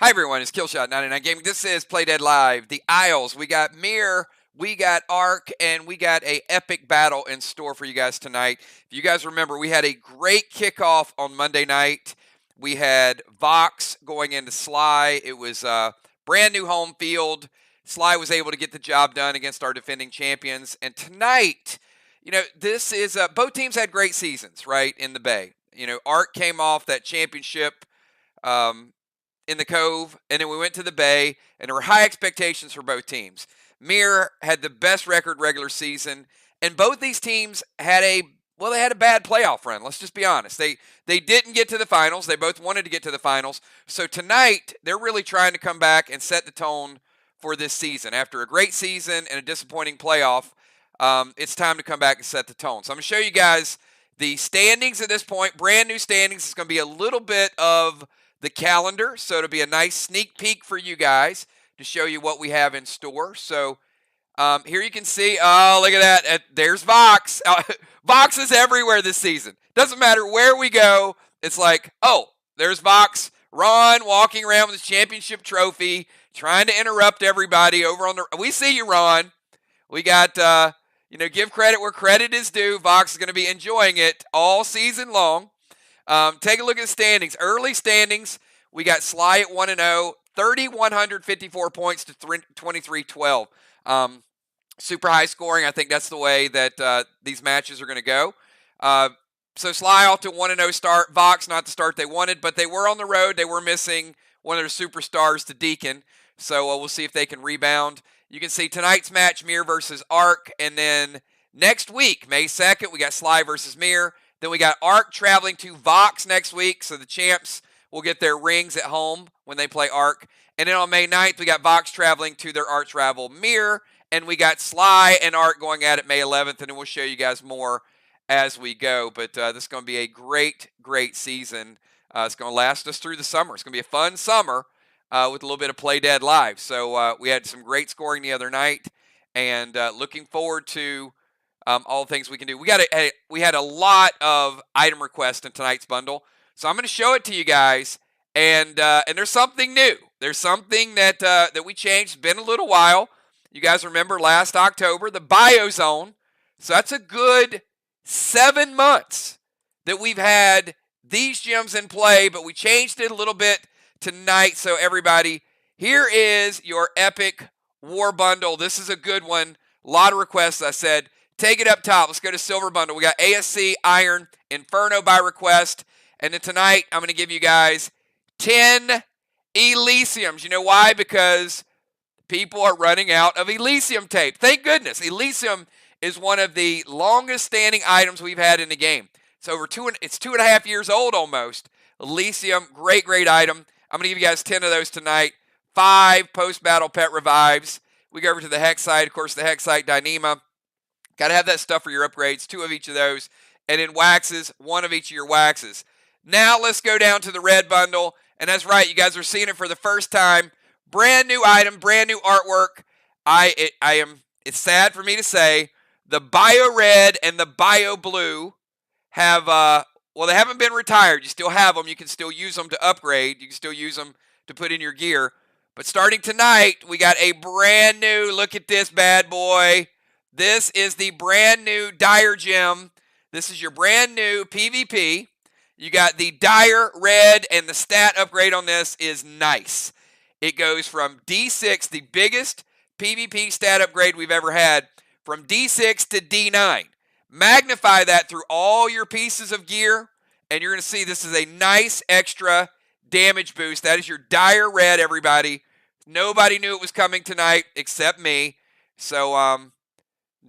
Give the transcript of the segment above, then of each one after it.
Hi everyone, it's Killshot99 Gaming. This is Play Dead Live. The Isles. We got MIR, we got ARC, and we got a epic battle in store for you guys tonight. If you guys remember, we had a great kickoff on Monday night. We had Vox going into Sly. It was a brand new home field. Sly was able to get the job done against our defending champions. And tonight, this is both teams had great seasons, right, in the Bay. ARC came off that championship in the Cove, and then we went to the Bay, and there were high expectations for both teams. MIR had the best record regular season, and both these teams had a bad playoff run. Let's just be honest. They didn't get to the finals. They both wanted to get to the finals. So tonight, they're really trying to come back and set the tone for this season. After a great season and a disappointing playoff, it's time to come back and set the tone. So I'm going to show you guys the standings at this point. Brand new standings. It's going to be a little bit of the calendar, so it'll be a nice sneak peek for you guys to show you what we have in store. So here you can see, oh, look at that. There's Vox. Vox is everywhere this season. Doesn't matter where we go. It's like, oh, there's Vox. Ron walking around with his championship trophy, trying to interrupt everybody over on the... We see you, Ron. We got, give credit where credit is due. Vox is going to be enjoying it all season long. Take a look at the standings. Early standings, we got Sly at 1-0, 3,154 points to 23-12. Super high scoring. I think that's the way that these matches are going to go. So Sly off to 1-0 start. Vox not the start they wanted, but they were on the road. They were missing one of their superstars to Deacon. So we'll see if they can rebound. You can see tonight's match, MIR versus ARC. And then next week, May 2nd, we got Sly versus MIR. Then we got ARC traveling to Vox next week, so the champs will get their rings at home when they play ARC. And then on May 9th, we got Vox traveling to their arch rival MIR, and we got Sly and ARC going at it May 11th, and then we'll show you guys more as we go. But this is going to be a great, great season. It's going to last us through the summer. It's going to be a fun summer with a little bit of Play Dead Live. So we had some great scoring the other night, and looking forward to all the things we can do. We had a lot of item requests in tonight's bundle, so I'm going to show it to you guys. And there's something new. There's something that we changed. It's been a little while. You guys remember last October, the Biozone. So that's a good 7 months that we've had these gems in play, but we changed it a little bit tonight. So everybody, here is your epic war bundle. This is a good one. A lot of requests, I said. Take it up top. Let's go to Silver Bundle. We got ASC, Iron, Inferno by request. And then tonight, I'm going to give you guys 10 Elysiums. You know why? Because people are running out of Elysium tape. Thank goodness. Elysium is one of the longest standing items we've had in the game. It's it's 2.5 years old almost. Elysium, great, great item. I'm going to give you guys 10 of those tonight. 5 post-battle pet revives. We go over to the Hexite. Of course, the Hexite Dyneema. Got to have that stuff for your upgrades, 2 of each of those. And then waxes, 1 of each of your waxes. Now let's go down to the red bundle. And that's right, you guys are seeing it for the first time. Brand new item, brand new artwork. It's sad for me to say, the Bio Red and the Bio Blue have, they haven't been retired. You still have them. You can still use them to upgrade. You can still use them to put in your gear. But starting tonight, we got a brand new, look at this bad boy. This is the brand new Dire Gem. This is your brand new PvP. You got the Dire Red, and the stat upgrade on this is nice. It goes from D6, the biggest PvP stat upgrade we've ever had, from D6 to D9. Magnify that through all your pieces of gear, and you're going to see this is a nice extra damage boost. That is your Dire Red, everybody. Nobody knew it was coming tonight except me. So,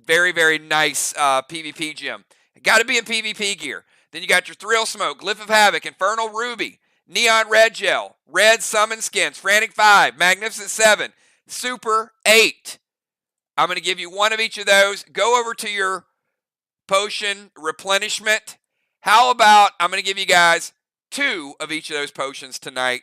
very, very nice PvP gem. Got to be in PvP gear. Then you got your Thrill Smoke, Glyph of Havoc, Infernal Ruby, Neon Red Gel, Red Summon Skins, Frantic 5, Magnificent 7, Super 8. I'm going to give you 1 of each of those. Go over to your potion replenishment. How about I'm going to give you guys 2 of each of those potions tonight.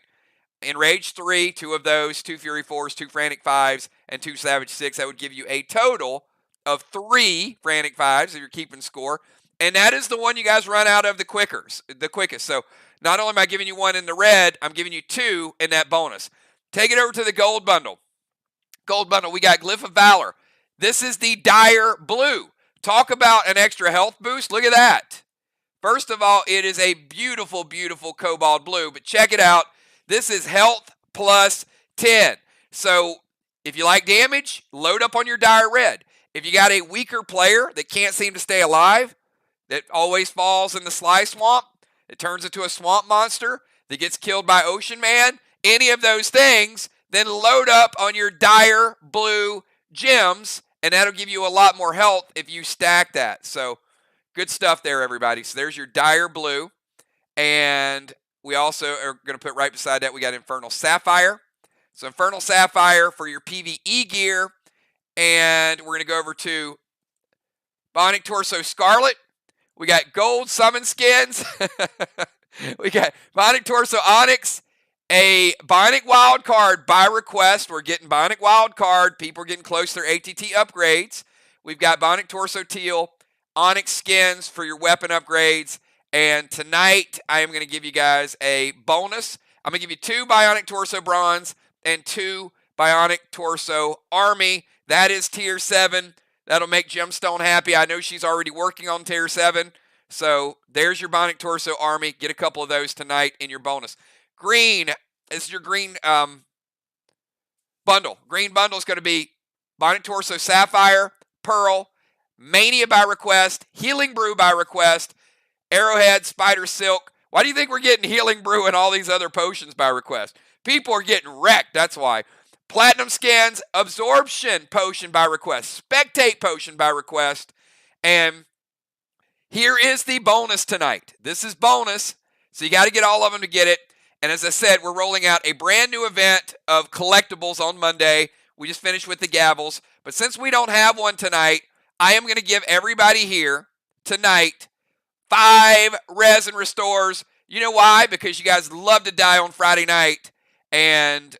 Enrage 3, 2 of those, 2 Fury 4s, 2 Frantic 5s, and 2 Savage 6. That would give you a total of 3 Frantic 5s if you're keeping score. And that is the one you guys run out of the quickest. So not only am I giving you one in the red, I'm giving you 2 in that bonus. Take it over to the gold bundle. Gold bundle, we got Glyph of Valor. This is the dire blue. Talk about an extra health boost. Look at that. First of all, it is a beautiful, beautiful cobalt blue. But check it out. This is health plus 10. So if you like damage, load up on your dire red. If you got a weaker player that can't seem to stay alive, that always falls in the Sly Swamp, it turns into a swamp monster that gets killed by Ocean Man, any of those things, then load up on your dire blue gems, and that'll give you a lot more health if you stack that. So good stuff there, everybody. So there's your dire blue. And we also are going to put right beside that, we got Infernal Sapphire. So Infernal Sapphire for your PvE gear. And we're going to go over to Bionic Torso Scarlet. We got gold summon skins. We got Bionic Torso Onyx. A Bionic Wild Card by request. We're getting Bionic Wild Card. People are getting close to their ATT upgrades. We've got Bionic Torso Teal, Onyx skins for your weapon upgrades. And tonight, I am going to give you guys a bonus. I'm going to give you 2 Bionic Torso Bronze and 2 Bionic Torso Army. That is Tier 7. That'll make Gemstone happy. I know she's already working on Tier 7. So there's your Bionic Torso Army. Get a couple of those tonight in your bonus. Green, this is your green bundle. Green bundle is going to be Bionic Torso Sapphire, Pearl, Mania by request, Healing Brew by request, Arrowhead, Spider Silk. Why do you think we're getting Healing Brew and all these other potions by request? People are getting wrecked, that's why. Platinum Scans, Absorption Potion by request, Spectate Potion by request, and here is the bonus tonight. This is bonus, so you got to get all of them to get it. And as I said, we're rolling out a brand new event of collectibles on Monday. We just finished with the gavels. But since we don't have one tonight, I am going to give everybody here tonight 5 resin restores. You know why? Because you guys love to die on Friday night. And,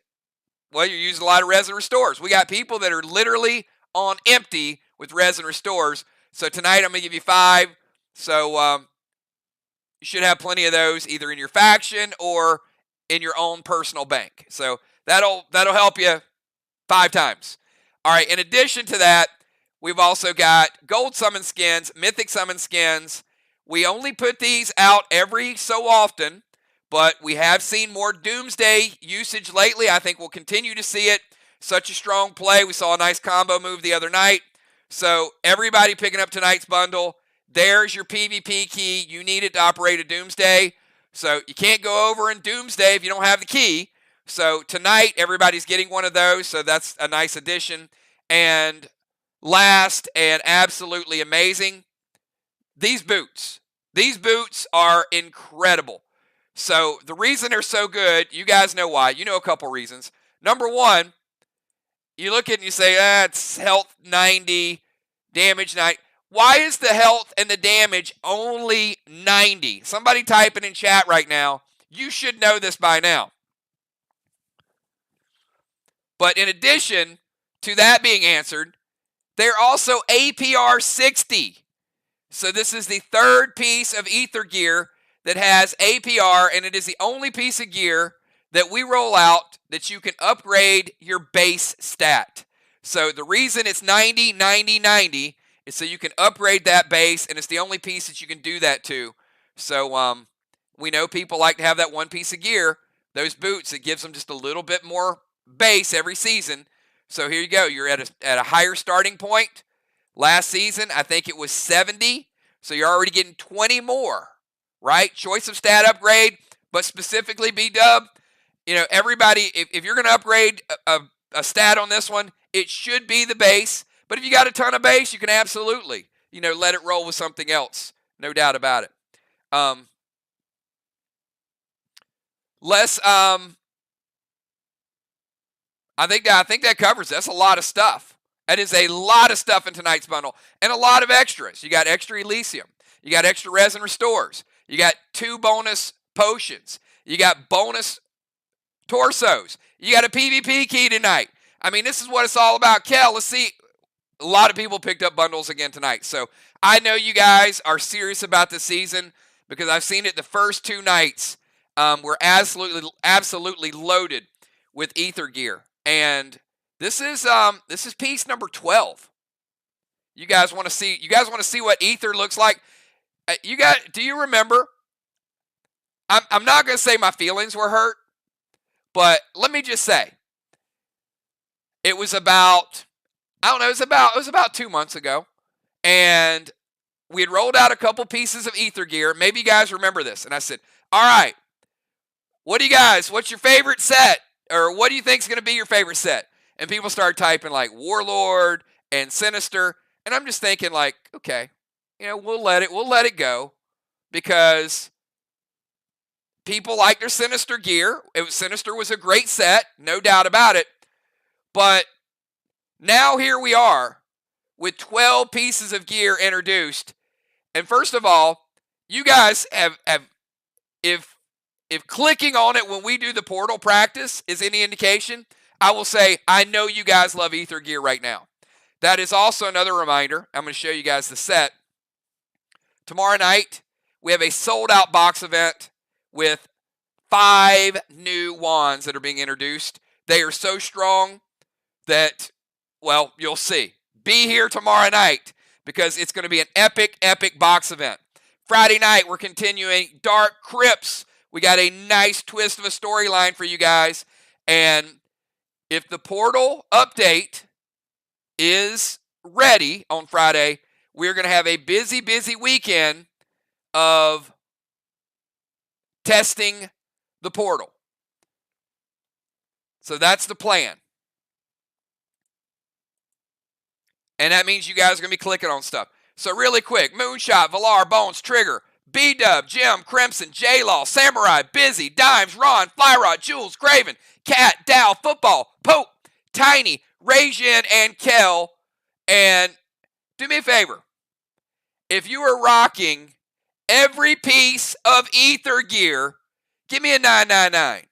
well, you're using a lot of resin restores. We got people that are literally on empty with resin restores. So tonight I'm going to give you 5. So you should have plenty of those either in your faction or in your own personal bank. So that'll help you 5 times. All right, in addition to that, we've also got gold summon skins, mythic summon skins. We only put these out every so often, but we have seen more Doomsday usage lately. I think we'll continue to see it. Such a strong play. We saw a nice combo move the other night. So everybody picking up tonight's bundle, there's your PvP key. You need it to operate a Doomsday. So you can't go over in Doomsday if you don't have the key. So tonight, everybody's getting one of those. So that's a nice addition. And last and absolutely amazing, these boots. These boots are incredible. So the reason they're so good, you guys know why. You know a couple reasons. Number one, you look at it and you say, it's health 90, damage 90. Why is the health and the damage only 90? Somebody type it in chat right now. You should know this by now. But in addition to that being answered, they're also APR 60. So this is the 3rd piece of Ether gear that has APR, and it is the only piece of gear that we roll out that you can upgrade your base stat. So the reason it's 90, 90, 90 is so you can upgrade that base, and it's the only piece that you can do that to. So we know people like to have that one piece of gear, those boots. It gives them just a little bit more base every season. So here you go. You're at a higher starting point. Last season, I think it was 70. So you're already getting 20 more, right? Choice of stat upgrade, but specifically B-Dub. You know, everybody, if you're going to upgrade a stat on this one, it should be the base. But if you got a ton of base, you can absolutely, let it roll with something else. No doubt about it. I think that covers it. That's a lot of stuff. That is a lot of stuff in tonight's bundle. And a lot of extras. You got extra Elysium. You got extra resin restores. You got 2 bonus potions. You got bonus torsos. You got a PvP key tonight. I mean, this is what it's all about. Kel, let's see. A lot of people picked up bundles again tonight. So I know you guys are serious about the season because I've seen it the first 2 nights. We're absolutely loaded with ether gear, and this is piece number 12. You guys want to see? You guys want to see what ether looks like? Do you remember? I'm not going to say my feelings were hurt, but let me just say, it was about, I don't know, it was about 2 months ago, and we had rolled out a couple pieces of ether gear. Maybe you guys remember this. And I said, all right, what's your favorite set? Or what do you think is going to be your favorite set? And people started typing like Warlord and Sinister. And I'm just thinking like, okay, we'll let it go because people like their Sinister gear. Sinister was a great set, no doubt about it. But now here we are with 12 pieces of gear introduced. And first of all, you guys have if clicking on it when we do the portal practice is any indication, I will say I know you guys love ether gear right now. That is also another reminder. I'm going to show you guys the set. Tomorrow night, we have a sold-out box event with 5 new wands that are being introduced. They are so strong that, well, you'll see. Be here tomorrow night because it's going to be an epic box event. Friday night, we're continuing Dark Crypts. We got a nice twist of a storyline for you guys. And if the portal update is ready on Friday, we're going to have a busy weekend of testing the portal. So that's the plan. And that means you guys are going to be clicking on stuff. So really quick, Moonshot, Valar, Bones, Trigger, B-Dub, Jim, Crimson, J-Law, Samurai, Busy, Dimes, Ron, Flyrod, Jules, Craven, Cat, Dow, Football, Pope, Tiny, Rajin, and Kel. And do me a favor. If you are rocking every piece of ether gear, give me a 999.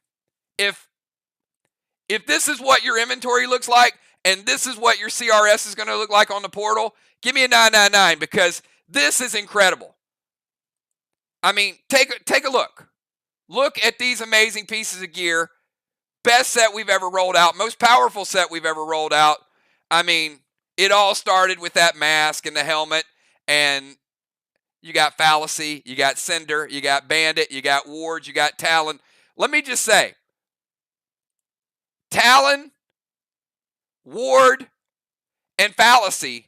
If this is what your inventory looks like, and this is what your CRS is going to look like on the portal, give me a 999 because this is incredible. I mean, take a look. Look at these amazing pieces of gear. Best set we've ever rolled out. Most powerful set we've ever rolled out. I mean, it all started with that mask and the helmet, and you got Fallacy, you got Cinder, you got Bandit, you got Ward, you got Talon. Let me just say, Talon, Ward, and Fallacy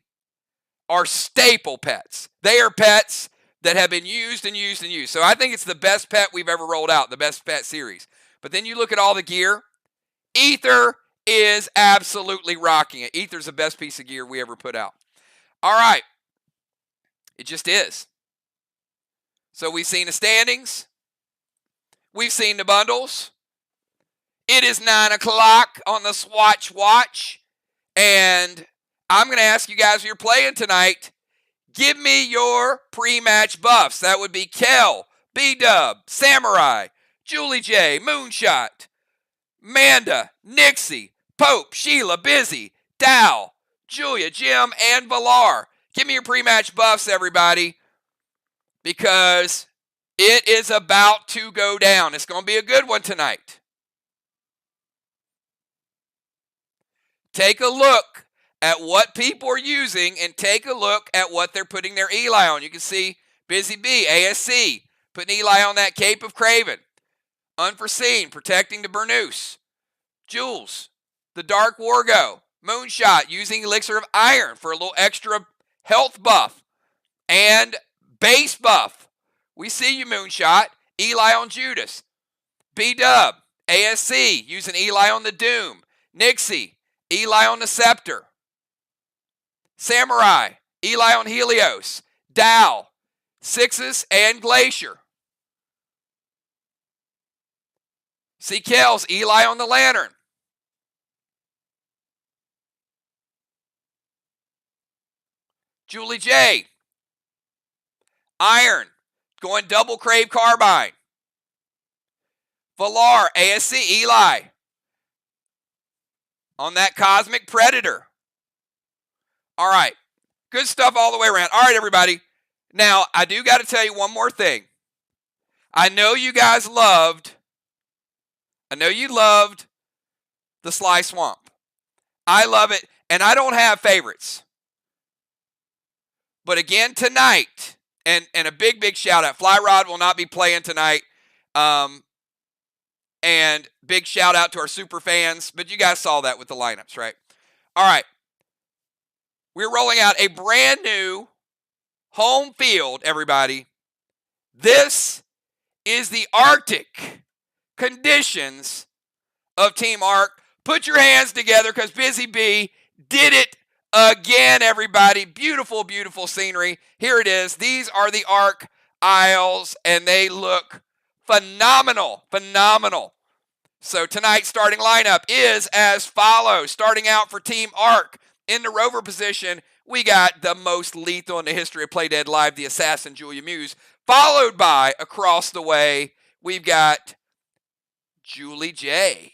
are staple pets. They are pets that have been used and used and used. So I think it's the best pet we've ever rolled out, the best pet series. But then you look at all the gear. Ether is absolutely rocking it. Ether's the best piece of gear we ever put out. All right. It just is. So we've seen the standings. We've seen the bundles. It is 9 o'clock on the Swatch Watch. And I'm going to ask you guys if you're playing tonight, give me your pre-match buffs. That would be Kel, B-Dub, Samurai, Julie J, Moonshot, Manda, Nixie, Pope, Sheila, Busy, Dow, Julia, Jim, and Valar. Give me your pre-match buffs, everybody, because it is about to go down. It's going to be a good one tonight. Take a look at what people are using and take a look at what they're putting their Eli on. You can see Busy B, ASC, putting Eli on that Cape of Craven. Unforeseen, protecting the Burnous. Jules, the Dark Wargo. Moonshot, using Elixir of Iron for a little extra health buff. And base buff. We see you, Moonshot. Eli on Judas. B-Dub, ASC, using Eli on the Doom. Nixie, Eli on the Scepter. Samurai, Eli on Helios. Dow, Sixes, and Glacier. See Kells, Eli on the Lantern. Julie J, Iron, going double Crave Carbine. Valar, ASC, Eli on that Cosmic Predator. All right, Good stuff all the way around. All right, everybody. Now, I do got to tell you one more thing. I know you guys loved the Sly Swamp. I love it, and I don't have favorites. But again, tonight, and a big, big shout out. Fly Rod will not be playing tonight. And big shout out to our super fans. But you guys saw that with the lineups, right? All right. We're rolling out a brand new home field, everybody. This is the Arctic conditions of Team Arc. Put your hands together because Busy Bee did it again, everybody. Beautiful, beautiful scenery. Here it is. These are the Arc Isles, and they look phenomenal, phenomenal. So tonight's starting lineup is as follows. Starting out for Team Arc in the rover position, we got the most lethal in the history of Play Dead Live, the assassin Julia Muse, followed by, across the way, we've got Julie J,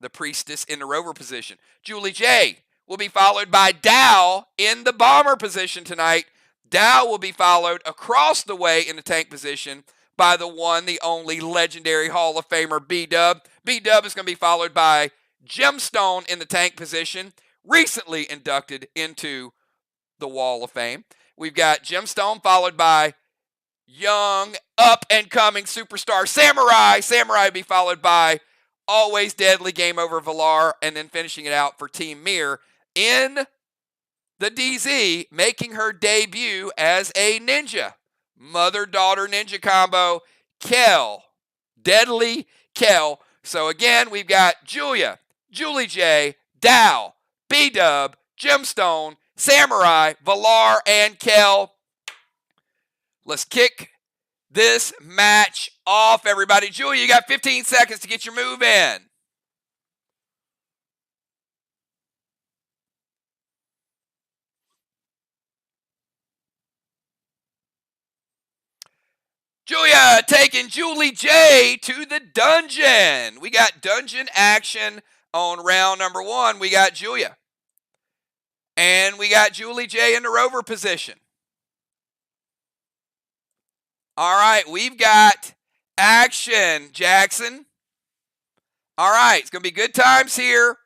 the priestess in the rover position. Julie J will be followed by Dow in the bomber position tonight. Dow will be followed across the way in the tank position by the one, the only legendary Hall of Famer B-Dub. B-Dub is going to be followed by Gemstone in the tank position, recently inducted into the Wall of Fame. We've got Gemstone followed by young, up-and-coming superstar Samurai. Samurai will be followed by always deadly Game Over Valar, and then finishing it out for Team MIR in the DZ, making her debut as a ninja. Mother-daughter ninja combo, Kel. Deadly Kel. So again, we've got Julia, Julie J, Dow, B-Dub, Gemstone, Samurai, Valar, and Kel. Let's kick this match off, everybody. Julia, you got 15 seconds to get your move in. Julia taking Julie J to the dungeon. We got dungeon action on round number 1. We got Julia. And we got Julie J in the rover position. All right, we've got action, Jackson. All right, it's going to be good times here.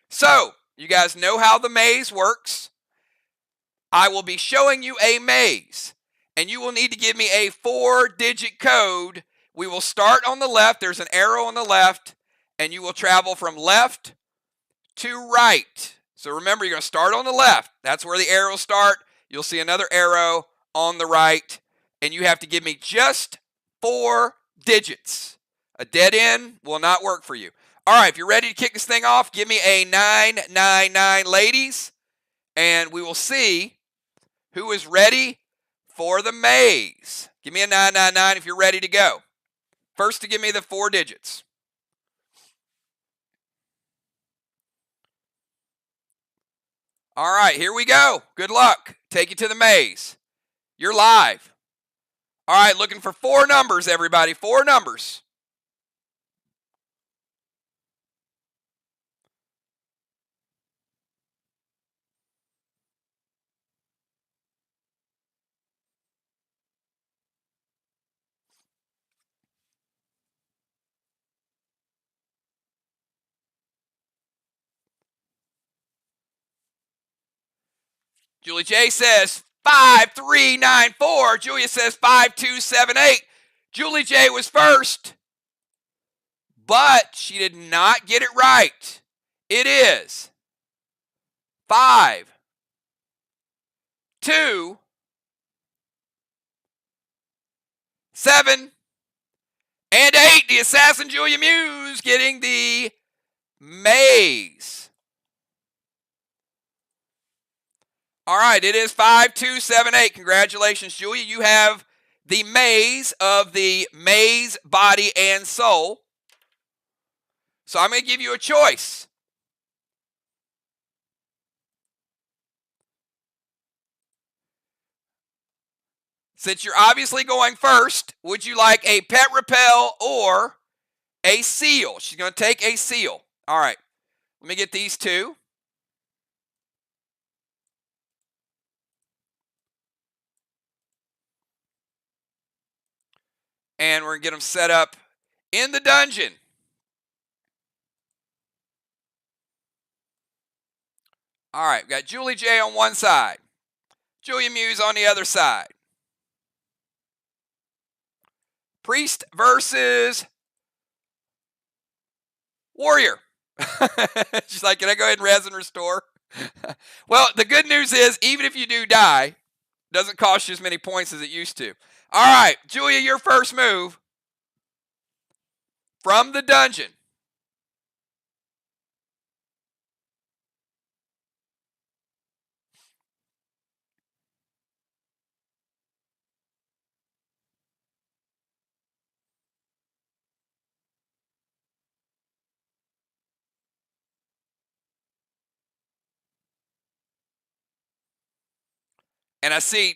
So, you guys know how the maze works. I will be showing you a maze, and you will need to give me a 4-digit code. We will start on the left. There's an arrow on the left, and you will travel from left to right. So remember, you're going to start on the left. That's where the arrows start. You'll see another arrow on the right, and you have to give me just 4 digits. A dead end will not work for you. All right, if you're ready to kick this thing off, give me a 999, ladies, and we will see who is ready for the maze. Give me a 999 if you're ready to go. First to give me the 4 digits. All right, here we go. Good luck. Take you to the maze. You're live. All right, looking for 4 numbers, everybody. 4 numbers. Julie J says 5394. Julia says 5278. Julie J was first, but she did not get it right. It is 5, 2, 7, and 8. The assassin Julia Muse getting the maze. All right, it is 5278. Congratulations, Julia. You have the maze of the maze, body, and soul. So I'm going to give you a choice. Since you're obviously going first, would you like a pet repel or a seal? She's going to take a seal. All right, let me get these 2. And we're going to get them set up in the dungeon. All right, we got Julie J on one side, Julia Muse on the other side. Priest versus Warrior. She's like, can I go ahead and res and restore? Well, the good news is, even if you do die, it doesn't cost you as many points as it used to. All right, Julia, your first move from the dungeon. And I see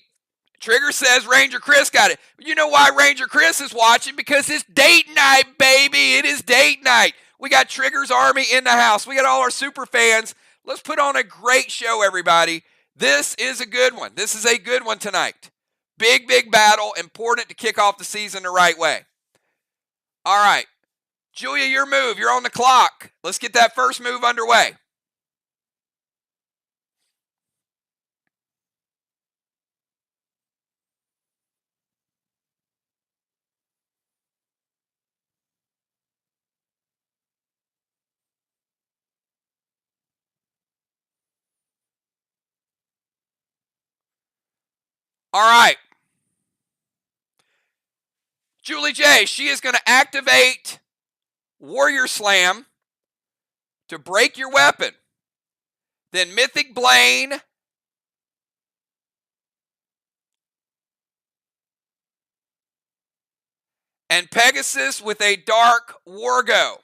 Trigger says Ranger Chris got it. You know why Ranger Chris is watching? Because it's date night, baby. It is date night. We got Trigger's Army in the house. We got all our super fans. Let's put on a great show, everybody. This is a good one. This is a good one tonight. Big, big battle. Important to kick off the season the right way. All right. Julia, your move. You're on the clock. Let's get that first move underway. All right. Julie J, she is going to activate Warrior Slam to break your weapon. Then Mythic Blaine. And Pegasus with a Dark Wargo.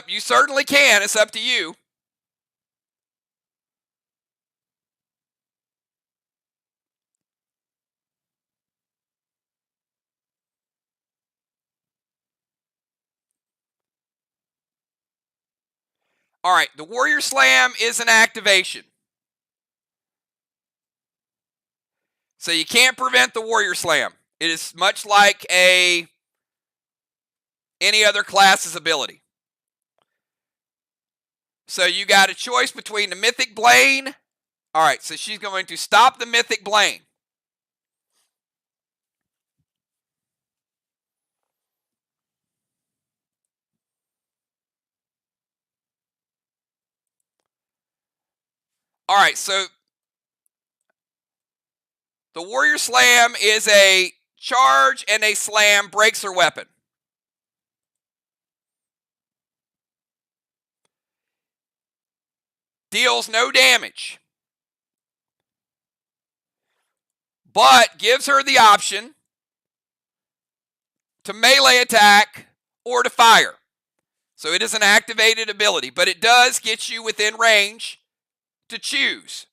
You certainly can. It's up to you. All right, the Warrior Slam is an activation. So you can't prevent the Warrior Slam. It is much like any other class's ability. So you got a choice between the Mythic Blaine. All right, so she's going to stop the Mythic Blaine. All right, so the Warrior Slam is a charge and a slam, breaks her weapon. Deals no damage, but gives her the option to melee attack or to fire. So it is an activated ability, but it does get you within range to choose.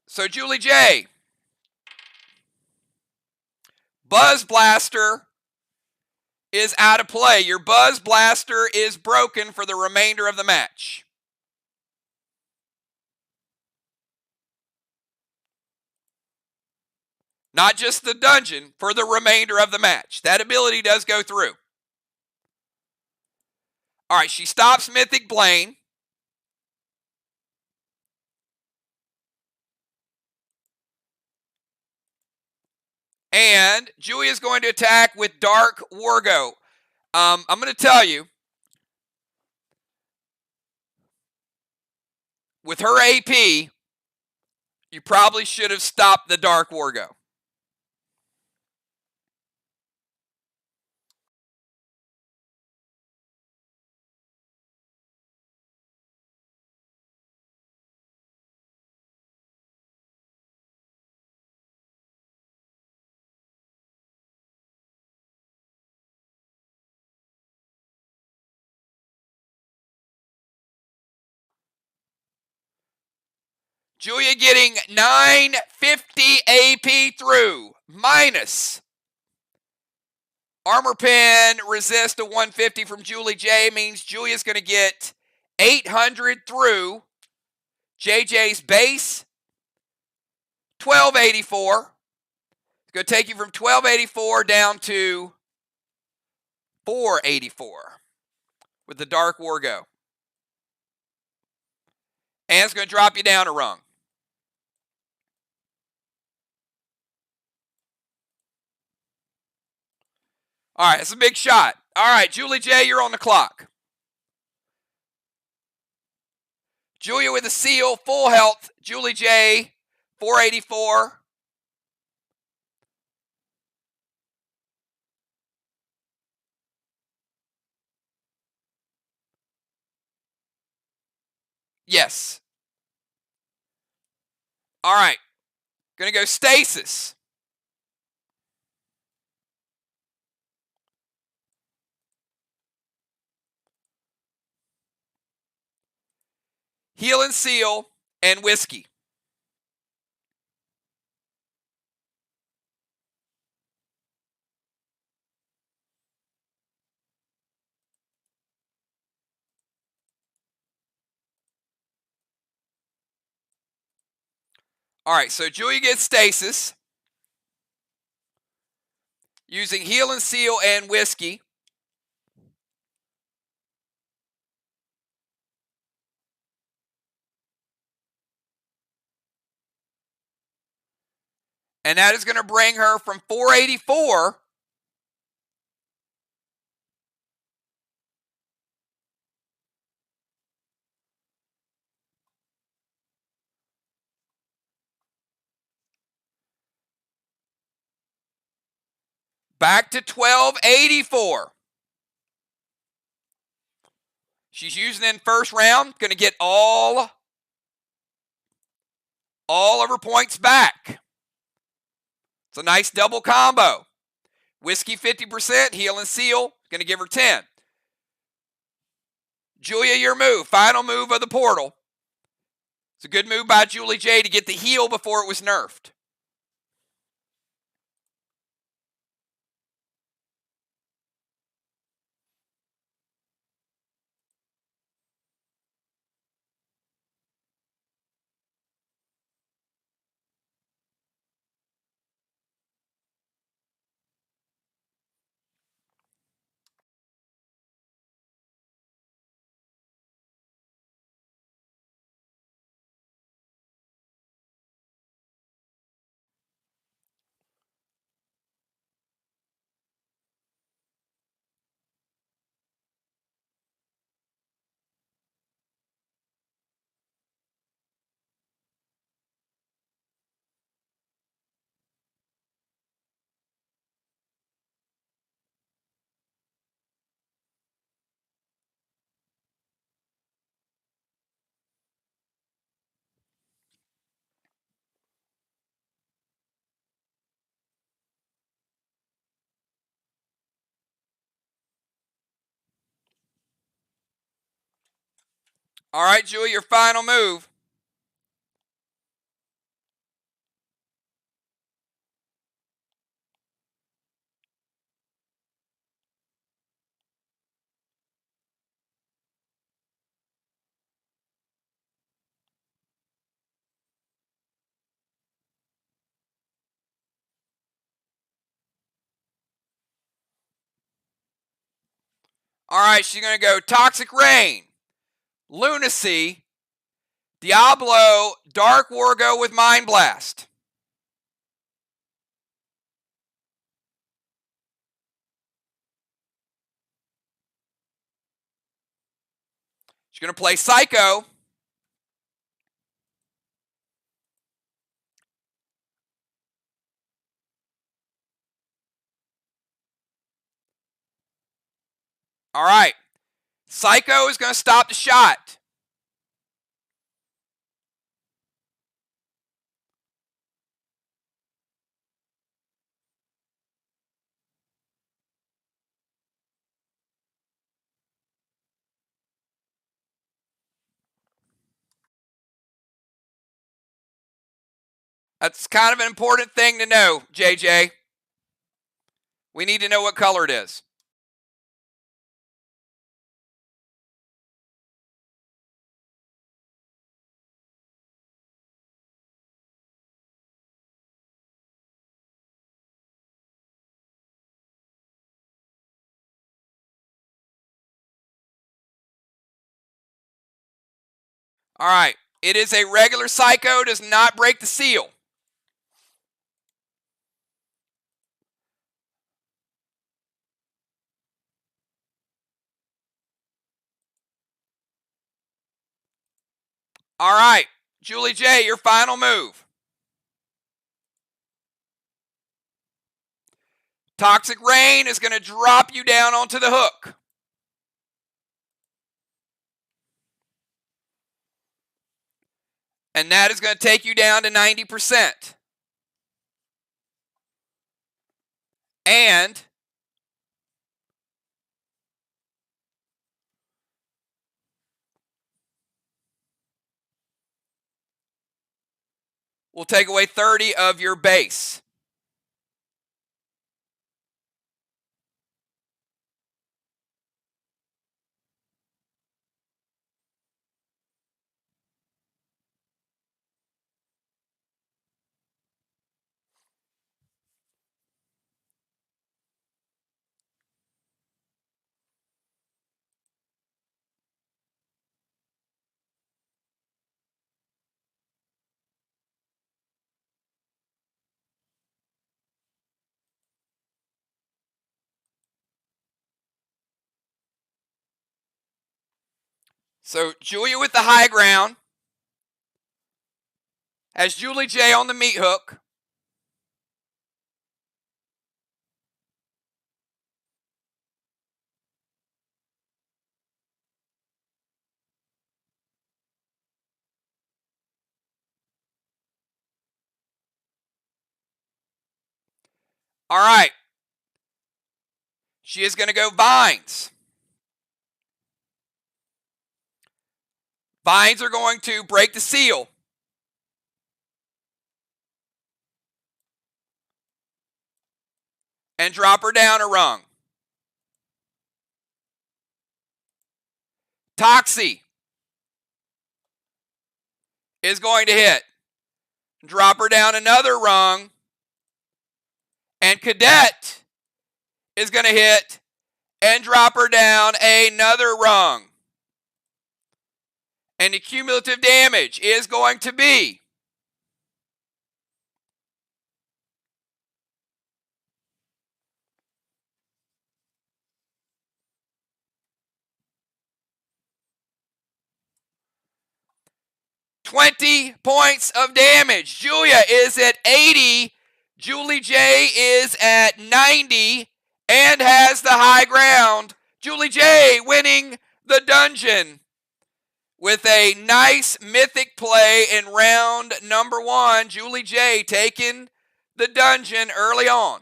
So Julie J, Buzz Blaster is out of play. Your Buzz Blaster is broken for the remainder of the match. Not just the dungeon, for the remainder of the match. That ability does go through. All right, she stops Mythic Blaine. And Julia is going to attack with Dark Wargo. I'm going to tell you, with her AP, you probably should have stopped the Dark Wargo. Julia getting 950 AP through, minus Armor Pen resist to 150 from Julie J means Julia's going to get 800 through. JJ's base, 1284. It's going to take you from 1284 down to 484 with the Dark Wargo. And it's going to drop you down a rung. All right, it's a big shot. All right, Julie J, you're on the clock. Julia with a seal, full health. Julie J, 484. Yes. All right. Going to go stasis. Heal and seal and whiskey. All right, so Julia gets stasis using heal and seal and whiskey. And that is going to bring her from 484 back to 1284. She's using it in first round. Going to get all of her points back. It's a nice double combo. Whiskey 50%, heal and seal. Going to give her 10. Julia, your move. Final move of the portal. It's a good move by Julie J to get the heal before it was nerfed. All right, Julia, your final move. All right, she's going to go Toxic Rain, Lunacy, Diablo, Dark Wargo with Mind Blast. She's going to play Psycho. All right. Psycho is going to stop the shot. That's kind of an important thing to know, JJ. We need to know what color it is. All right. It is a regular Psycho, does not break the seal. All right. Julie J., your final move. Toxic Rain is going to drop you down onto the hook. And that is going to take you down to 90%. And we'll take away 30 of your base. So Julia with the high ground has Julie J on the meat hook. All right. She is going to go vines. Vines are going to break the seal. And drop her down a rung. Toxie is going to hit. Drop her down another rung. And Cadet is going to hit and drop her down another rung. And the cumulative damage is going to be $20 points of damage. Julia is at 80. Julie J is at 90 and has the high ground. Julie J winning the dungeon with a nice mythic play in round number 1. Julie J taking the dungeon early on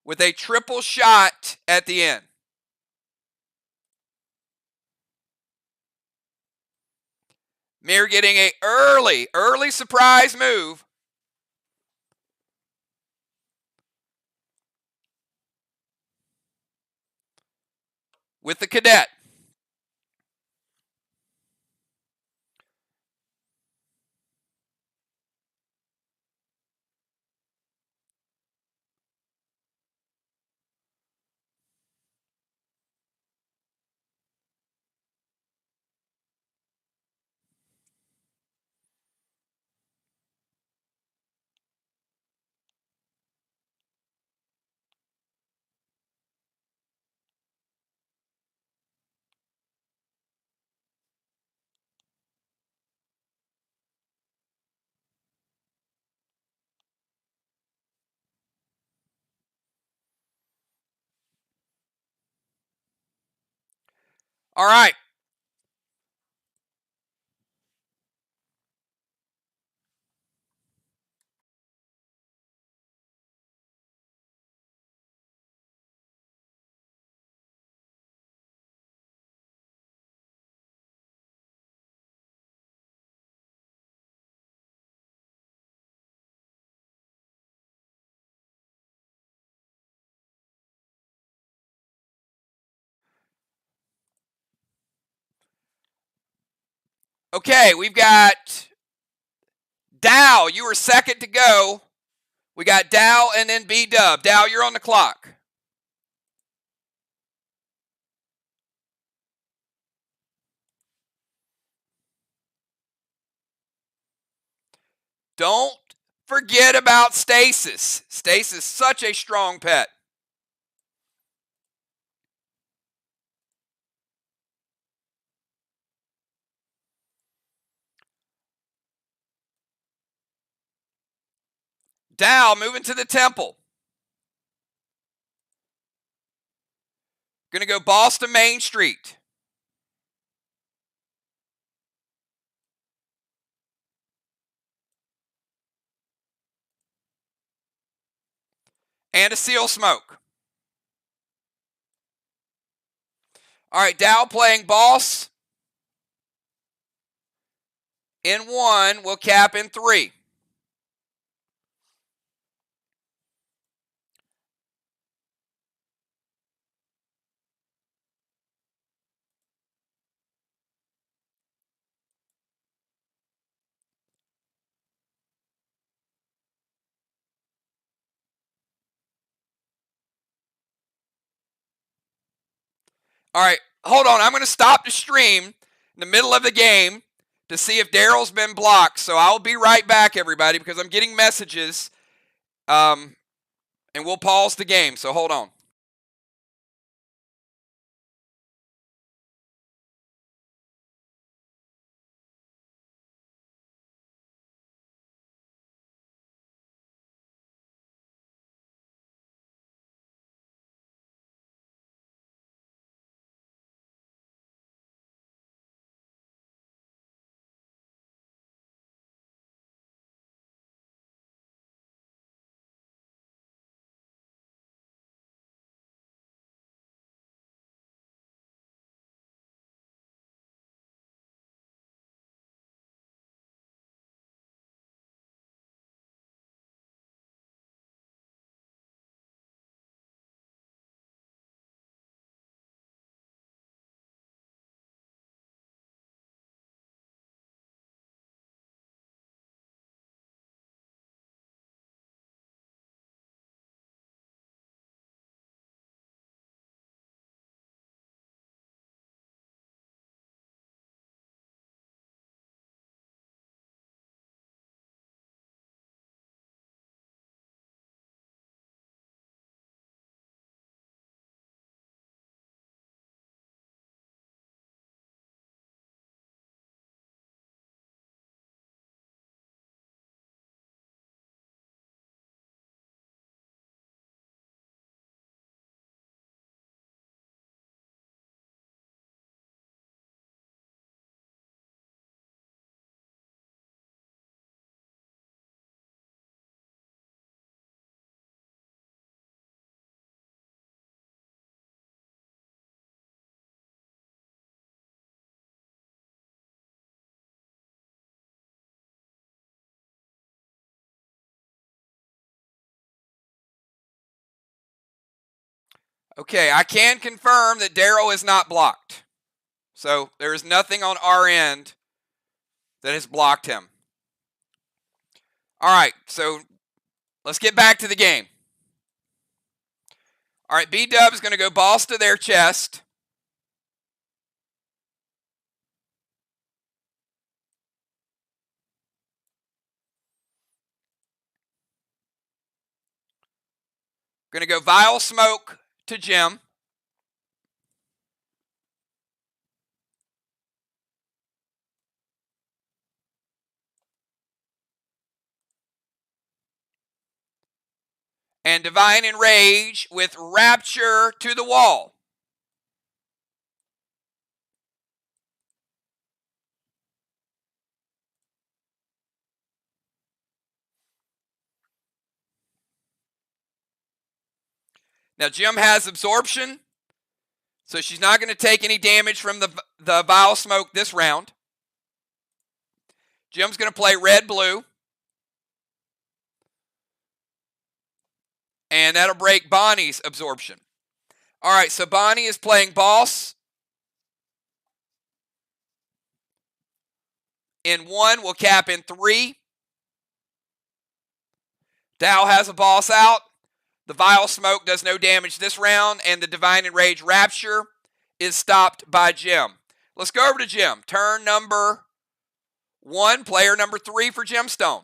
with a triple shot at the end. MIR getting a early surprise move. With the Cadet. All right. Okay, we've got Dow. You were second to go. We got Dow and then B-Dub. Dow, you're on the clock. Don't forget about Stasis. Stasis, such a strong pet. Dow, moving to the temple. Going to go Boston Main Street. And a Seal Smoke. All right, Dow playing Boss in 1. We'll cap in 3. All right, hold on. I'm going to stop the stream in the middle of the game to see if Daryl's been blocked. So I'll be right back, everybody, because I'm getting messages. And we'll pause the game. So hold on. Okay, I can confirm that Daryl is not blocked. So there is nothing on our end that has blocked him. All right, so let's get back to the game. All right, B-Dub is going to go Boss to their chest. Going to go Vile Smoke to Jim. And Divine Enrage with Rapture to the wall. Now, Jim has Absorption, so she's not going to take any damage from the Vile Smoke this round. Jim's going to play Red-Blue. And that'll break Bonnie's Absorption. All right, so Bonnie is playing Boss. in 1 will cap in 3. Dow has a boss out. The Vile Smoke does no damage this round, and the Divine Enrage Rapture is stopped by Jim. Let's go over to Jim. Turn number 1, player number 3 for Gemstone.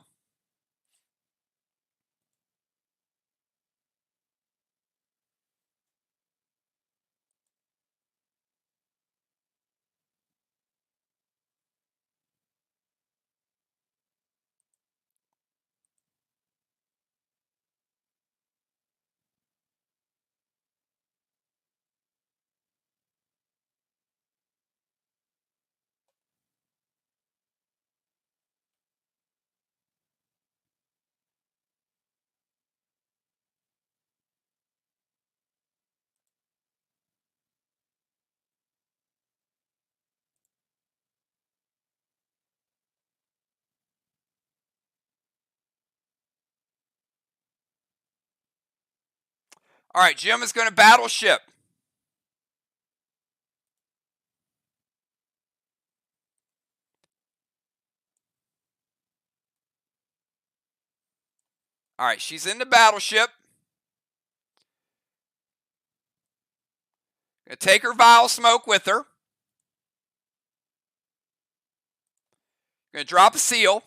All right, Jim is going to Battleship. All right, she's in the Battleship. Gonna take her Vile Smoke with her. Gonna drop a seal.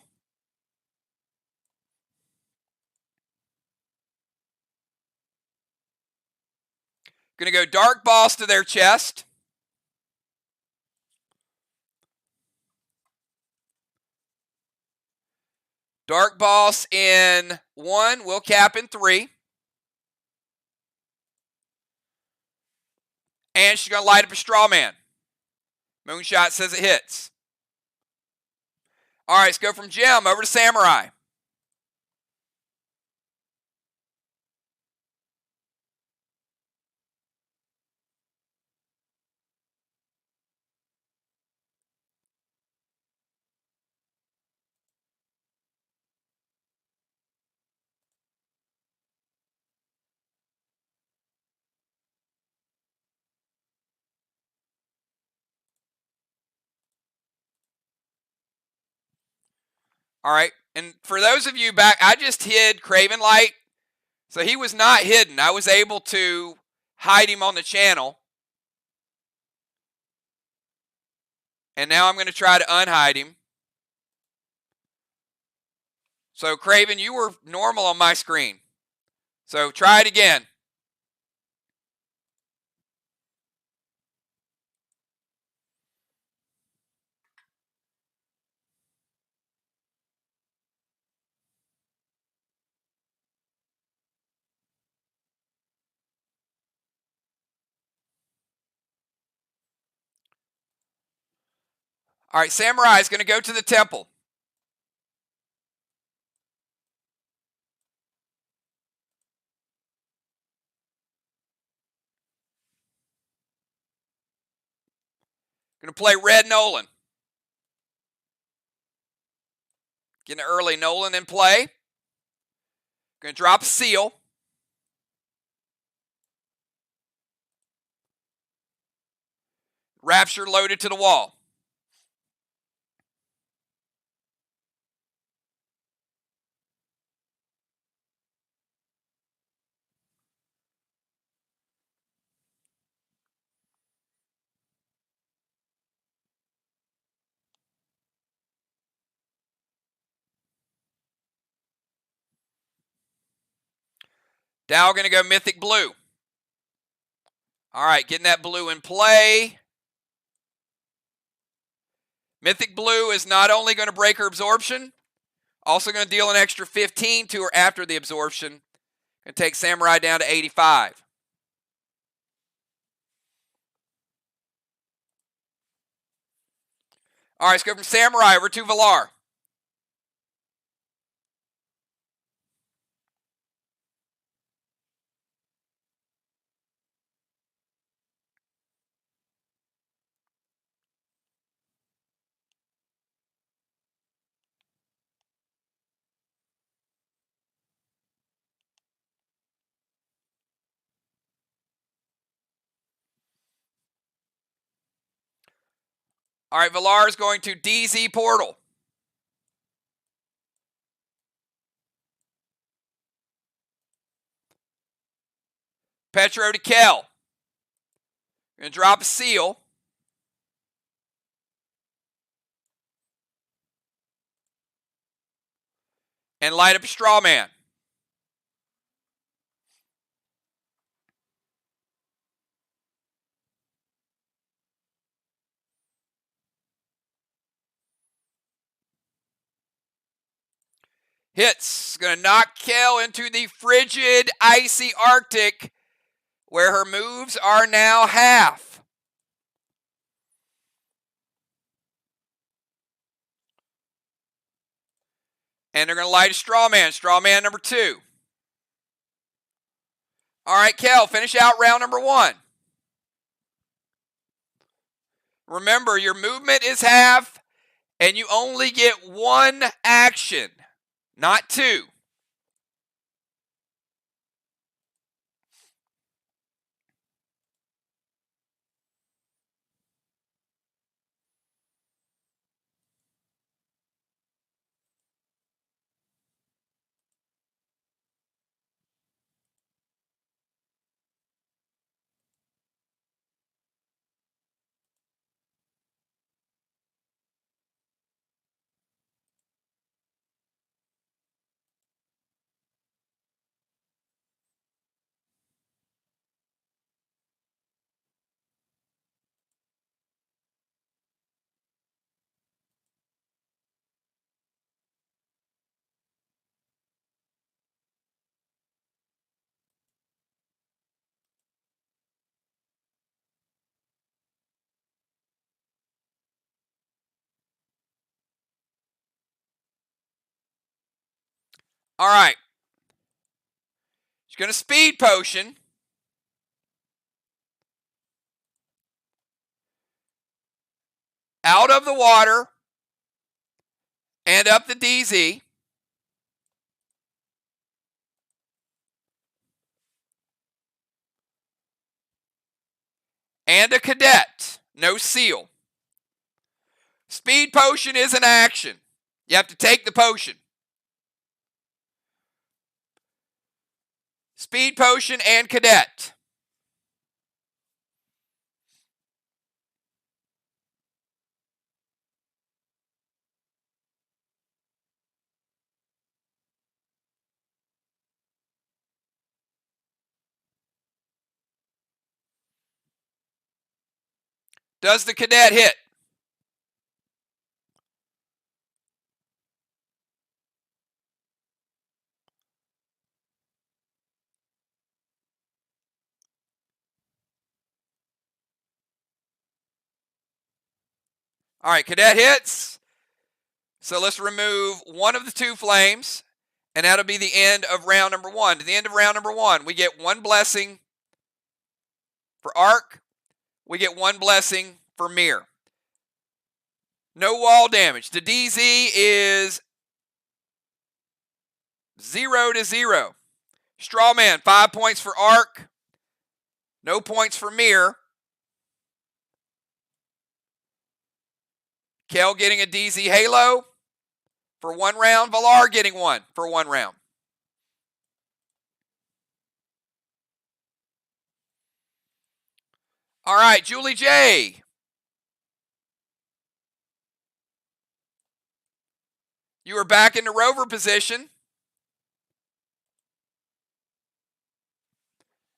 Gonna go Dark Boss to their chest. Dark Boss in 1, will cap in 3. And she's going to light up a Straw Man. Moonshot says it hits. All right, let's go from Gem over to Samurai. All right, and for those of you back, I just hid Craven Light. So he was not hidden. I was able to hide him on the channel. And now I'm going to try to unhide him. So Craven, you were normal on my screen. So try it again. All right, Samurai is going to go to the temple. Going to play Red Nolan. Getting an early Nolan in play. Going to drop a seal. Rapture loaded to the wall. Dow going to go Mythic Blue. All right, getting that blue in play. Mythic Blue is not only going to break her absorption, also going to deal an extra 15 to her after the absorption. Going to take Samurai down to 85. All right, let's go from Samurai over to Valar. All right, Valar is going to DZ Portal. Petro to Kel. We're going to drop a seal. And light up a straw man. Hits. Going to knock Kel into the frigid, icy Arctic, where her moves are now half. And they're going to light a straw man number 2. All right, Kel, finish out round number 1. Remember, your movement is half, and you only get 1 action, not 2. All right. She's going to speed potion. Out of the water and up the DZ. And a cadet. No seal. Speed potion is an action. You have to take the potion. Speed potion and cadet. Does the cadet hit? All right, cadet hits. So let's remove one of the 2 flames, and that'll be the end of round number 1. To the end of round number 1, we get 1 blessing for Arc. We get 1 blessing for MIR. No wall damage. The DZ is 0-0. Strawman, 5 points for Arc. No points for MIR. Kel getting a DZ Halo for 1 round. Valar getting 1 for 1 round. All right, Julie J. You are back in the rover position.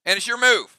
And it's your move.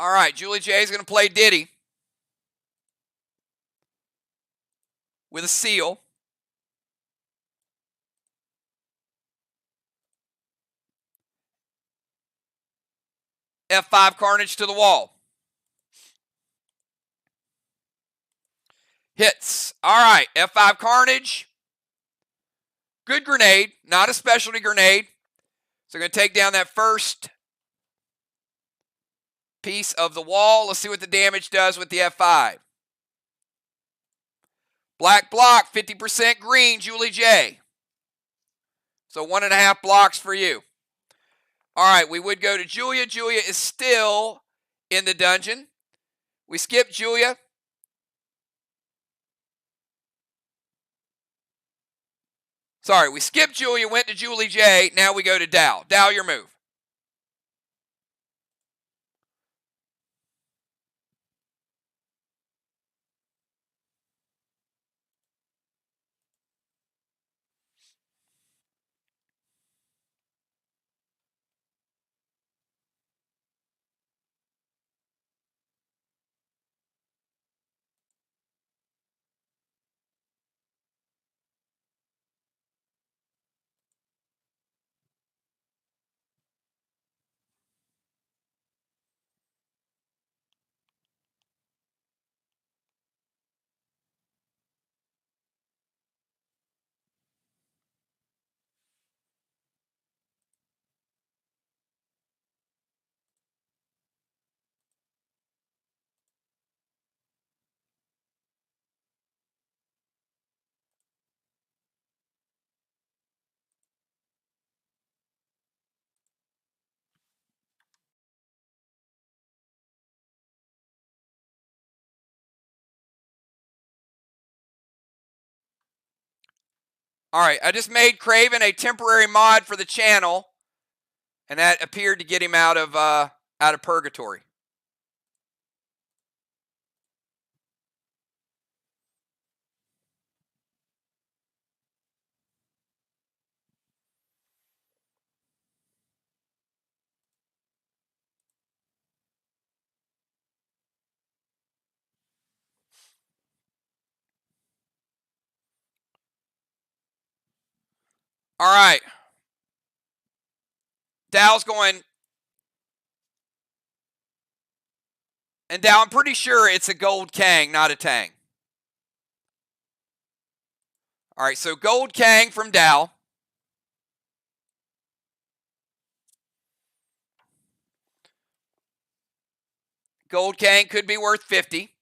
All right, Julie J is going to play Diddy. with a seal. F5 Carnage to the wall. Hits. All right, F5 Carnage. Good grenade, not a specialty grenade. So going to take down that first piece of the wall. Let's see what the damage does with the F5. Black block, 50% green, Julie J. So 1.5 blocks for you. All right, we would go to Julia. Julia is still in the dungeon. We skip Julia. Sorry, we skipped Julia, went to Julie J. Now we go to Dow. Dow, your move. All right, I just made Craven a temporary mod for the channel, and that appeared to get him out of purgatory. All right. Dow's going. And Dow, I'm pretty sure it's a gold Kang, not a Tang. All right, so gold Kang from Dow. Gold Kang could be worth 50.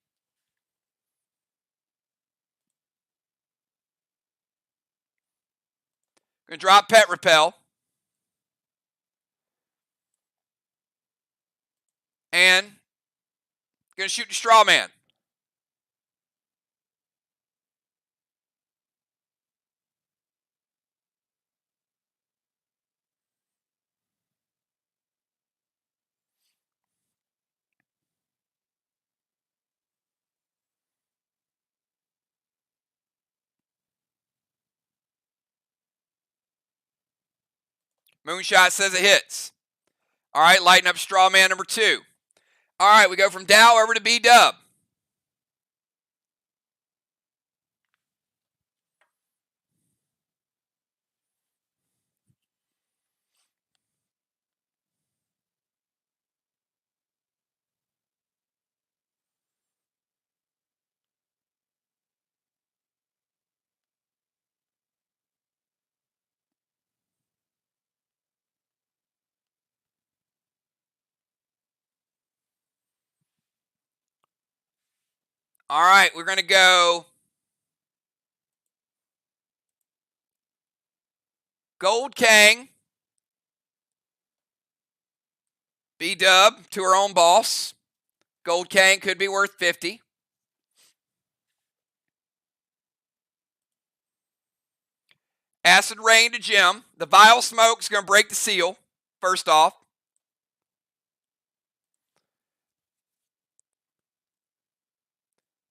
Gonna drop Pet Repel. And gonna shoot the Straw Man. Moonshot says it hits. All right, lighten up Straw Man number 2. All right, we go from Dow over to B-Dub. All right, we're going to go Gold Kang, B-Dub to her own boss. Gold Kang could be worth 50. Acid Rain to Jim. The Vile Smoke's going to break the seal, first off.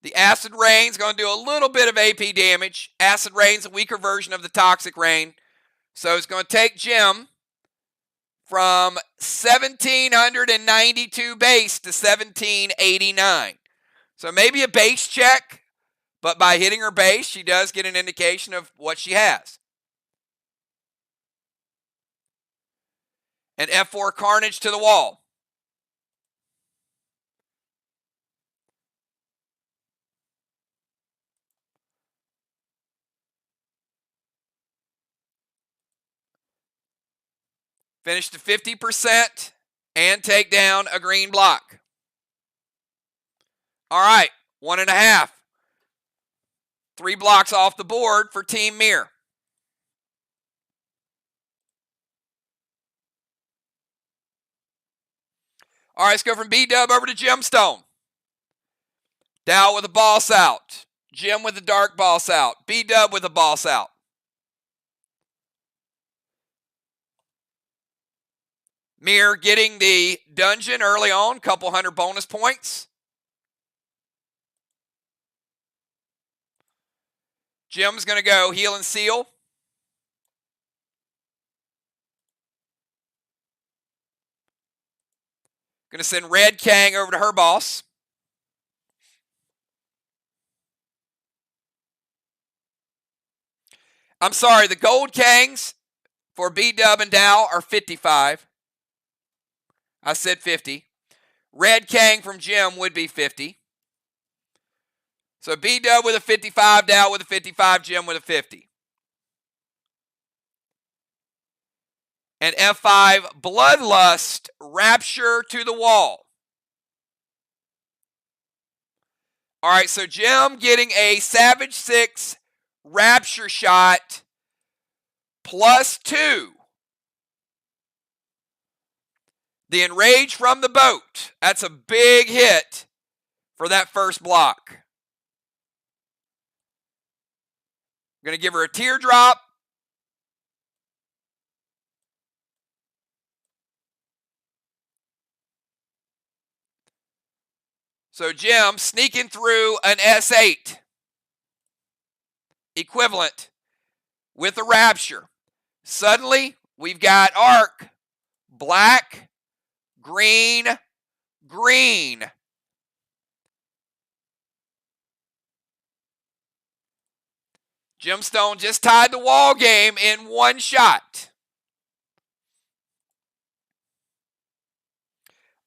The Acid Rain's going to do a little bit of AP damage. Acid Rain's a weaker version of the Toxic Rain. So it's going to take Jim from 1,792 base to 1,789. So maybe a base check, but by hitting her base, she does get an indication of what she has. And F4 Carnage to the wall. Finish to 50% and take down a green block. All right, 1.5. 3 blocks off the board for Team MIR. All right, let's go from B-Dub over to Gemstone. Dow with a boss out. Jim with the dark boss out. B-Dub with a boss out. MIR getting the dungeon early on, couple hundred bonus points. Jim's going to go heal and seal. Going to send Red Kang over to her boss. I'm sorry, the gold Kangs for B-Dub and Dow are 55. I said 50. Red Kang from Jim would be 50. So B-Dub with a 55, Dow with a 55, Jim with a 50. And F5, Bloodlust, Rapture to the wall. All right, so Jim getting a Savage 6 Rapture shot +2. The Enrage from the boat. That's a big hit for that first block. I'm going to give her a teardrop. So Jim sneaking through an S8 equivalent with a Rapture. Suddenly, we've got Arc, black, green, green. Gemstone just tied the wall game in one shot.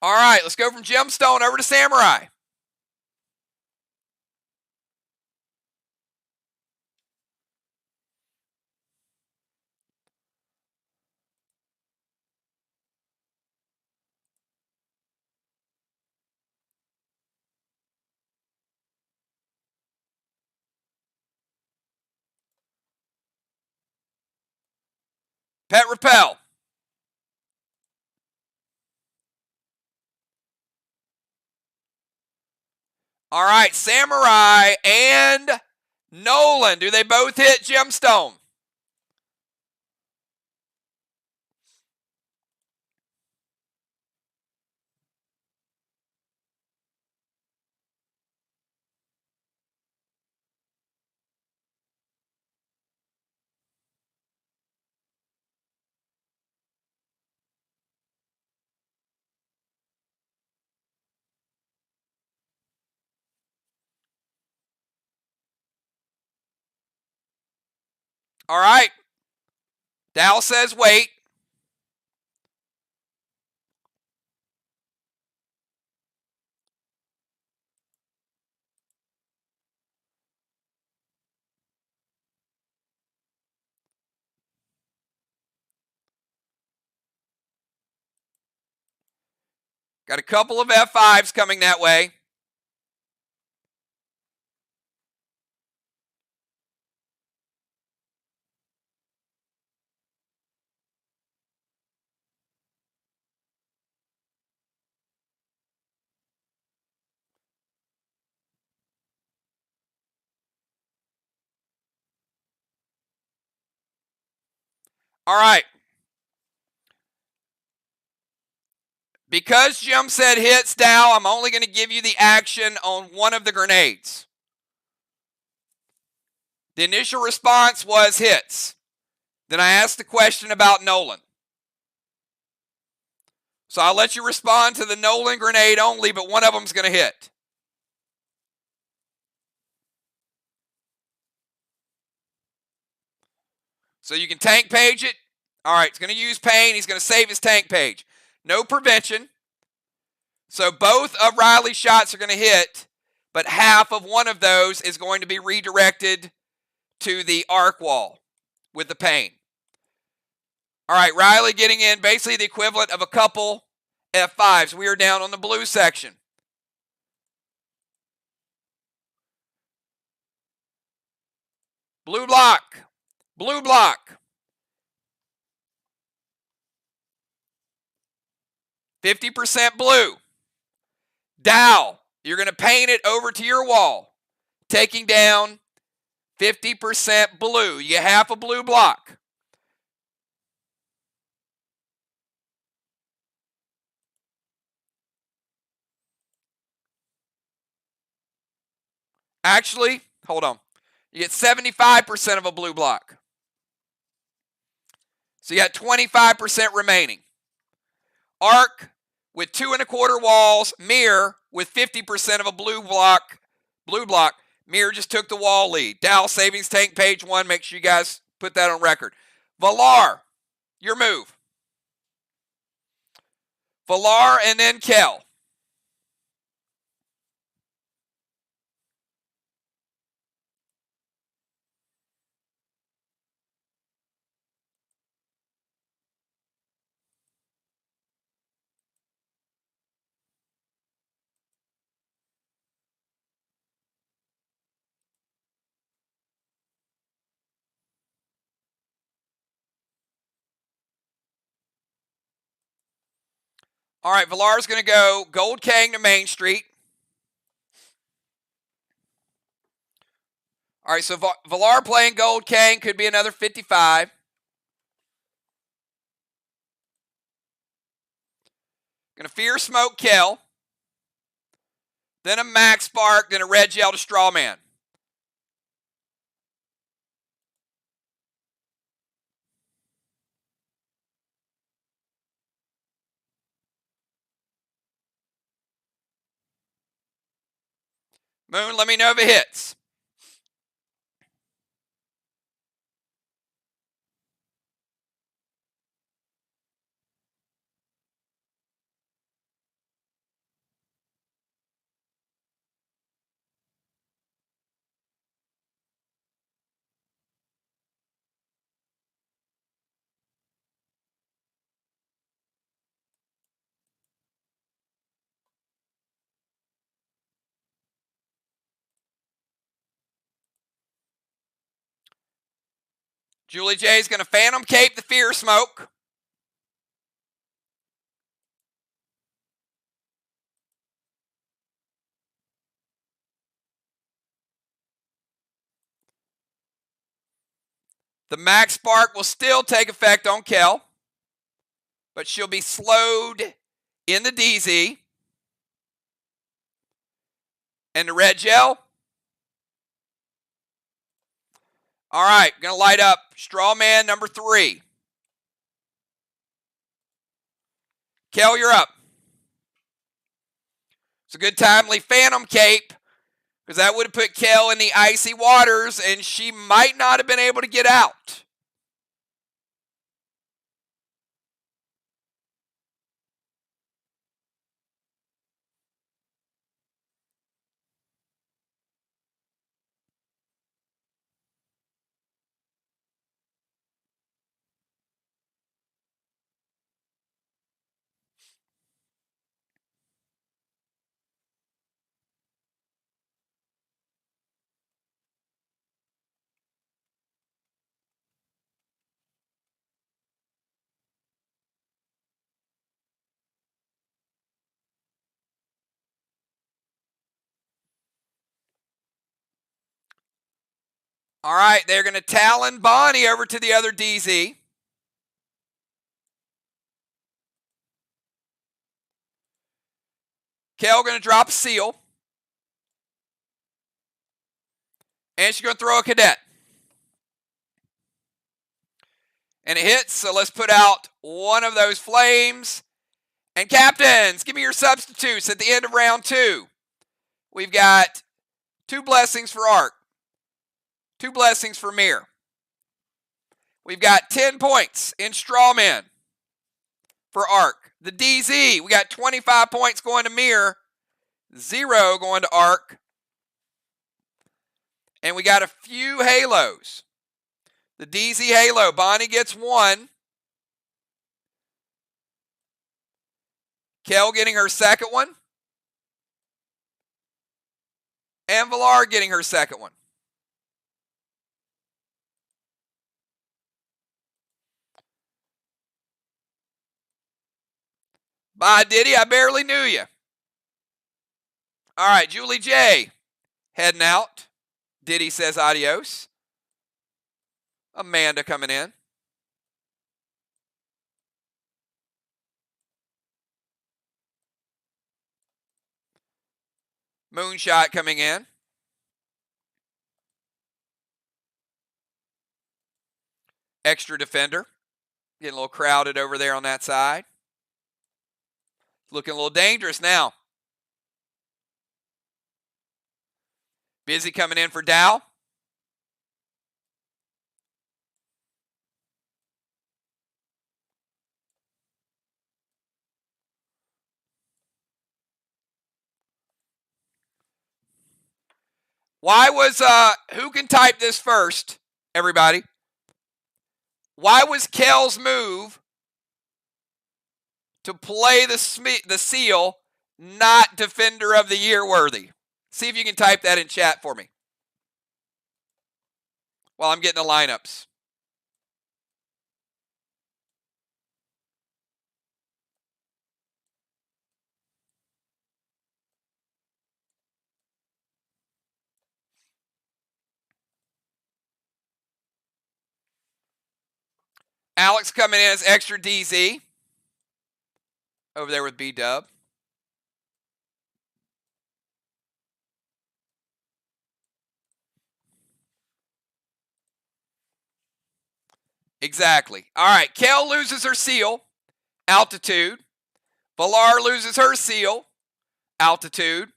All right, let's go from Gemstone over to Samurai. Pet Repel. All right, Samurai and Nolan. Do they both hit Gemstone? All right. Dow says wait. Got a couple of F5s coming that way. All right. Because Jim said hits, Dow, I'm only going to give you the action on one of the grenades. The initial response was hits. Then I asked the question about Nolan. So I'll let you respond to the Nolan grenade only, but one of them's going to hit. So you can tank page it. All right, it's going to use pain. He's going to save his tank page. No prevention. So both of Riley's shots are going to hit, but half of one of those is going to be redirected to the arc wall with the pain. All right, Riley getting in basically the equivalent of a couple F5s. We are down on the blue section. Blue block. Blue block. 50% blue. Dow, you're going to paint it over to your wall, taking down 50% blue. You get half a blue block. Actually, hold on. You get 75% of a blue block. So you got 25% remaining. Arc with 2 1/4 walls. MIR with 50% of a blue block. MIR just took the wall lead. Dow savings tank page 1. Make sure you guys put that on record. Valar, your move. Valar and then Kel. All right, Valar's going to go Gold King to Main Street. All right, so Valar playing Gold King could be another 55. Going to Fear Smoke Kel. Then a Max Spark, then a Red Gel to Strawman. Moon, let me know if it hits. Julie J is going to Phantom Cape the Fear Smoke. The Max Spark will still take effect on Kel, but she'll be slowed in the DZ. And the Red Gel. All right, going to light up Strawman number 3. Kel, you're up. It's a good timely Phantom Cape, because that would have put Kel in the icy waters, and she might not have been able to get out. All right, they're going to Talon Bonnie over to the other DZ. Kel going to drop a seal. And she's going to throw a cadet. And it hits, so let's put out one of those flames. And captains, give me your substitutes at the end of round 2. We've got 2 blessings for Arc. 2 blessings for MIR. we've got 10 points in Strawman for Arc. The DZ, we got 25 points going to MIR, 0 going to Arc. And we got a few halos. The DZ halo, Bonnie gets 1. Kel getting her second one. And Villar getting her second one. Bye, Diddy. I barely knew you. All right, Julie J. heading out. Diddy says adios. Amanda coming in. Moonshot coming in. Extra defender. Getting a little crowded over there on that side. Looking a little dangerous now. Busy coming in for Dow. Why was, who can type this first, everybody? Why was Kel's move to play the seal not Defender of the Year worthy? See if you can type that in chat for me while I'm getting the lineups. Alex coming in as extra DZ over there with B-Dub. Exactly. All right, Kel loses her seal, altitude. Villar loses her seal, altitude.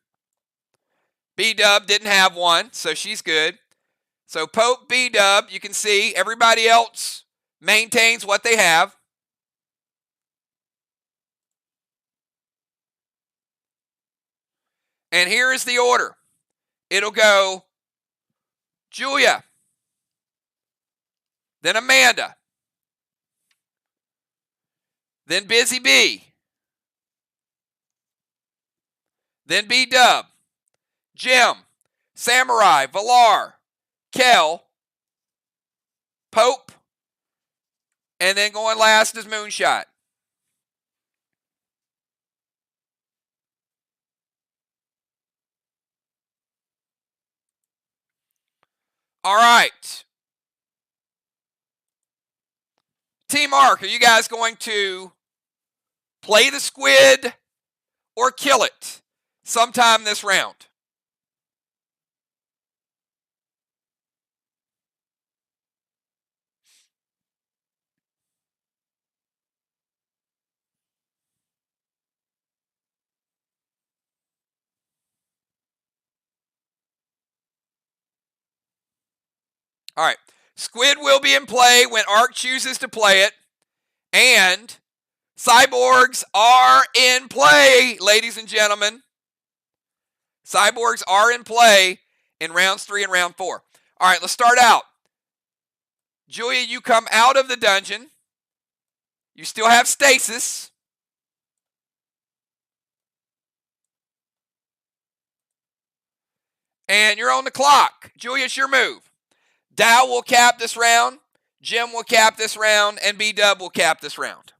B-Dub didn't have one, so she's good. So Pope, B-Dub, you can see everybody else maintains what they have. And here is the order. It'll go Julia, then Amanda, then Busy B, then B-Dub, Jim, Samurai, Villar, Kel, Pope, and then going last is Moonshot. All right. Team Arc, are you guys going to play the squid or kill it sometime this round? All right. Squid will be in play when Arc chooses to play it. And cyborgs are in play, ladies and gentlemen. Cyborgs are in play in rounds 3 and round 4. All right, let's start out. Julia, you come out of the dungeon. You still have stasis. And you're on the clock. Julia, it's your move. Dow will cap this round. Jim will cap this round. And B-Dub will cap this round.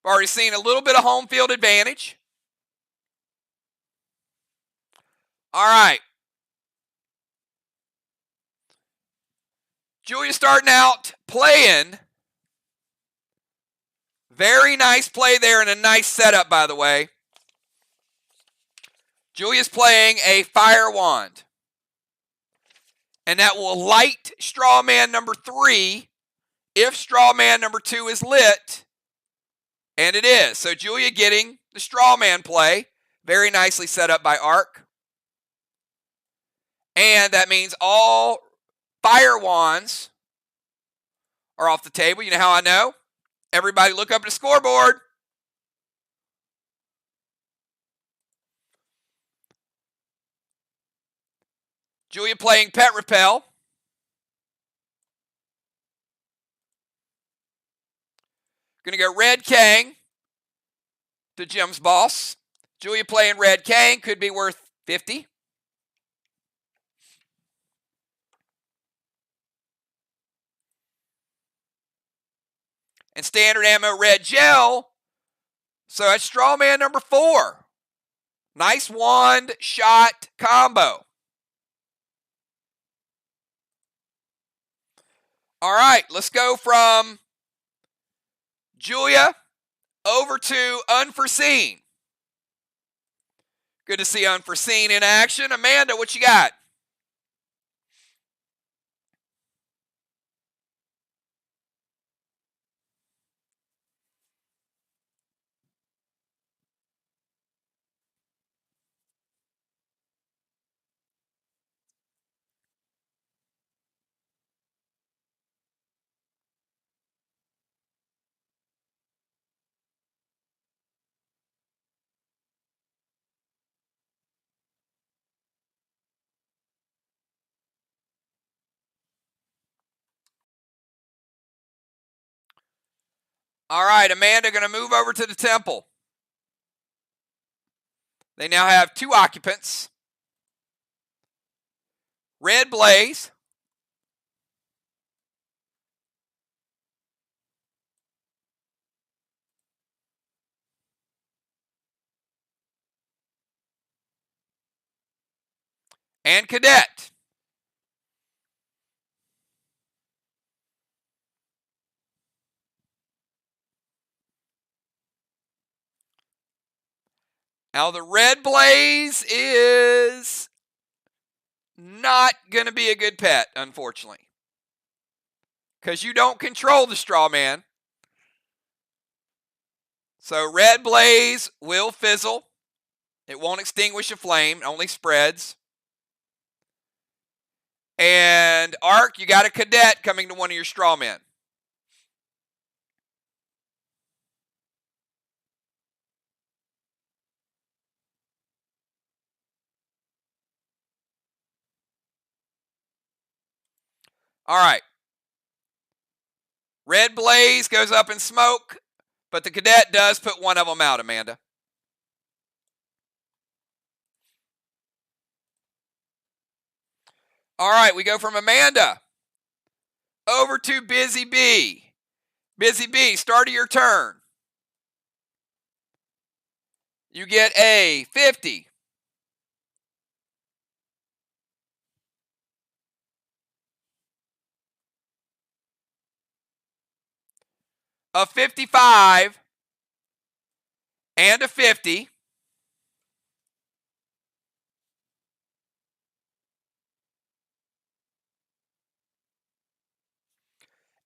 I've already seen a little bit of home field advantage. All right. Julia starting out playing. Very nice play there and a nice setup, by the way. Julia's playing a Fire Wand. And that will light straw man number 3 if straw man number 2 is lit. And it is. So Julia getting the straw man play. Very nicely set up by Ark. And that means all fire wands are off the table. You know how I know? Everybody look up at the scoreboard. Julia playing Pet Repel. Going to go Red Kang to Jim's boss. Julia playing Red Kang could be worth 50. And standard ammo red gel. So that's straw man number 4. Nice wand shot combo. All right, let's go from Julia over to Unforeseen. Good to see Unforeseen in action. Amanda, what you got? All right, Amanda going to move over to the temple. They now have 2 occupants. Red Blaze. And Cadet. Now the Red Blaze is not going to be a good pet, unfortunately. Because you don't control the straw man. So Red Blaze will fizzle. It won't extinguish a flame, it only spreads. And Ark, you got a Cadet coming to one of your straw men. All right. Red Blaze goes up in smoke, but the Cadet does put one of them out, Amanda. All right, we go from Amanda over to Busy Bee. Busy Bee, start of your turn. You get a 50. A 55 and a 50.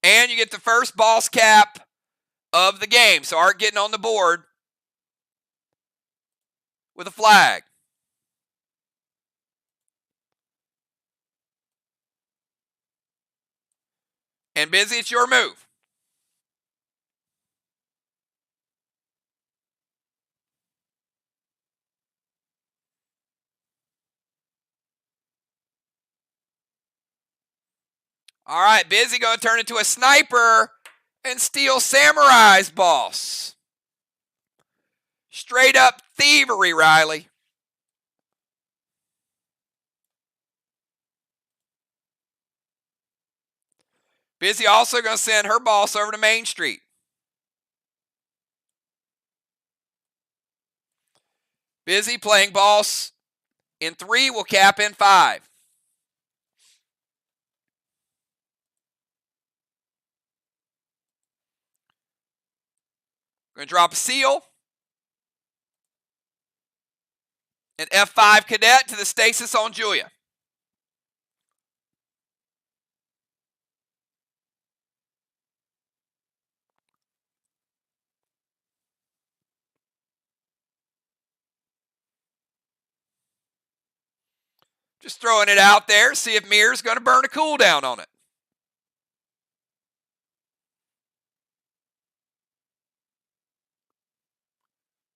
And you get the first boss cap of the game. So Art getting on the board with a flag. And Busy, it's your move. All right, Busy going to turn into a sniper and steal Samurai's boss. Straight up thievery, Riley. Busy also going to send her boss over to Main Street. Busy playing boss in 3 will cap in 5. Going to drop a seal. An F5 Cadet to the stasis on Julia. Just throwing it out there, see if MIR's going to burn a cooldown on it.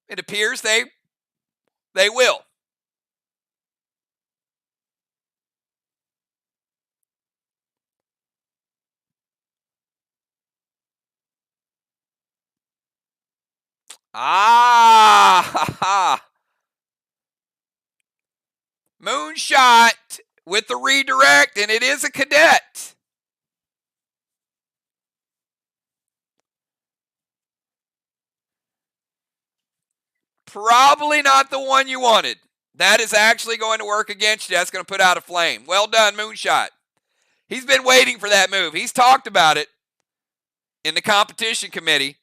It appears they will. Ah! Moonshot with the redirect, and it is a cadet. Probably not the one you wanted. That is actually going to work against you. That's going to put out a flame. Well done, Moonshot. He's been waiting for that move. He's talked about it in the competition committee.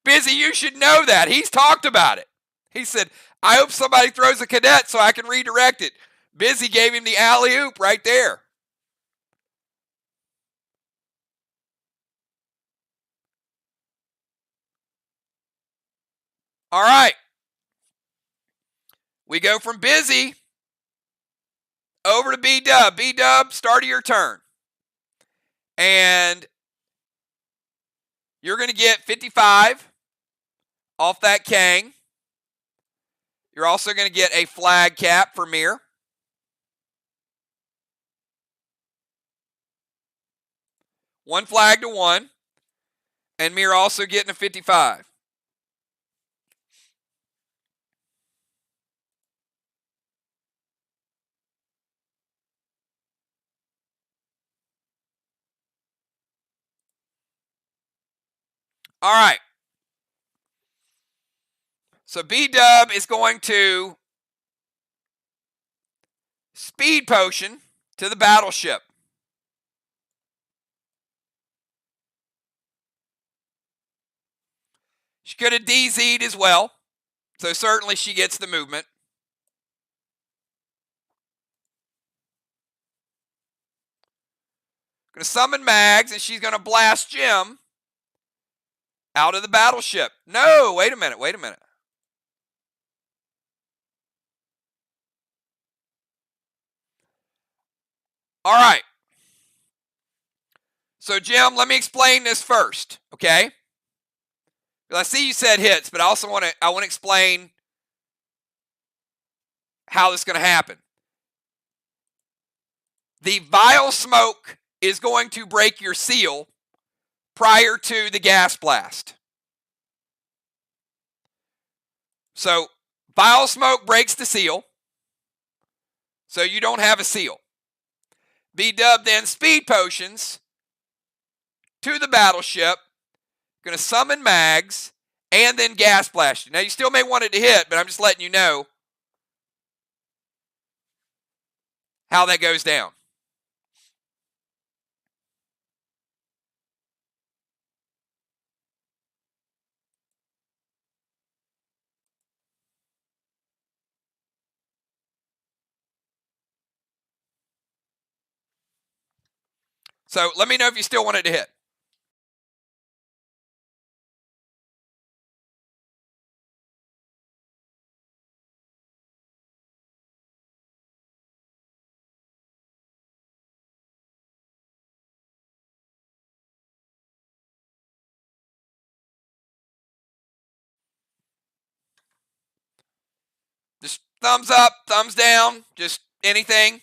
Busy, you should know that. He's talked about it. He said, I hope somebody throws a cadet so I can redirect it. Busy gave him the alley-oop right there. All right. We go from Busy over to B-Dub. B-Dub, start of your turn. And you're going to get 55 off that Kang. You're also going to get a flag cap for MIR. One flag to one. And MIR also getting a 55. All right. So B-Dub is going to speed potion to the battleship. She could have DZ'd as well. So certainly she gets the movement. Going to summon Mags, and she's going to blast Jim out of the battleship. No, wait a minute. All right. So, Jim, let me explain this first, okay? I see you said hits, but I also want to explain how this is going to happen. The vile smoke is going to break your seal prior to the gas blast. So, vile smoke breaks the seal, so you don't have a seal. B-Dub then speed potions to the battleship, going to summon Mags, and then gas blast you. Now, you still may want it to hit, but I'm just letting you know how that goes down. So let me know if you still want it to hit. Just thumbs up, thumbs down, just anything.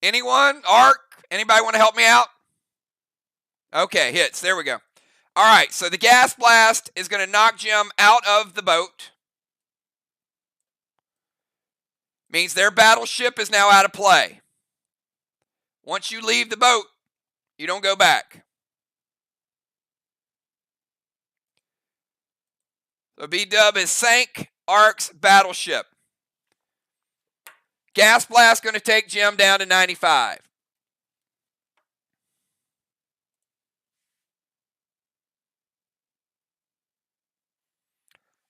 Anyone? Ark? Anybody want to help me out? Okay, hits. There we go. All right, so the gas blast is going to knock Jim out of the boat. Means their battleship is now out of play. Once you leave the boat, you don't go back. So B-Dub has sank Ark's battleship. Gas blast going to take Jim down to 95.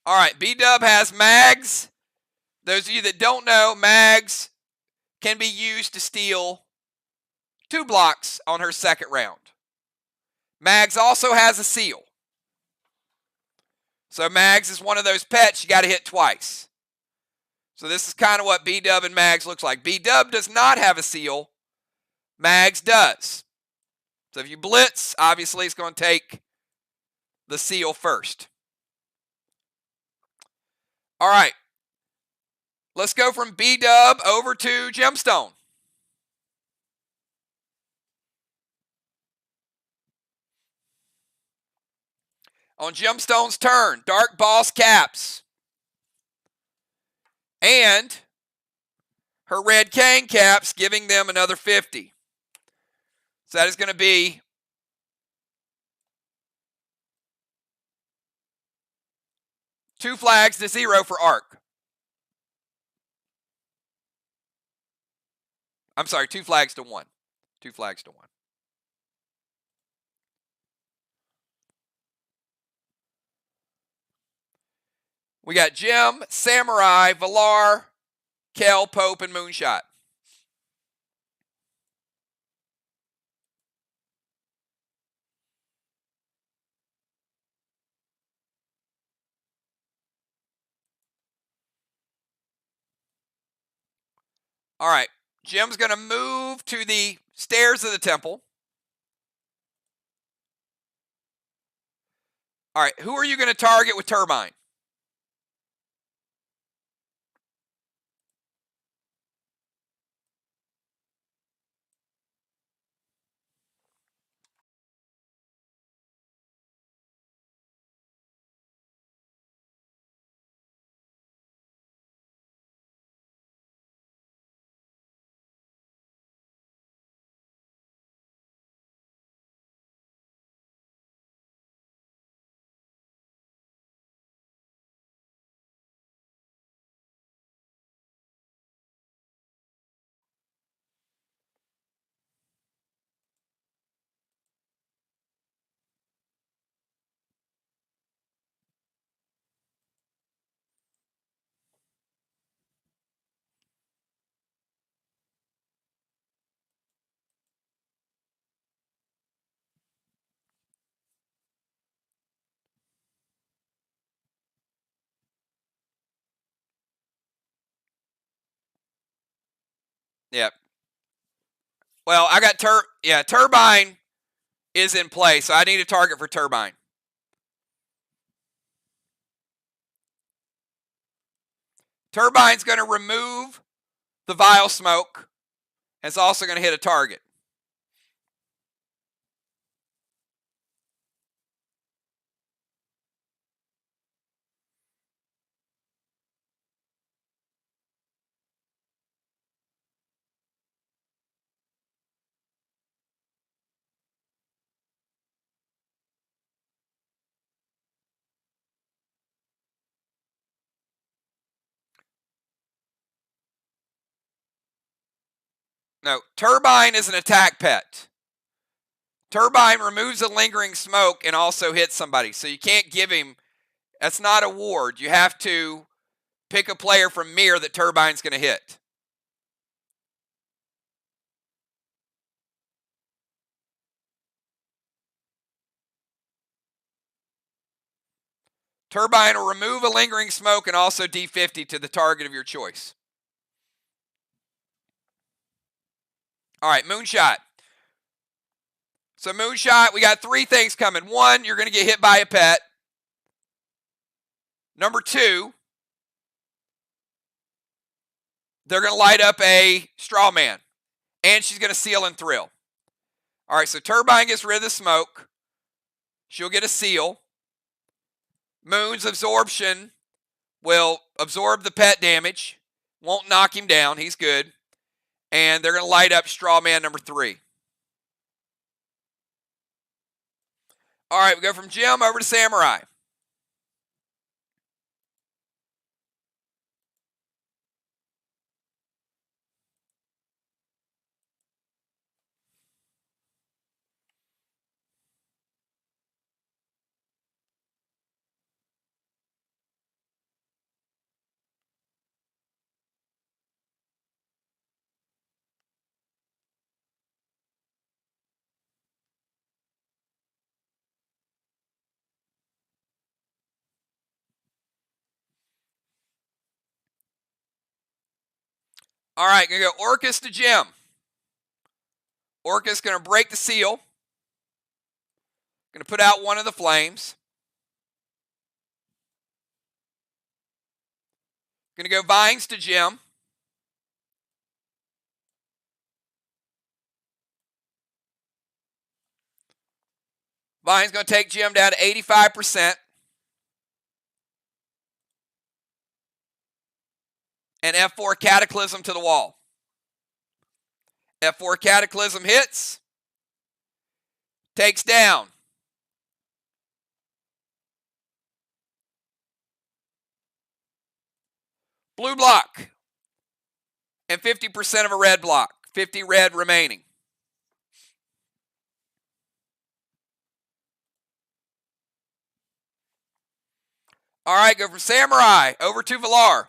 All right, B-Dub has Mags Those of you that don't know, Mags can be used to steal 2 blocks on her second round. Mags also has a seal. So Mags is one of those pets you got to hit twice. So this is kind of what B-Dub and Mags looks like. B-Dub does not have a seal. Mags does. So if you blitz, obviously it's going to take the seal first. All right. Let's go from B-Dub over to Gemstone. On Gemstone's turn, Dark Boss caps. And her Red Kang caps, giving them another 50. So that is going to be two flags to 0 for Arc. I'm sorry, 2 flags to 1. 2 flags to 1. We got Gem, Samurai, Valar, Kel, Pope, and Moonshot. All right, Gem's going to move to the stairs of the temple. All right, who are you going to target with Turbine? Yep. Well, I got Turbine is in play, so I need a target for Turbine. Turbine's going to remove the Vile Smoke. And it's also going to hit a target. No, Turbine is an attack pet. Turbine removes a lingering smoke and also hits somebody. So you can't give him, that's not a ward. You have to pick a player from MIR that Turbine's going to hit. Turbine will remove a lingering smoke and also D50 to the target of your choice. All right, Moonshot. So Moonshot, we got 3 things coming. 1, you're going to get hit by a pet. Number 2, they're going to light up a straw man. And she's going to seal and thrill. All right, so Turbine gets rid of the smoke. She'll get a seal. Moon's absorption will absorb the pet damage. Won't knock him down. He's good. And they're going to light up straw man number 3. All right, we go from Gem over to Samurai. All right, going to go Orcus to Jim. Orcus going to break the seal. Going to put out one of the flames. Going to go Vines to Jim. Vine's going to take Jim down to 85%. And F4 Cataclysm to the wall. F4 Cataclysm hits. Takes down. Blue block. And 50% of a red block. 50 red remaining. All right, go from Samurai over to Valar.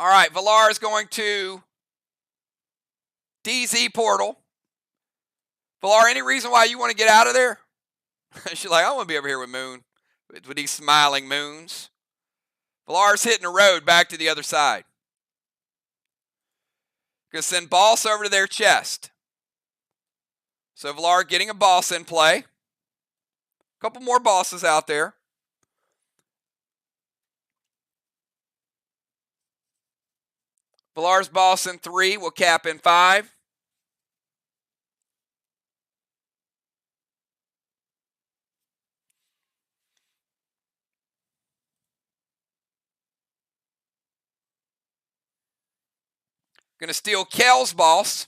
All right, Valar is going to DZ portal. Valar, any reason why you want to get out of there? She's like, I want to be over here with Moon, with these smiling moons. Valar's hitting the road back to the other side. Going to send Boss over to their chest. So Valar getting a boss in play. A couple more bosses out there. Valar's boss in 3 will cap in 5. Going to steal Kel's boss.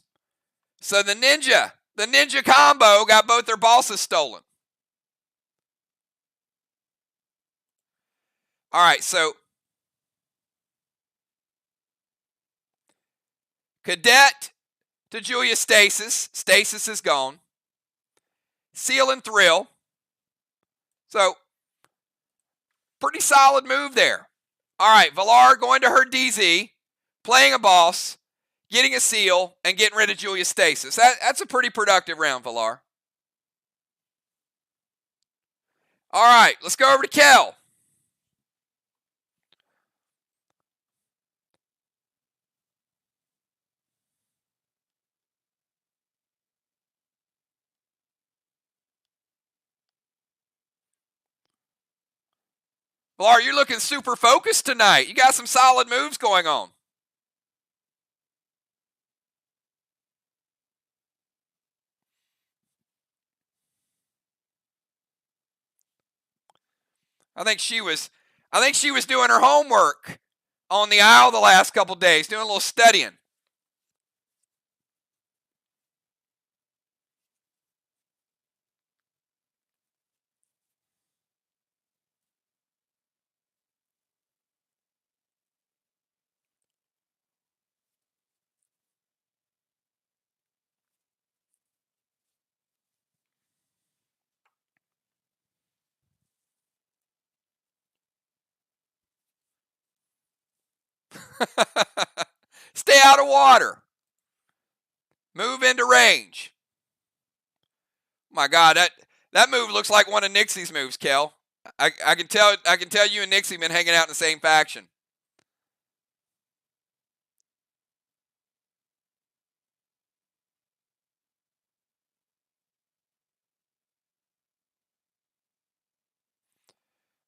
So the ninja combo got both their bosses stolen. All right, so Cadet to Julia Stasis. Stasis is gone. Seal and Thrill. So, pretty solid move there. All right, Valar going to her DZ, playing a boss, getting a seal, and getting rid of Julia Stasis. That's a pretty productive round, Valar. All right, let's go over to Kel. Valar, you're looking super focused tonight. You got some solid moves going on. I think she was doing her homework on the Isle the last couple days, doing a little studying. Stay out of water. Move into range. My God, that move looks like one of Nixie's moves, Kel. I can tell you and Nixie been hanging out in the same faction.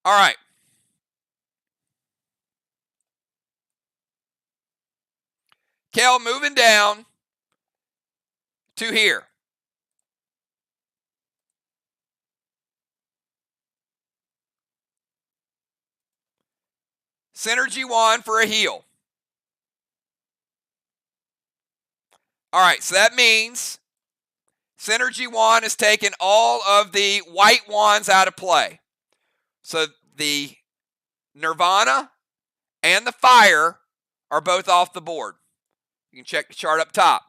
All right. Kel moving down to here. Synergy wand for a heal. All right, so that means Synergy Wand has taken all of the white wands out of play. So the Nirvana and the Fire are both off the board. You can check the chart up top.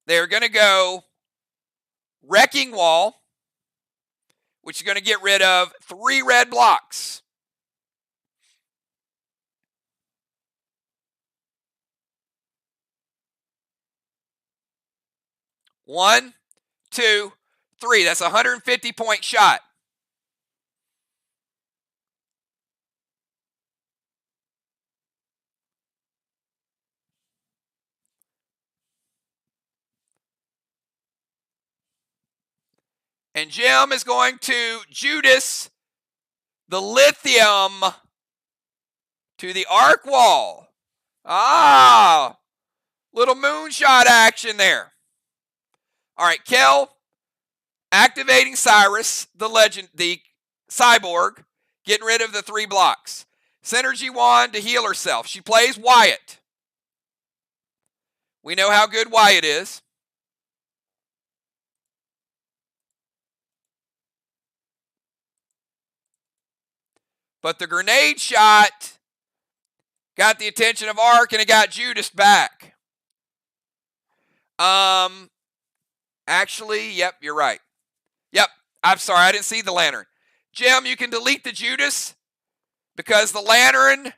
They're going to go Wrecking Wall, which is going to get rid of 3 red blocks. One, 2, 3. That's a 150-point shot. And Jim is going to Judas the lithium to the arc wall. Ah, little moonshot action there. All right, Kel activating Cyrus, the legend, the cyborg, getting rid of the 3 blocks. Synergy Wand to heal herself. She plays Wyatt. We know how good Wyatt is. But the grenade shot got the attention of Ark, and it got Judas back. Actually, yep, you're right. Yep, I'm sorry, I didn't see the lantern. Jim, you can delete the Judas because the lantern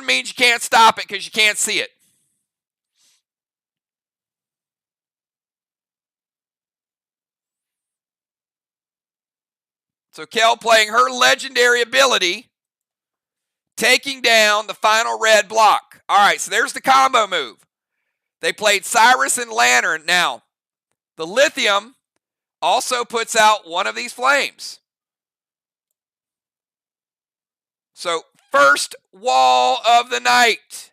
means you can't stop it because you can't see it. So Kel playing her legendary ability, taking down the final red block. All right, so there's the combo move. They played Cyrus and Lantern. Now, the lithium also puts out one of these flames. So, first wall of the night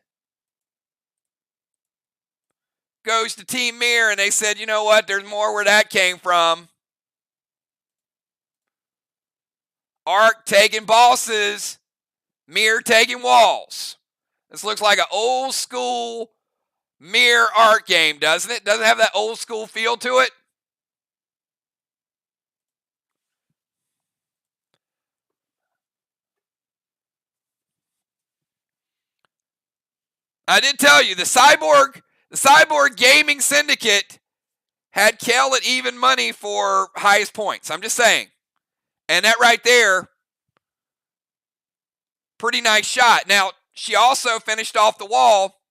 goes to Team MIR, and they said, you know what, there's more where that came from. Arc taking bosses, MIR taking walls. This looks like an old school MIR Arc game, doesn't it? Doesn't it have that old school feel to it? I did tell you, the Cyborg Gaming Syndicate had Kel at even money for highest points. I'm just saying. And that right there, pretty nice shot. Now, she also finished off the wall,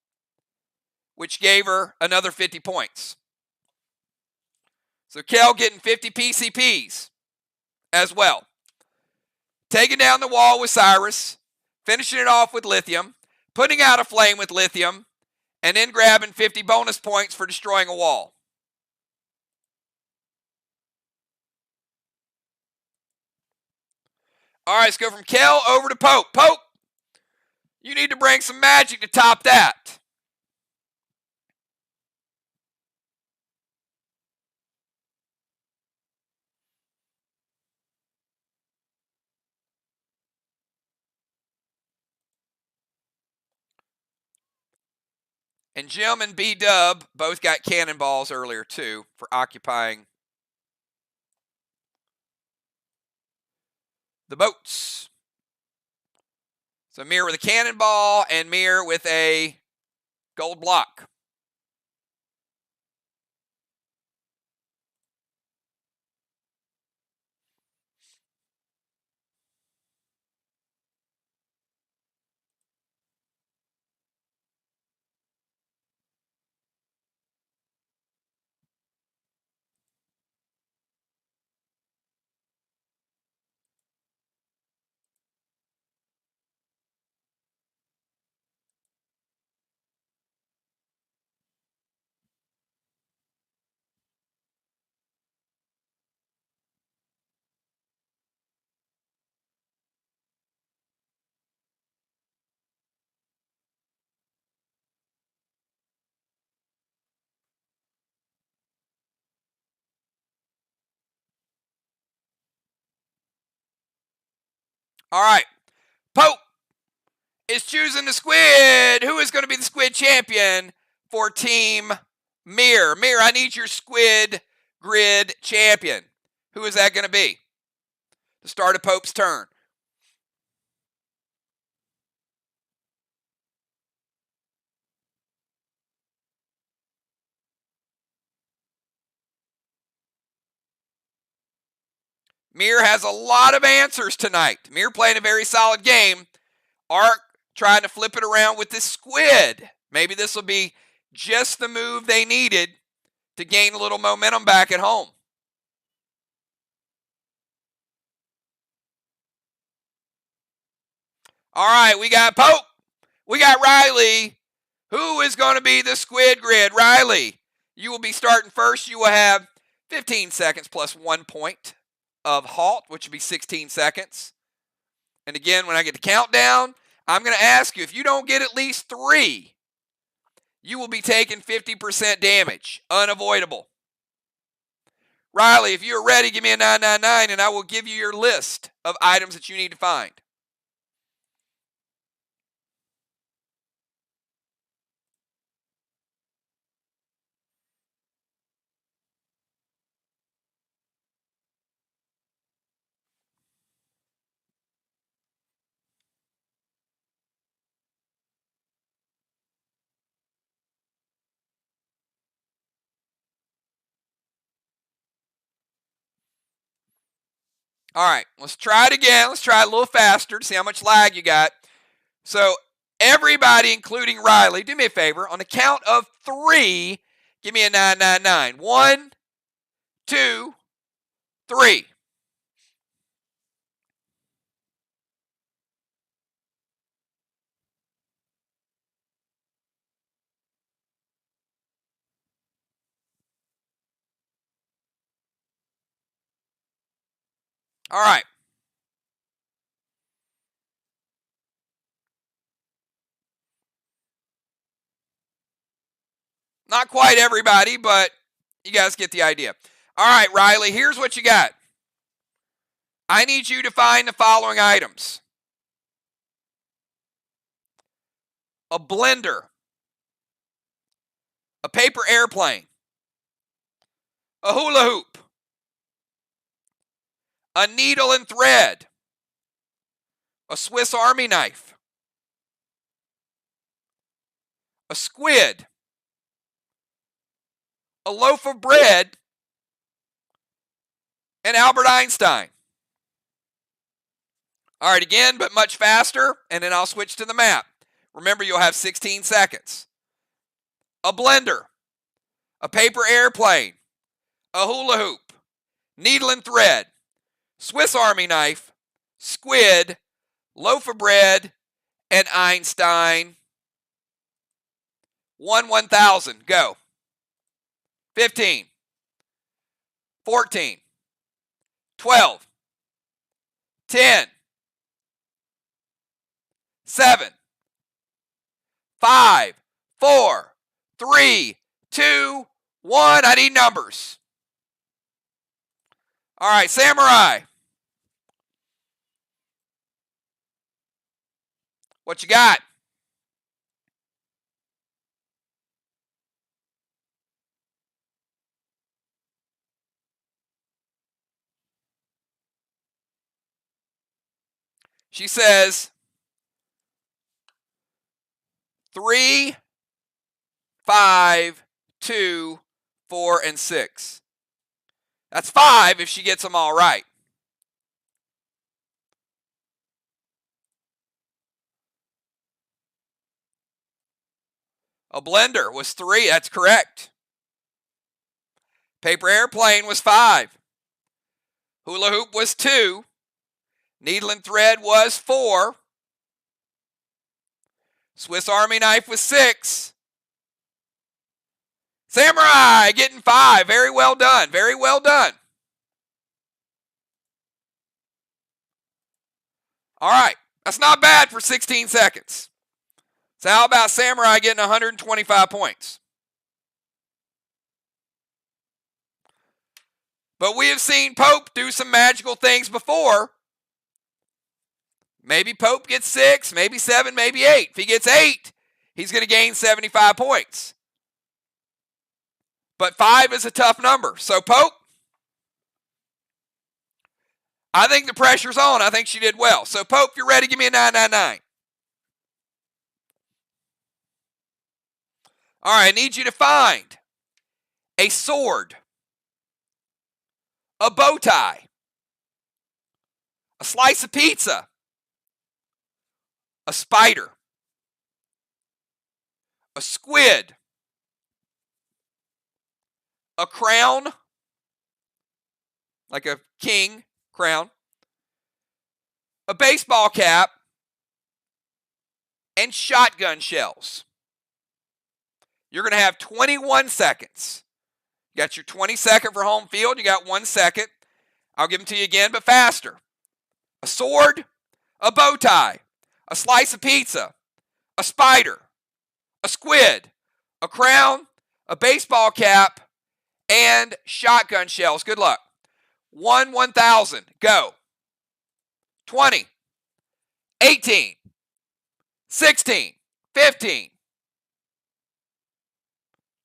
which gave her another 50 points. So Kel getting 50 PCPs as well. Taking down the wall with Cyrus, finishing it off with lithium, putting out a flame with lithium, and then grabbing 50 bonus points for destroying a wall. All right, let's go from Kel over to Pope. Pope, you need to bring some magic to top that. And Jim and B-Dub both got cannonballs earlier, too, for occupying the boats. So MIR with a cannonball and MIR with a gold block. All right. Pope is choosing the squid. Who is going to be the squid champion for Team MIR? MIR, I need your squid grid champion. Who is that going to be? The start of Pope's turn. MIR has a lot of answers tonight. MIR playing a very solid game. Ark trying to flip it around with this squid. Maybe this will be just the move they needed to gain a little momentum back at home. All right, we got Pope. We got Riley. Who is going to be the squid grid? Riley, you will be starting first. You will have 15 seconds plus 1 point of halt, which will be 16 seconds. And again, when I get the countdown, I'm going to ask you, if you don't get at least 3, you will be taking 50% damage. Unavoidable. Riley, if you're ready, give me a 999 and I will give you your list of items that you need to find. All right, let's try it again. Let's try it a little faster to see how much lag you got. So everybody, including Riley, do me a favor. On the count of 3, give me a 999. 1, 2, 3. All right. Not quite everybody, but you guys get the idea. All right, Riley, here's what you got. I need you to find the following items. A blender, a paper airplane, a hula hoop, a needle and thread, a Swiss Army knife, a squid, a loaf of bread, and Albert Einstein. All right, again, but much faster, and then I'll switch to the map. Remember, you'll have 16 seconds. A blender, a paper airplane, a hula hoop, needle and thread, Swiss Army knife, squid, loaf of bread, and Einstein. 1,000, go. 15, 14, 12, 10, 7, 5, 4, 3, 2, 1. I need numbers. All right, Samurai. What you got? She says 3, 5, 2, 4, and 6. That's 5 if she gets them all right. A blender was 3. That's correct. Paper airplane was 5. Hula hoop was 2. Needle and thread was 4. Swiss Army knife was 6. Samurai getting 5. Very well done. Very well done. All right. That's not bad for 16 seconds. So how about Samurai getting 125 points? But we have seen Pope do some magical things before. Maybe Pope gets 6, maybe 7, maybe 8. If he gets 8, he's going to gain 75 points. But 5 is a tough number. So Pope, I think the pressure's on. I think she did well. So Pope, if you're ready, give me a 999. All right, I need you to find a sword, a bow tie, a slice of pizza, a spider, a squid, a crown, like a king crown, a baseball cap, and shotgun shells. You're going to have 21 seconds. You got your 20-second for home field. You got 1 second. I'll give them to you again, but faster. A sword, a bow tie, a slice of pizza, a spider, a squid, a crown, a baseball cap, and shotgun shells. Good luck. 1,000. Go. 20, 18, 16, 15,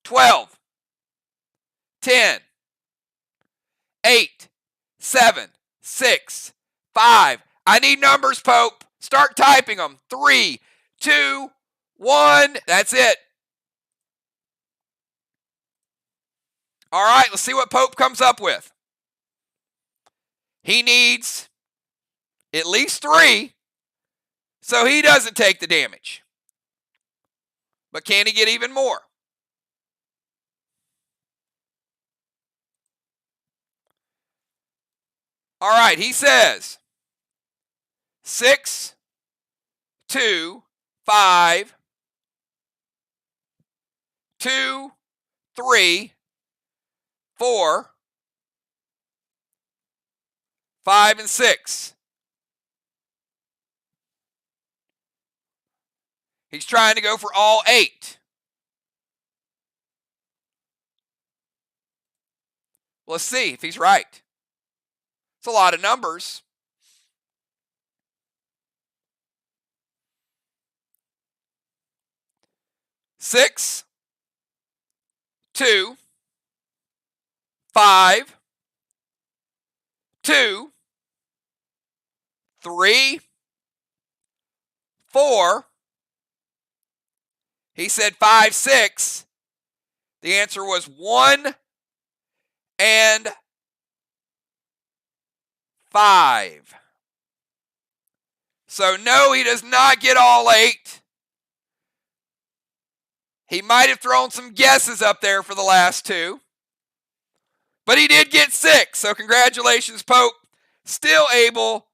12, 10, 8, 7, 6, 5. I need numbers, Pope. Start typing them. 3, 2, 1. That's it. All right, let's see what Pope comes up with. He needs at least 3, so he doesn't take the damage. But can he get even more? All right, he says 6, 2, 5, 2, 3, 4, 5, and 6. He's trying to go for all 8. Let's see if he's right. It's a lot of numbers. Six, 2, 5, 2, 3, 4. He said 5, 6. The answer was 1 and 5. So no, he does not get all 8. He might have thrown some guesses up there for the last 2. But he did get 6. So congratulations, Pope. Still able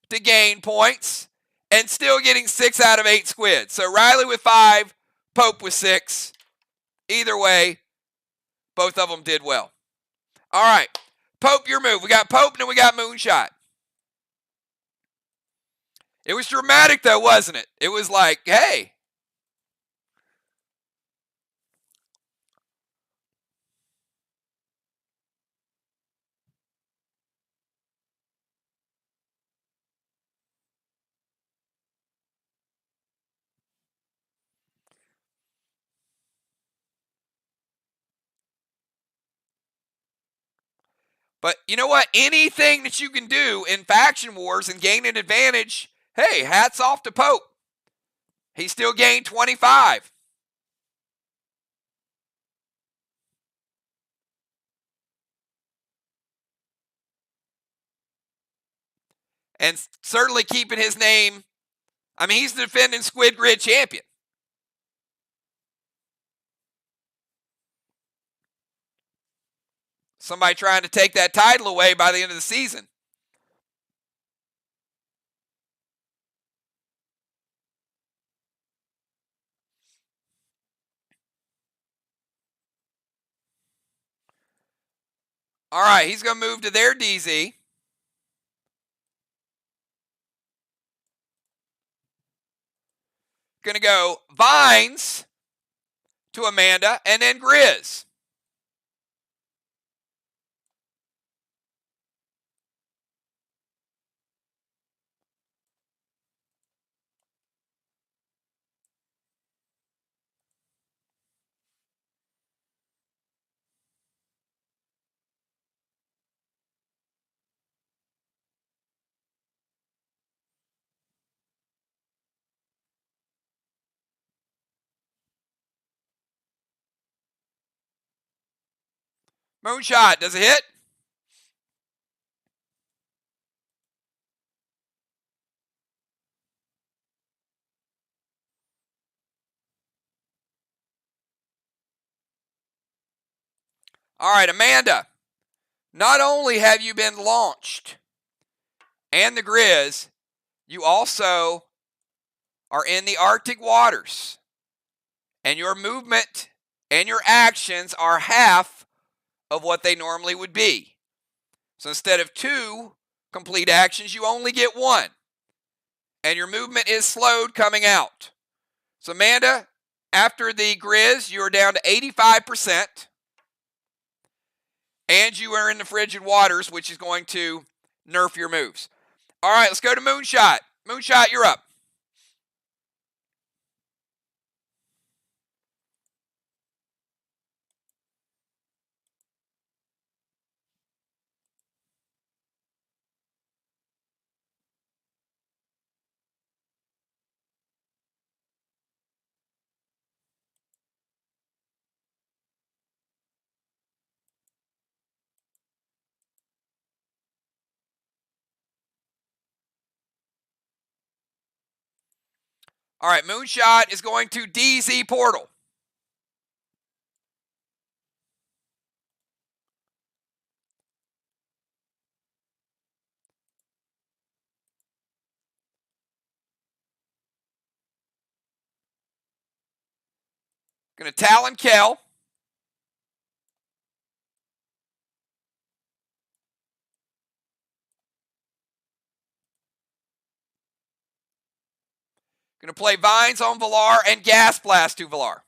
to gain points and still getting 6 out of 8 squids. So Riley with 5, Pope with 6. Either way, both of them did well. All right, Pope, your move. We got Pope and then we got Moonshot. It was dramatic though, wasn't it? It was like, hey. But you know what? Anything that you can do in Faction Wars and gain an advantage, hey, hats off to Pope. He still gained 25. And certainly keeping his name. I mean, he's the defending Squid Grid champion. Somebody trying to take that title away by the end of the season. All right, he's going to move to their DZ. Going to go Vines to Amanda and then Grizz. Moonshot, does it hit? All right, Amanda. Not only have you been launched and the Grizz, you also are in the Arctic waters. And your movement and your actions are half of what they normally would be. So instead of 2 complete actions, you only get 1. And your movement is slowed coming out. So Amanda, after the Grizz, you are down to 85%. And you are in the frigid waters, which is going to nerf your moves. All right, let's go to Moonshot. Moonshot, you're up. All right, Moonshot is going to DZ Portal. Going to Talon Kel. Going to play Vines on Valar and Gas Blast to Valar.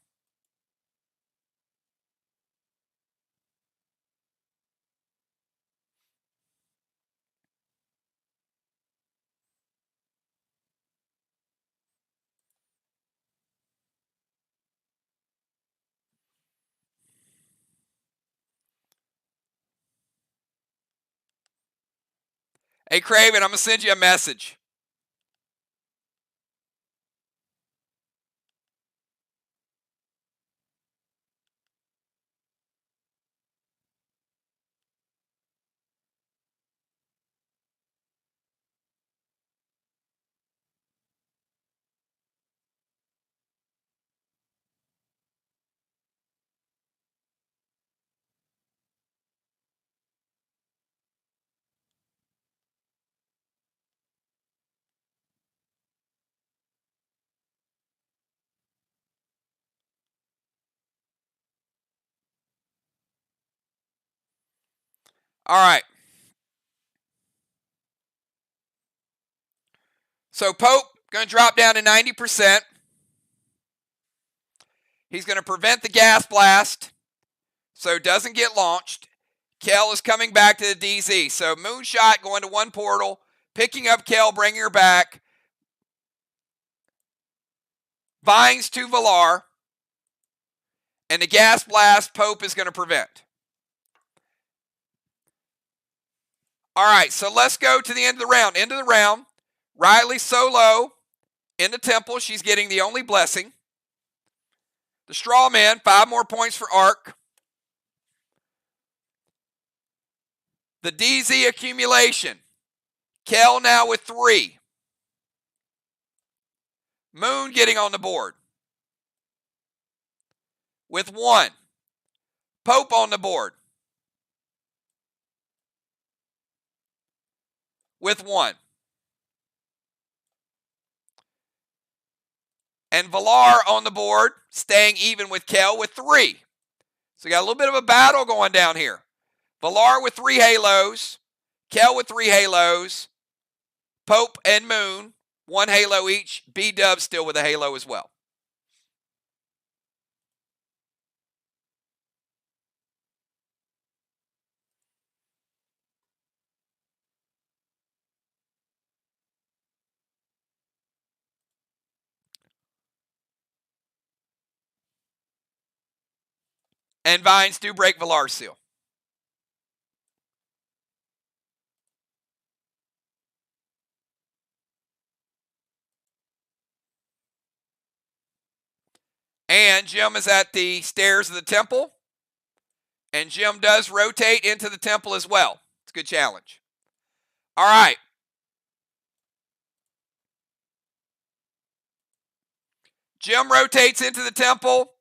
Hey, Craven, I'm going to send you a message. All right. So Pope going to drop down to 90%. He's going to prevent the Gas Blast so it doesn't get launched. Kel is coming back to the DZ. So Moonshot going to 1 portal, picking up Kel, bringing her back. Vines to Valar. And the Gas Blast Pope is going to prevent. All right, so let's go to the end of the round. End of the round. Riley solo in the temple. She's getting the only blessing. The straw man, 5 more points for Ark. The DZ accumulation. Kel now with 3. Moon getting on the board with 1. Pope on the board with 1. And Valar on the board, staying even with Kel with 3. So you got a little bit of a battle going down here. Valar with 3 halos. Kel with 3 halos. Pope and Moon, 1 halo each. B-Dub still with a halo as well. And Vines do break Valar's seal. And Jim is at the stairs of the temple. And Jim does rotate into the temple as well. It's a good challenge. All right. Jim rotates into the temple,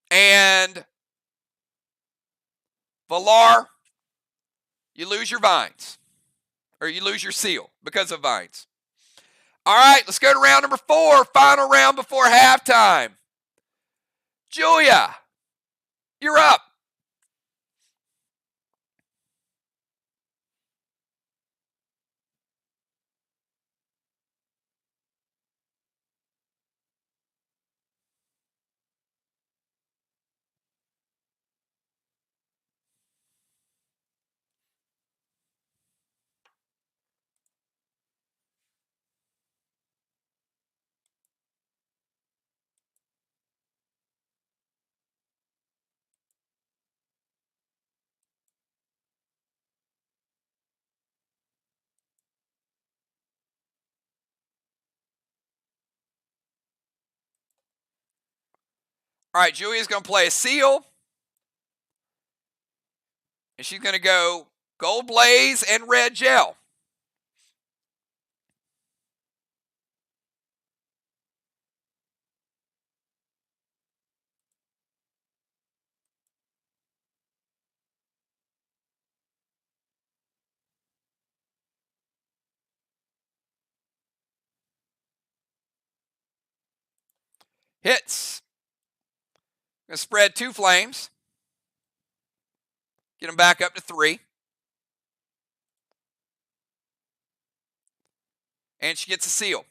and Valar, you lose your vines. Or you lose your seal because of vines. All right, let's go to round number 4, final round before halftime. Julia, you're up. All right, Julia's going to play a seal. And she's going to go Gold Blaze and Red Gel. Hits. Going to spread 2 flames. Get them back up to 3. And she gets a seal.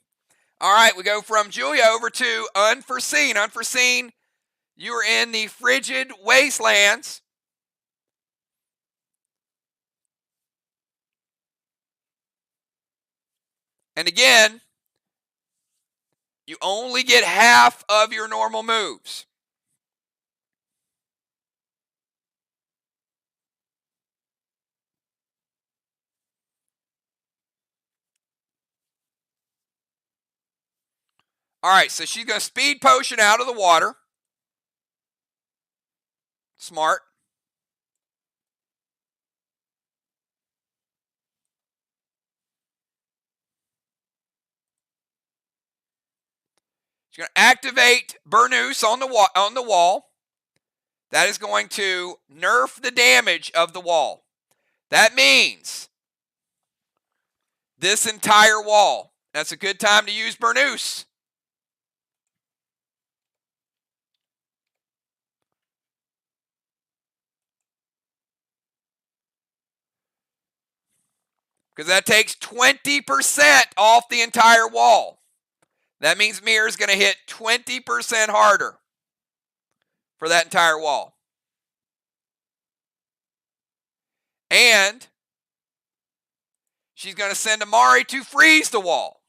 All right, we go from Julia over to Unforeseen. Unforeseen, you are in the Frigid Wastelands. And again, you only get half of your normal moves. All right, so she's going to speed potion out of the water. Smart. She's going to activate Burnous on the wall. That is going to nerf the damage of the wall. That means this entire wall. That's a good time to use Burnous. Because that takes 20% off the entire wall. That means MIR is going to hit 20% harder for that entire wall. And she's going to send Amari to freeze the wall.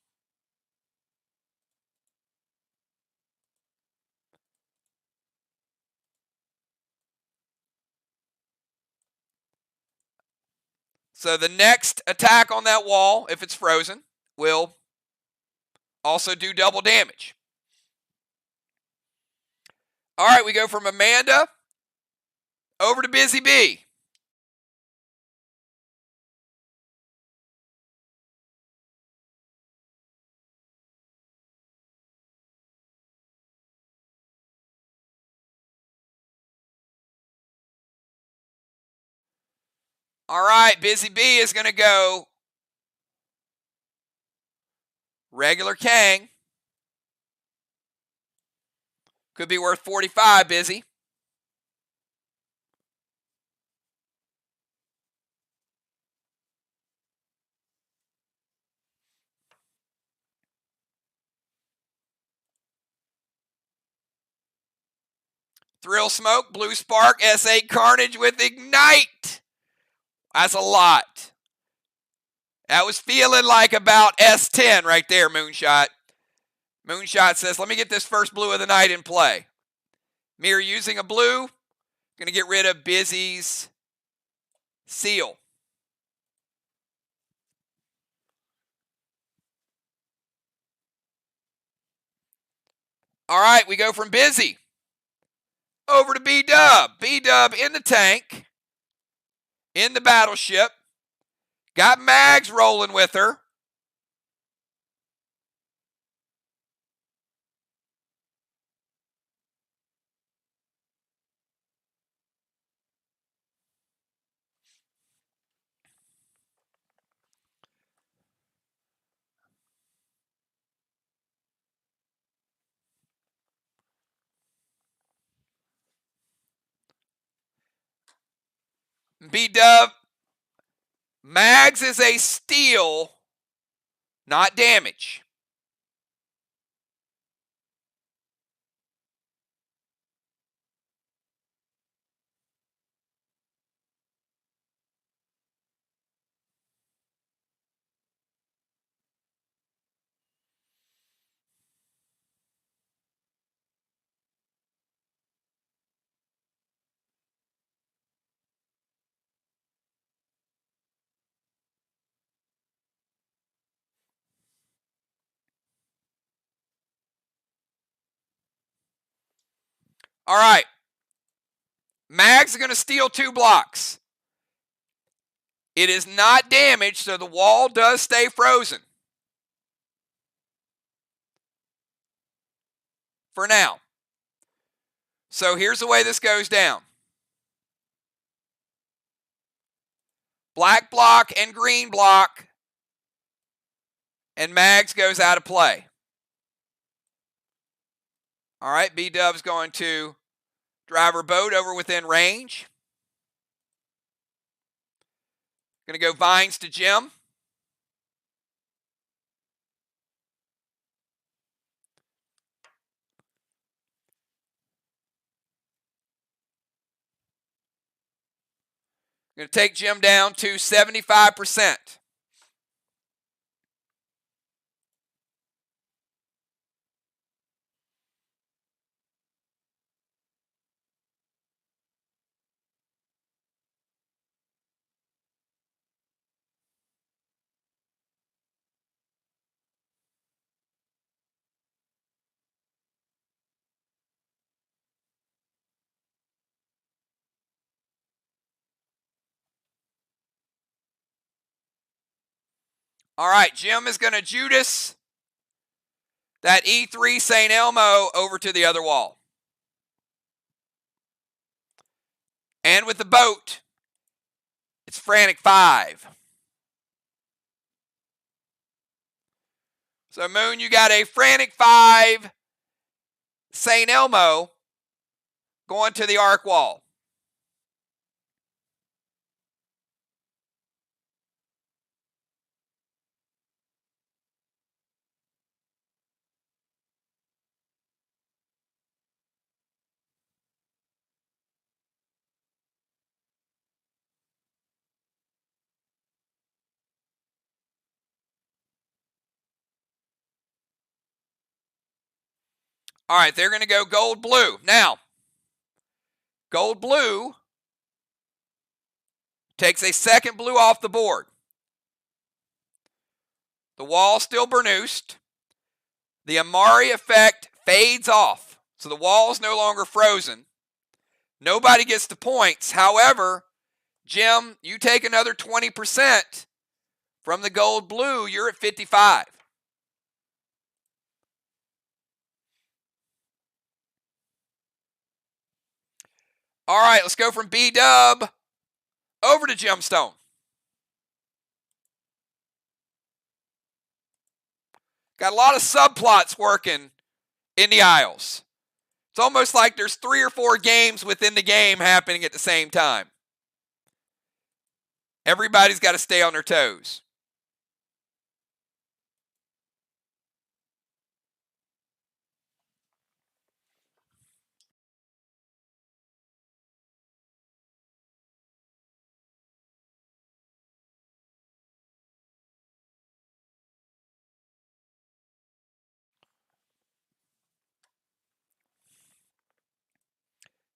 So the next attack on that wall, if it's frozen, will also do double damage. All right, we go from Amanda over to Busy Bee. All right, Busy Bee is going to go regular Kang. Could be worth 45, Busy. Thrill Smoke, Blue Spark, S8 Carnage with Ignite. That's a lot. That was feeling like about S10 right there, Moonshot. Moonshot says, let me get this first blue of the night in play. MIR using a blue. Going to get rid of Busy's seal. All right, we go from Busy over to B-Dub. B-Dub in the tank. in the battleship. Got Mags rolling with her. B-Dub, Mags is a steal, not damage. All right. Mags is going to steal 2 blocks. It is not damaged, so the wall does stay frozen. For now. So here's the way this goes down. Black block and green block. And Mags goes out of play. All right, B-Dub's going to drive her boat over within range. Going to go vines to Jim. Going to take Jim down to 75%. All right, Jim is going to Judas that E3 St. Elmo over to the other wall. And with the boat, it's Frantic 5. So, Moon, you got a Frantic 5 St. Elmo going to the arc wall. All right, they're going to go gold-blue. Now, gold-blue takes a second blue off the board. The wall's still burnoosed. The Amari effect fades off. So the wall's no longer frozen. Nobody gets the points. However, Jim, you take another 20% from the gold-blue. You're at 55. All right, let's go from B-Dub over to Gemstone. Got a lot of subplots working in the Isles. It's almost like there's 3 or 4 games within the game happening at the same time. Everybody's got to stay on their toes.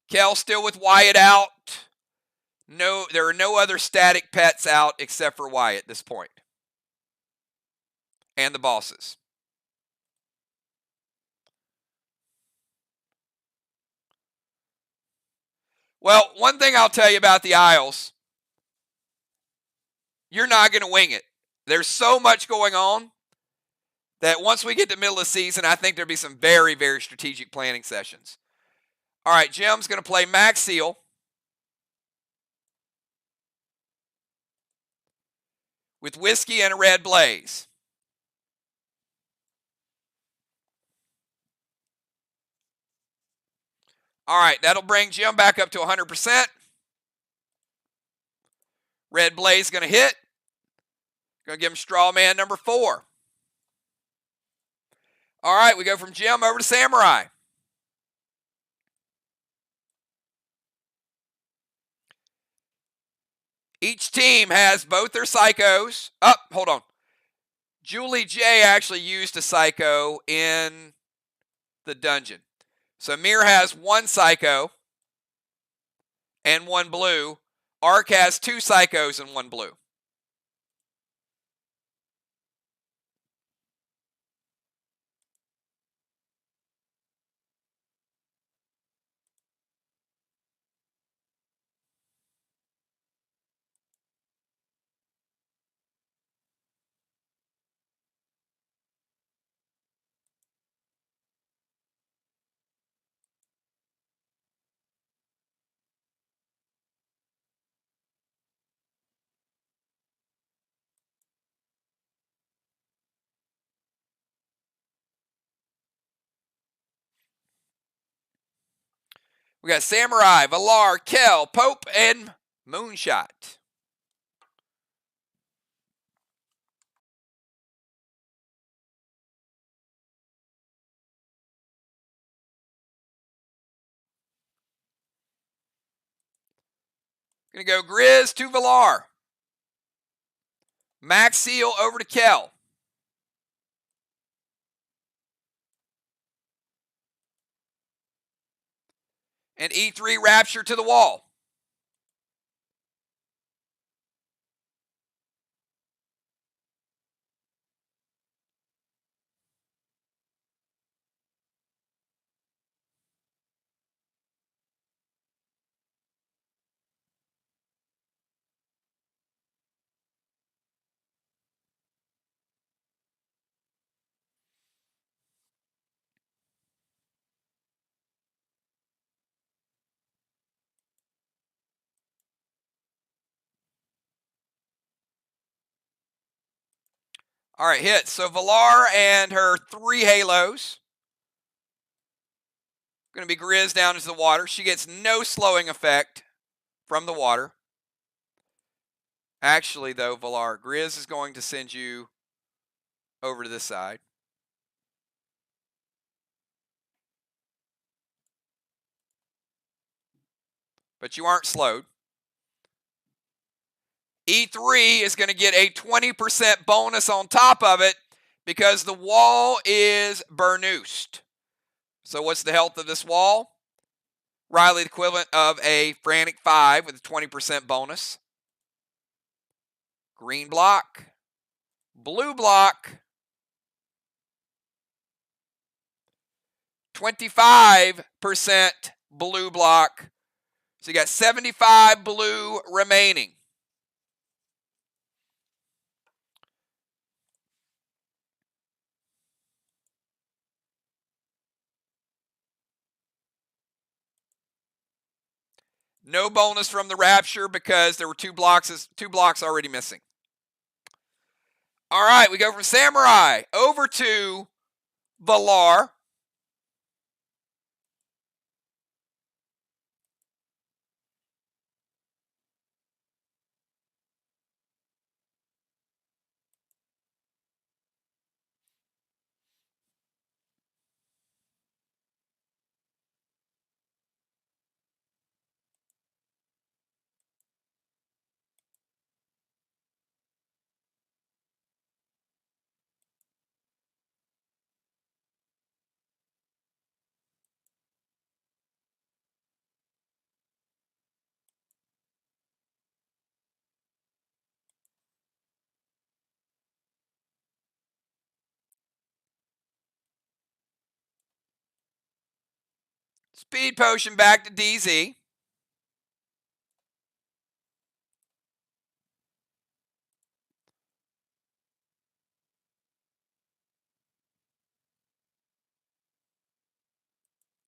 Kel still with Wyatt out. No, there are no other static pets out except for Wyatt at this point. And the bosses. Well, one thing I'll tell you about the Isles you're not going to wing it. There's so much going on that once we get to the middle of the season, I think there'll be some very, very strategic planning sessions. All right, Jim's going to play Max Seal with Whiskey and a Red Blaze. All right, that'll bring Jim back up to 100%. Red Blaze going to hit. Going to give him straw man number 4. All right, we go from Jim over to Samurai. Each team has both their psychos. Hold on. Julie J actually used a psycho in the dungeon. So MIR has 1 psycho and 1 blue. Ark has 2 psychos and 1 blue. We got Samurai, Valar, Kel, Pope, and Moonshot. Going to go Grizz to Valar. Max Seal over to Kel. And E3 Rapture to the wall. All right, hit. So Valar and her 3 halos. Going to be Grizz down into the water. She gets no slowing effect from the water. Actually, though, Valar, Grizz is going to send you over to this side. But you aren't slowed. E3 is going to get a 20% bonus on top of it because the wall is burnoosed. So what's the health of this wall? Riley, the equivalent of a Frantic 5 with a 20% bonus. Green block. Blue block. 25% blue block. So you got 75 blue remaining. No bonus from the Rapture because there were 2 blocks already missing. All right, we go from Samurai over to Valar. Speed potion back to DZ.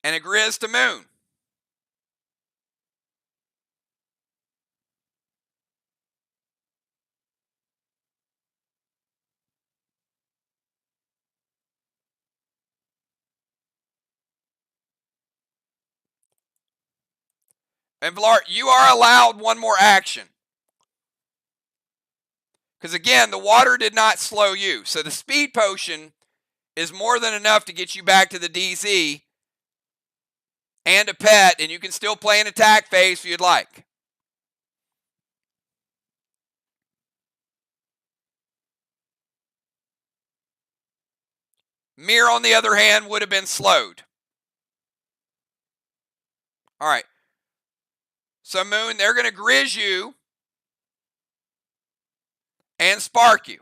and a grizz to Moon. And Villar, you are allowed one more action. Because again, the water did not slow you. So the speed potion is more than enough to get you back to the DZ and a pet, and you can still play an attack phase if you'd like. MIR, on the other hand, would have been slowed. All right. So, Moon, they're going to grizz you and spark you.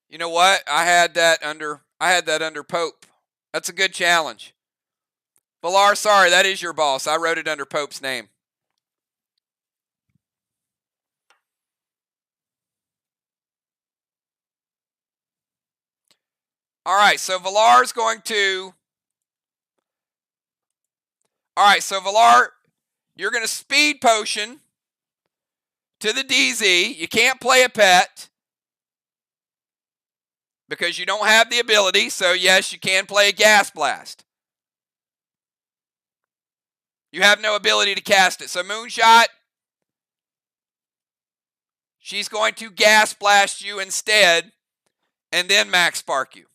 You know what? I had that under Pope. That's a good challenge. Villar, sorry, that is your boss. I wrote it under Pope's name. All right, so Villar's going to. All right, so Villar, you're going to speed potion to the DZ. You can't play a pet because you don't have the ability. So, yes, you can play a gas blast. You have no ability to cast it. So, Moonshot, she's going to gas blast you instead and then max spark you.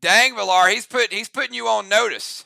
Dang, Villar, he's putting you on notice.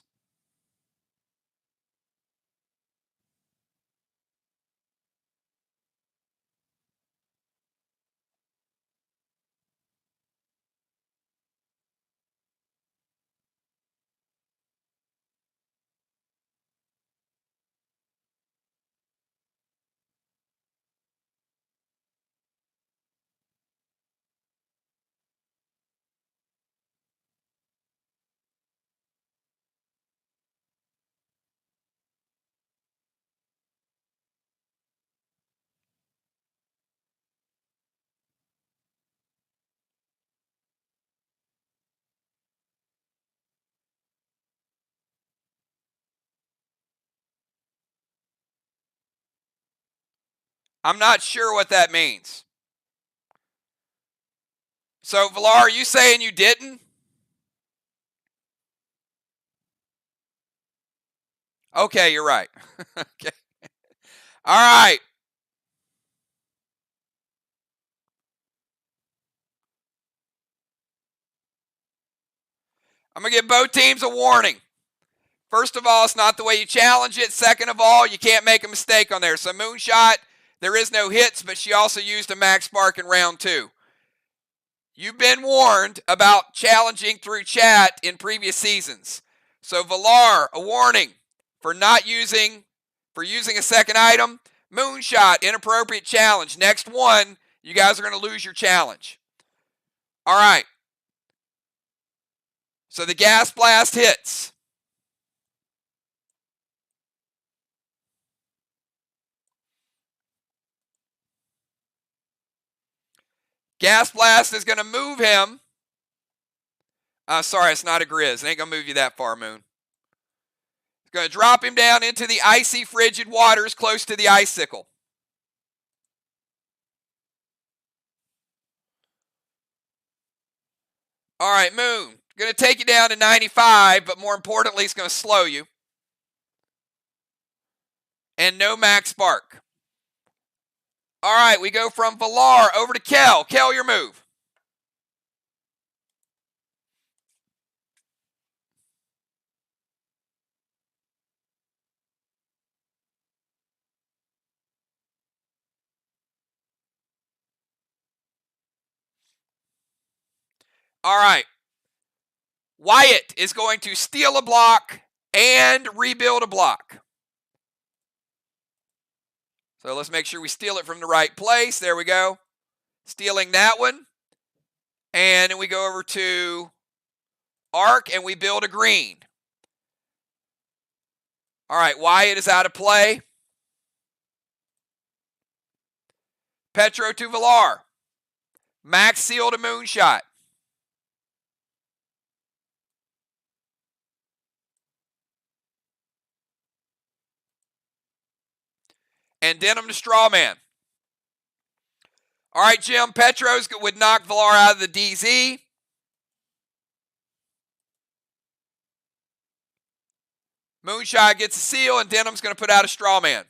I'm not sure what that means. So, Villar, are you saying you didn't? Okay, you're right. Okay. All right. I'm going to give both teams a warning. First of all, it's not the way you challenge it. Second of all, you can't make a mistake on there. So Moonshot, there is no hits, but she also used a max spark in round 2. You've been warned about challenging through chat in previous seasons. So Villar, a warning for using a second item. Moonshot, inappropriate challenge. Next one, you guys are going to lose your challenge. All right. So the gas blast hits. Gas blast is going to move him. Sorry, it's not a Grizz. It ain't going to move you that far, Moon. It's going to drop him down into the icy, frigid waters close to the icicle. All right, Moon. Going to take you down to 95, but more importantly, it's going to slow you. And no max spark. All right, we go from Villar over to Kel. Kel, your move. All right. Wyatt is going to steal a block and rebuild a block. So let's make sure we steal it from the right place. There we go. Stealing that one. And then we go over to Arc and we build a green. All right, Wyatt is out of play. Petro to Villar. Max seal to Moonshot. And Denim to Strawman. All right, Jim. Petros would knock Villar out of the DZ. Moonshot gets a seal, and Denim's going to put out a Strawman.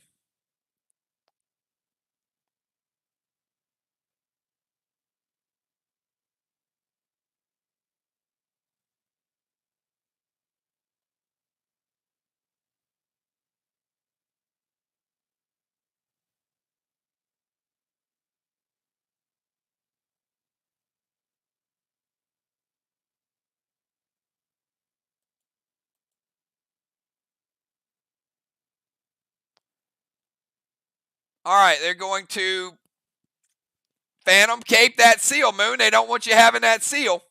All right, they're going to Phantom Cape that seal, Moon. They don't want you having that seal.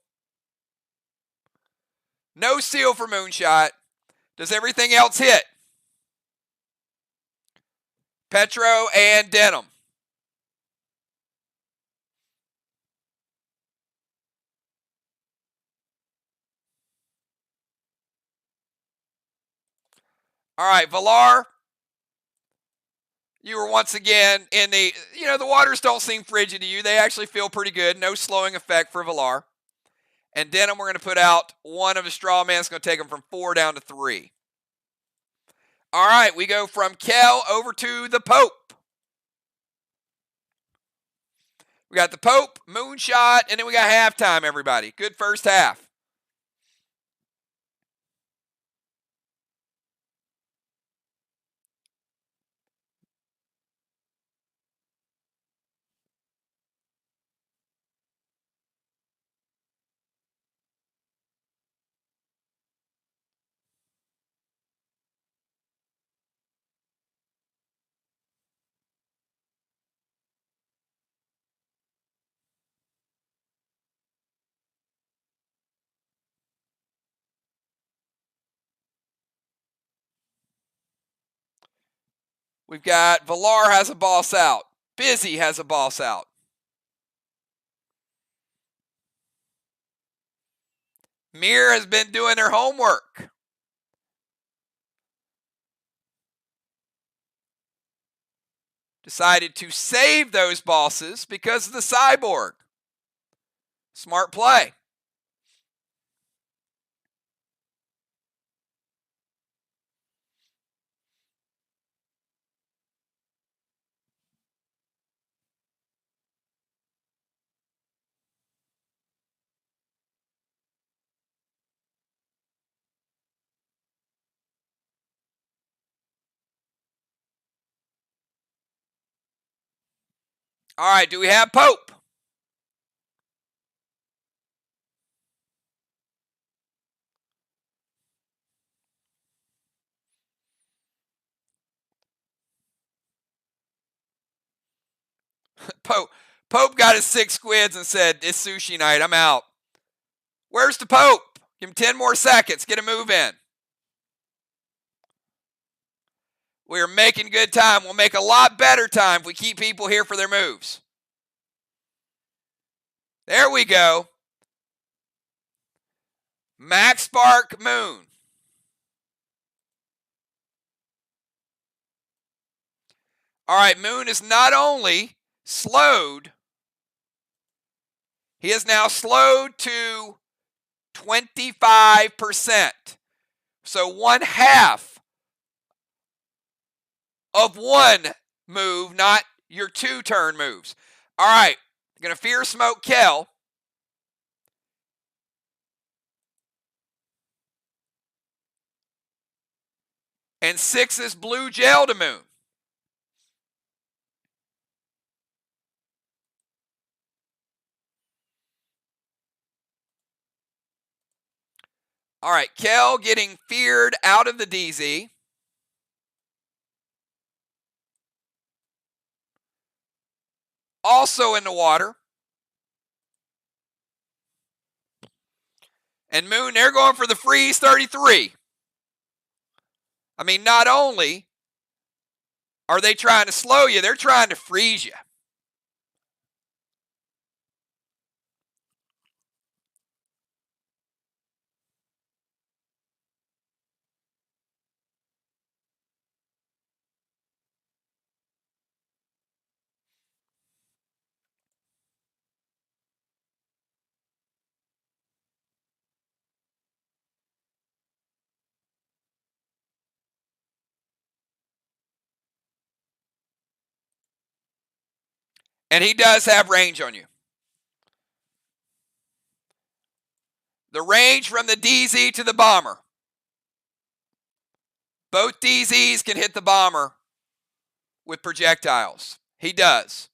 No seal for Moonshot. Does everything else hit? Petro and Denim. All right, Villar. You were once again in the, the waters don't seem frigid to you. They actually feel pretty good. No slowing effect for Villar. And Denim, we're going to put out one of the straw man. It's going to take them from 4 down to 3. All right, we go from Kel over to the Pope. We got the Pope, Moonshot, and then we got halftime, everybody. Good first half. We've got Villar has a boss out. Busy has a boss out. MIR has been doing their homework. decided to save those bosses because of the cyborg. Smart play. All right, do we have Pope? Pope got his 6 squids and said, it's sushi night, I'm out. Where's the Pope? Give him 10 more seconds, get a move in. We're making good time. We'll make a lot better time if we keep people here for their moves. There we go. Max Spark Moon. All right, Moon is not only slowed, he is now slowed to 25%. So 1/2 of one move, not your 2 turn moves. All right, going to Fear Smoke Kel. And 6 is Blue Gel to Moon. All right, Kel getting feared out of the DZ. Also in the water. And Moon, they're going for the freeze 33. I mean, not only are they trying to slow you, they're trying to freeze you. And he does have range on you. The range from the DZ to the bomber. Both DZs can hit the bomber with projectiles. He does.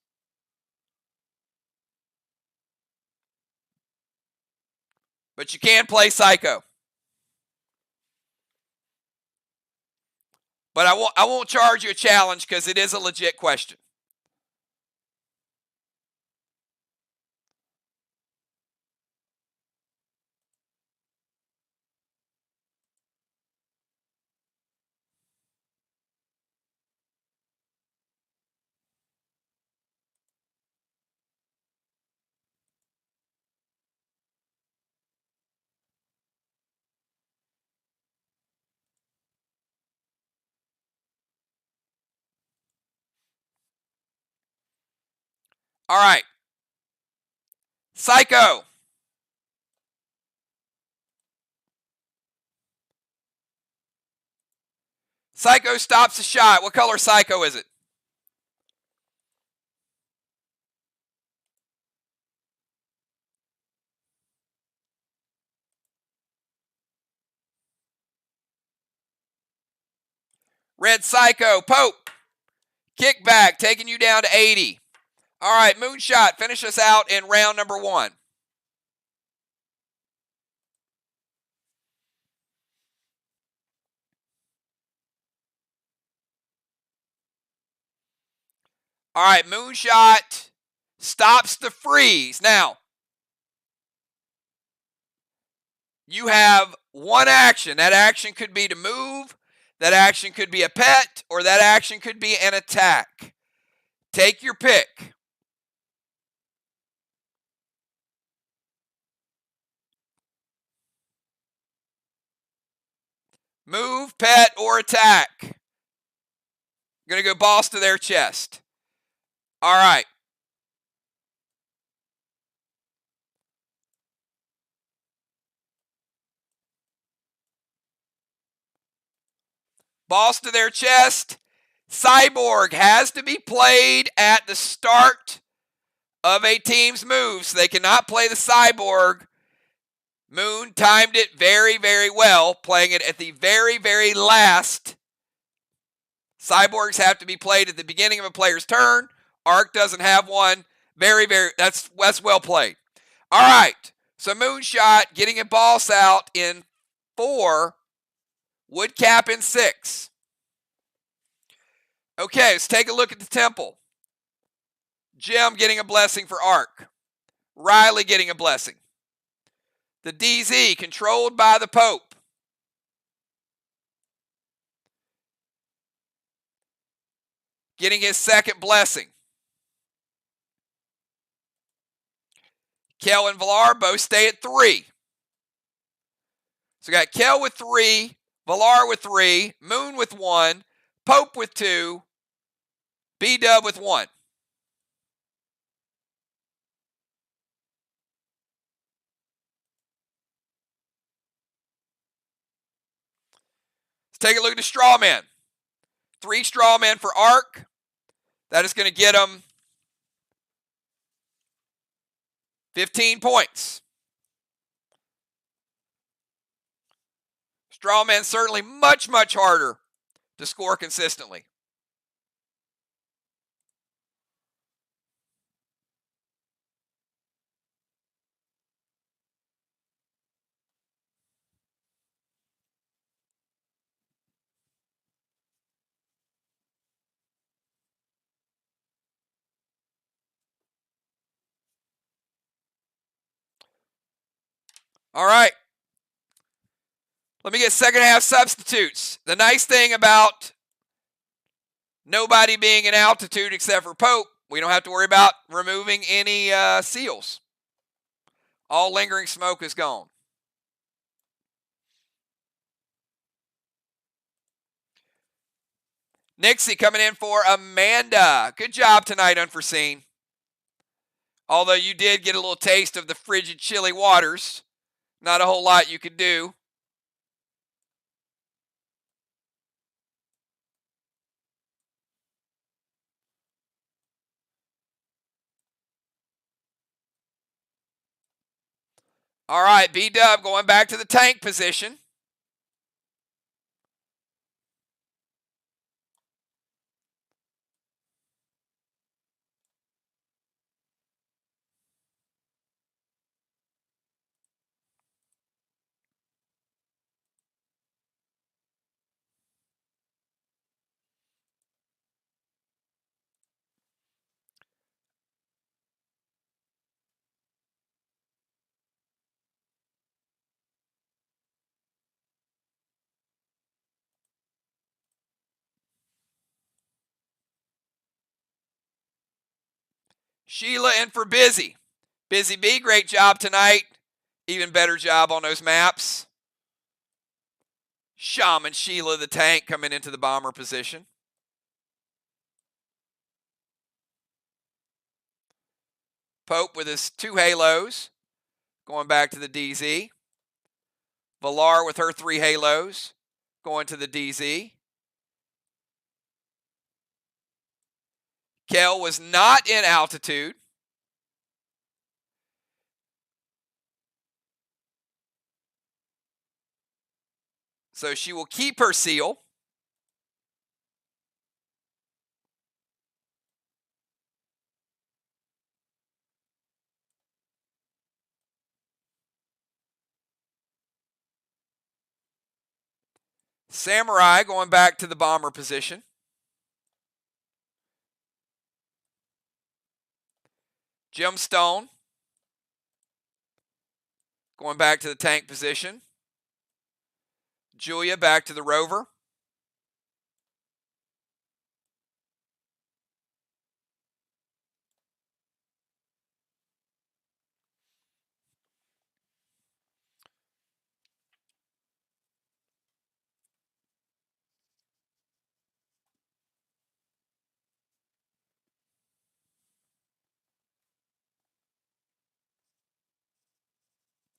But you can play Psycho. But I won't charge you a challenge because it is a legit question. All right. Psycho. Psycho stops the shot. What color Psycho is it? Red Psycho. Pope. Kickback, taking you down to 80. All right, Moonshot, finish us out in round number 1. All right, Moonshot stops the freeze. Now, you have one action. That action could be to move, that action could be a pet, or that action could be an attack. Take your pick. Move, pet, or attack. Going to go boss to their chest. All right. Balls to their chest. Cyborg has to be played at the start of a team's move, so they cannot play the Cyborg. Moon timed it very, very well, playing it at the very, very last. Cyborgs have to be played at the beginning of a player's turn. Arc doesn't have one. Very, very, that's well played. All right, so Moonshot getting a boss out in 4, Woodcap in 6. Okay, let's take a look at the temple. Jim getting a blessing for Arc. Riley getting a blessing. The DZ controlled by the Pope. Getting his second blessing. Kel and Valar both stay at 3. So we got Kel with 3, Valar with 3, Moon with 1, Pope with 2, B-Dub with 1. Let's take a look at the straw man. 3 straw men for Arc. That is going to get him 15 points. Straw man certainly much, much harder to score consistently. All right. Let me get second half substitutes. The nice thing about nobody being in altitude except for Pope, we don't have to worry about removing any seals. All lingering smoke is gone. Nixie coming in for Amanda. Good job tonight, Unforeseen. Although you did get a little taste of the frigid, chilly waters. Not a whole lot you could do. All right, B-Dub going back to the tank position. Sheila in for Busy. Busy B, great job tonight. Even better job on those maps. Shaman Sheila the tank coming into the bomber position. Pope with his 2 halos. Going back to the DZ. Valar with her 3 halos. Going to the DZ. Kel was not in altitude. So she will keep her seal. Samurai going back to the bomber position. Gemstone going back to the tank position. Julia back to the rover.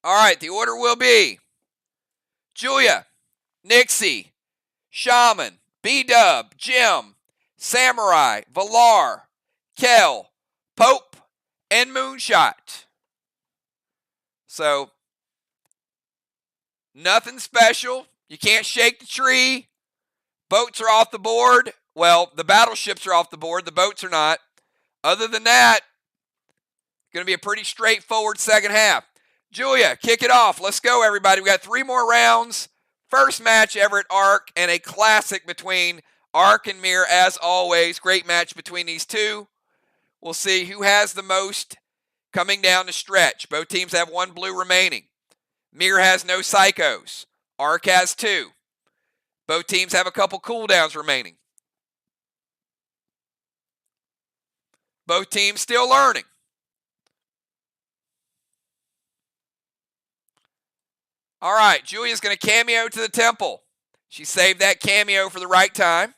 All right, the order will be Julia, Nixie, Shaman, B-Dub, Jim, Samurai, Valar, Kel, Pope, and Moonshot. So, nothing special. You can't shake the tree. Boats are off the board. Well, the battleships are off the board. The boats are not. Other than that, going to be a pretty straightforward second half. Julia, kick it off. Let's go, everybody. We got 3 more rounds. First match ever at ARC, and a classic between ARC and MIR, as always. Great match between these two. We'll see who has the most coming down the stretch. Both teams have 1 blue remaining. MIR has no psychos. ARC has 2. Both teams have a couple cooldowns remaining. Both teams still learning. All right, Julia's going to cameo to the temple. She saved that cameo for the right time.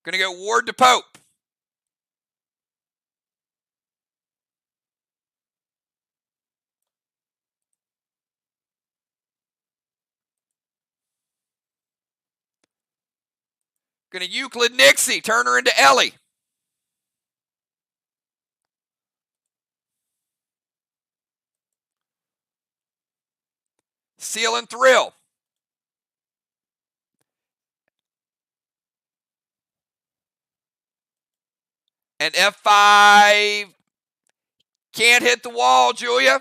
Going to go Ward to Pope. Going to Euclid Nixie, turn her into Ellie. Seal and Thrill. And F5. Can't hit the wall, Julia.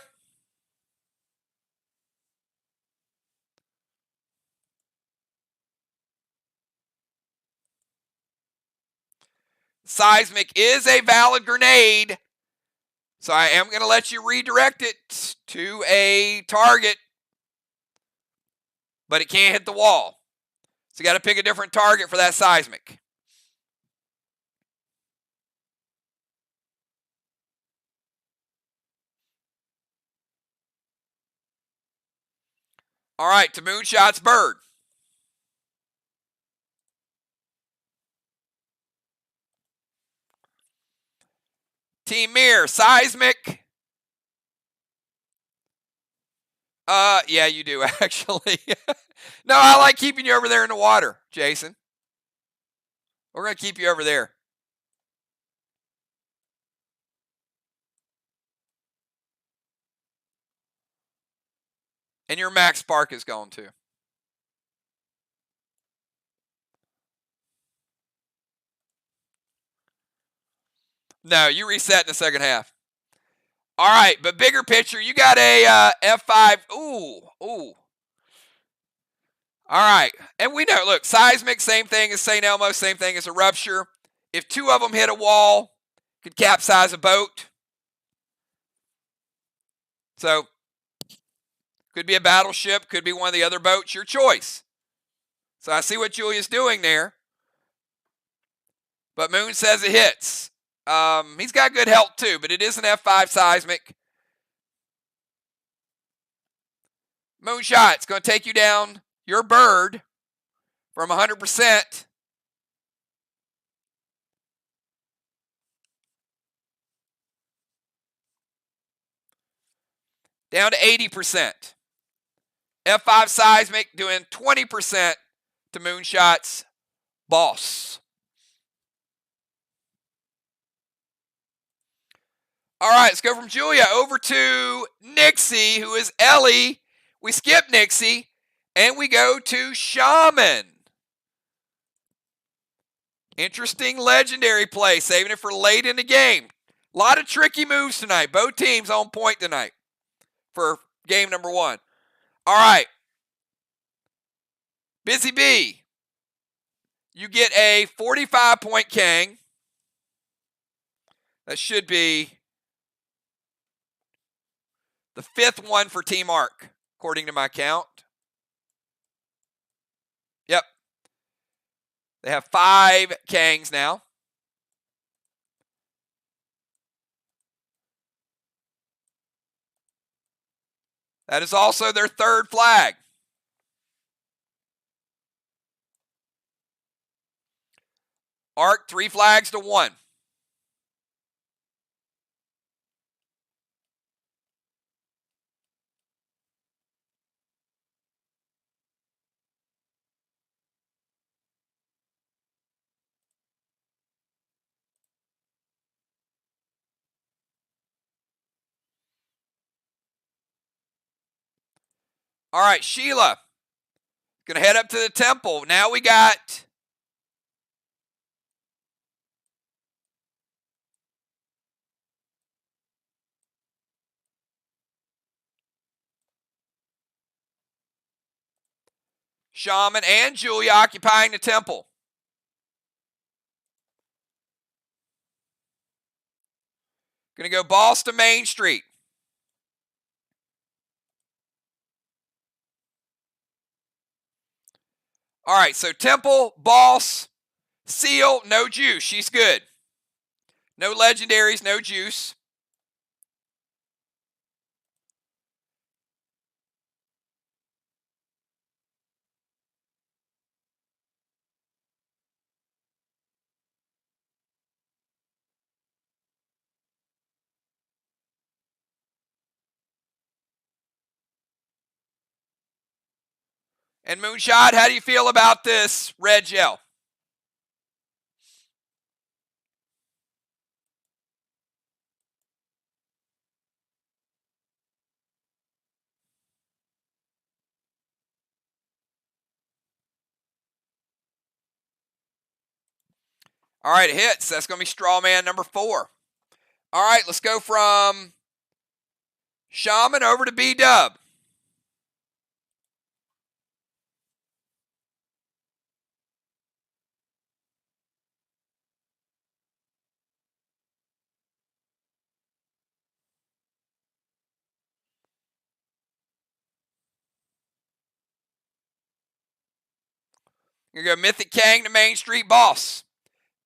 Seismic is a valid grenade. So I am going to let you redirect it to a target. But it can't hit the wall. So you got to pick a different target for that seismic. All right, to Moonshot's bird. Team MIR, seismic. Yeah, you do, actually. No, I like keeping you over there in the water, Jason. We're going to keep you over there. And your max spark is gone too. No, you reset in the second half. All right, but bigger picture, you got a F5. Ooh. All right, and we know, look, seismic, same thing as St. Elmo, same thing as a rupture. If 2 of them hit a wall, could capsize a boat. So, could be a battleship, could be one of the other boats, your choice. So I see what Julia's doing there. But Moon says it hits. He's got good health too, but it is an F5 seismic. Moonshot's going to take you down your bird from 100% down to 80%. F5 seismic doing 20% to Moonshot's boss. All right, let's go from Julia over to Nixie, who is Ellie. We skip Nixie, and we go to Shaman. Interesting legendary play, saving it for late in the game. A lot of tricky moves tonight. Both teams on point tonight for game number 1. All right. Busy Bee. You get a 45-point Kang. That should be the 5th one for Team ARC, according to my count. Yep. They have 5 Kangs now. That is also their 3rd flag. Arc, 3 flags to 1. All right, Sheila. Going to head up to the temple. Now we got Shaman and Julia occupying the temple. Going to go boss to Main Street. All right, so temple, boss, seal, no juice. She's good. No legendaries, no juice. And Moonshot, how do you feel about this red gel? All right, it hits. That's going to be straw man number 4. All right, let's go from Shaman over to B-Dub. You're going to go Mythic Kang to Main Street boss.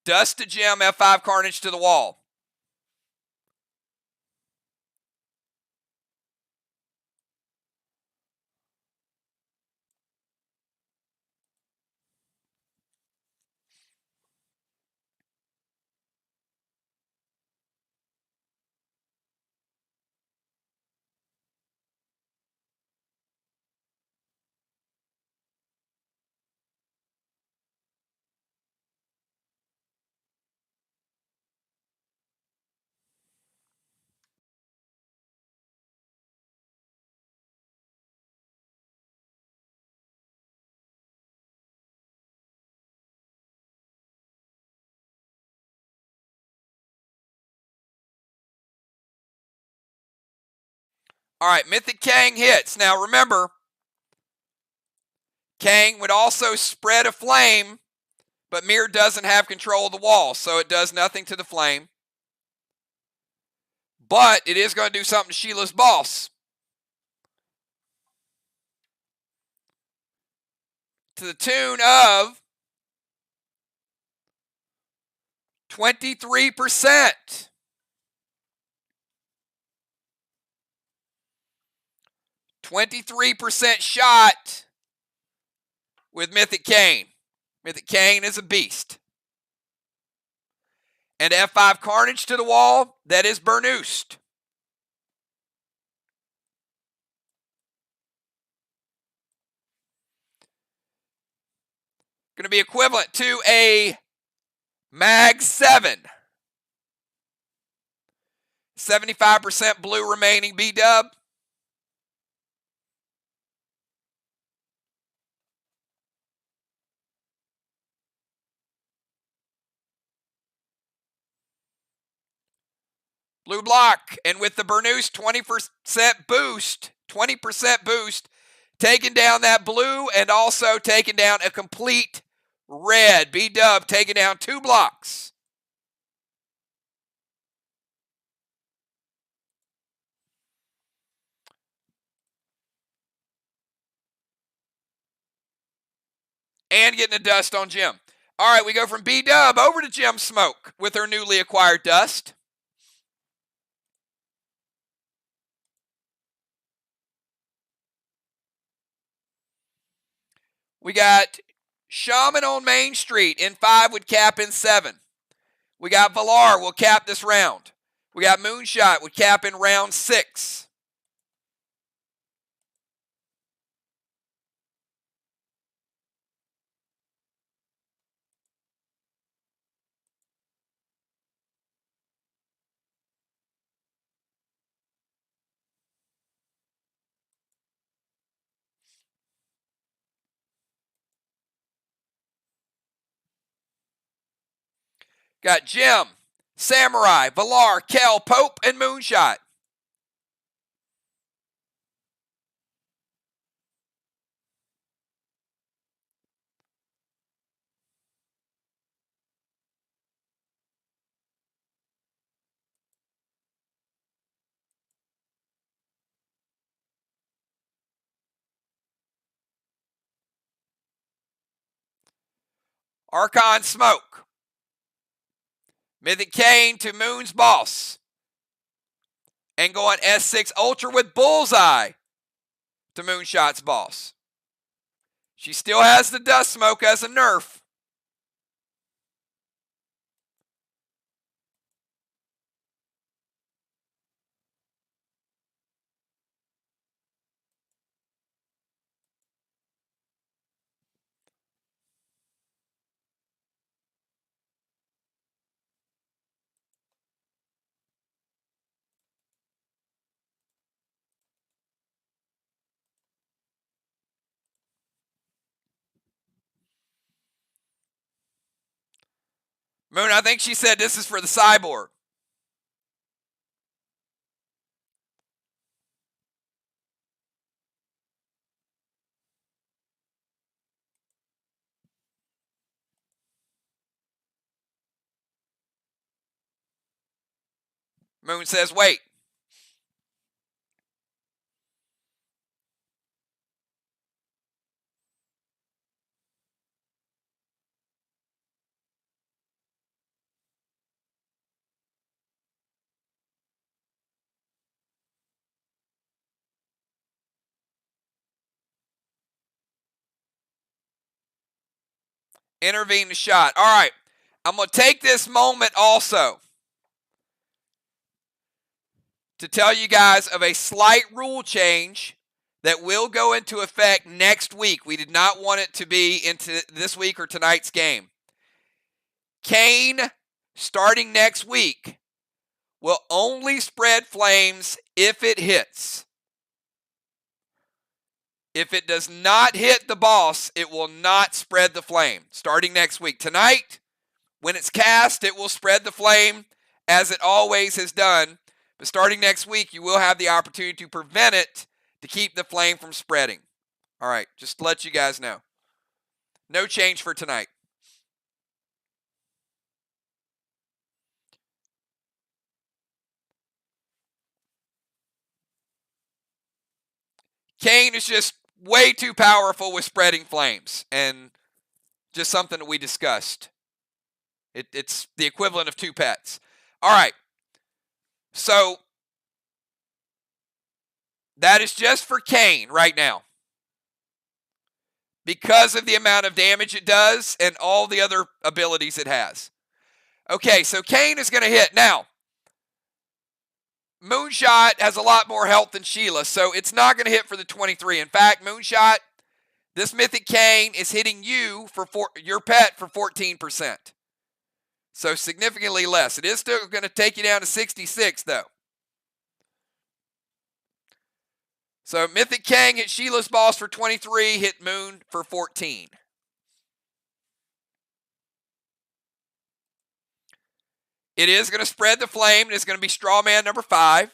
Dust to Gem, F5 Carnage to the wall. All right, Mythic Kang hits. Now remember, Kang would also spread a flame, but MIR doesn't have control of the wall, so it does nothing to the flame. But it is going to do something to Sheila's boss. To the tune of 23%. 23% shot with Mythic Kane. Mythic Kane is a beast. And F5 Carnage to the wall, that is Burnoost. Going to be equivalent to a Mag 7. 75% blue remaining B-Dub. Blue block, and with the Burnoost 20% boost, taking down that blue and also taking down a complete red. B-Dub taking down 2 blocks. And getting a dust on Jim. All right, we go from B-Dub over to Gem Smoke with her newly acquired dust. We got Shaman on Main Street in 5 would cap in 7. We got Valar will cap this round. We got Moonshot would cap in round 6. Got Jim, Samurai, Valar, Kel, Pope, and Moonshot. Archon Smoke. Mythic Kane to Moon's Boss. And going S6 Ultra with Bullseye to Moonshot's Boss. She still has the Dust Smoke as a nerf. Moon, I think she said this is for the Cyborg. Moon says, wait. Intervene the shot. All right. I'm going to take this moment also to tell you guys of a slight rule change that will go into effect next week. We did not want it to be into this week or tonight's game. Kane, starting next week, will only spread flames if it hits. If it does not hit the boss, it will not spread the flame. Starting next week. Tonight, when it's cast, it will spread the flame as it always has done. But starting next week, you will have the opportunity to prevent it to keep the flame from spreading. All right, just to let you guys know. No change for tonight. Kane is just way too powerful with spreading flames, and just something that we discussed. It's the equivalent of 2 pets. All right. So that is just for Kane right now, because of the amount of damage it does and all the other abilities it has. Okay, so Kane is going to hit. Now, Moonshot has a lot more health than Sheila, so it's not going to hit for the 23. In fact, Moonshot, this Mythic Kane is hitting you for your pet for 14%. So significantly less. It is still going to take you down to 66, though. So Mythic Kang hit Sheila's boss for 23, hit Moon for 14. It is going to spread the flame, and it's going to be Straw Man number 5.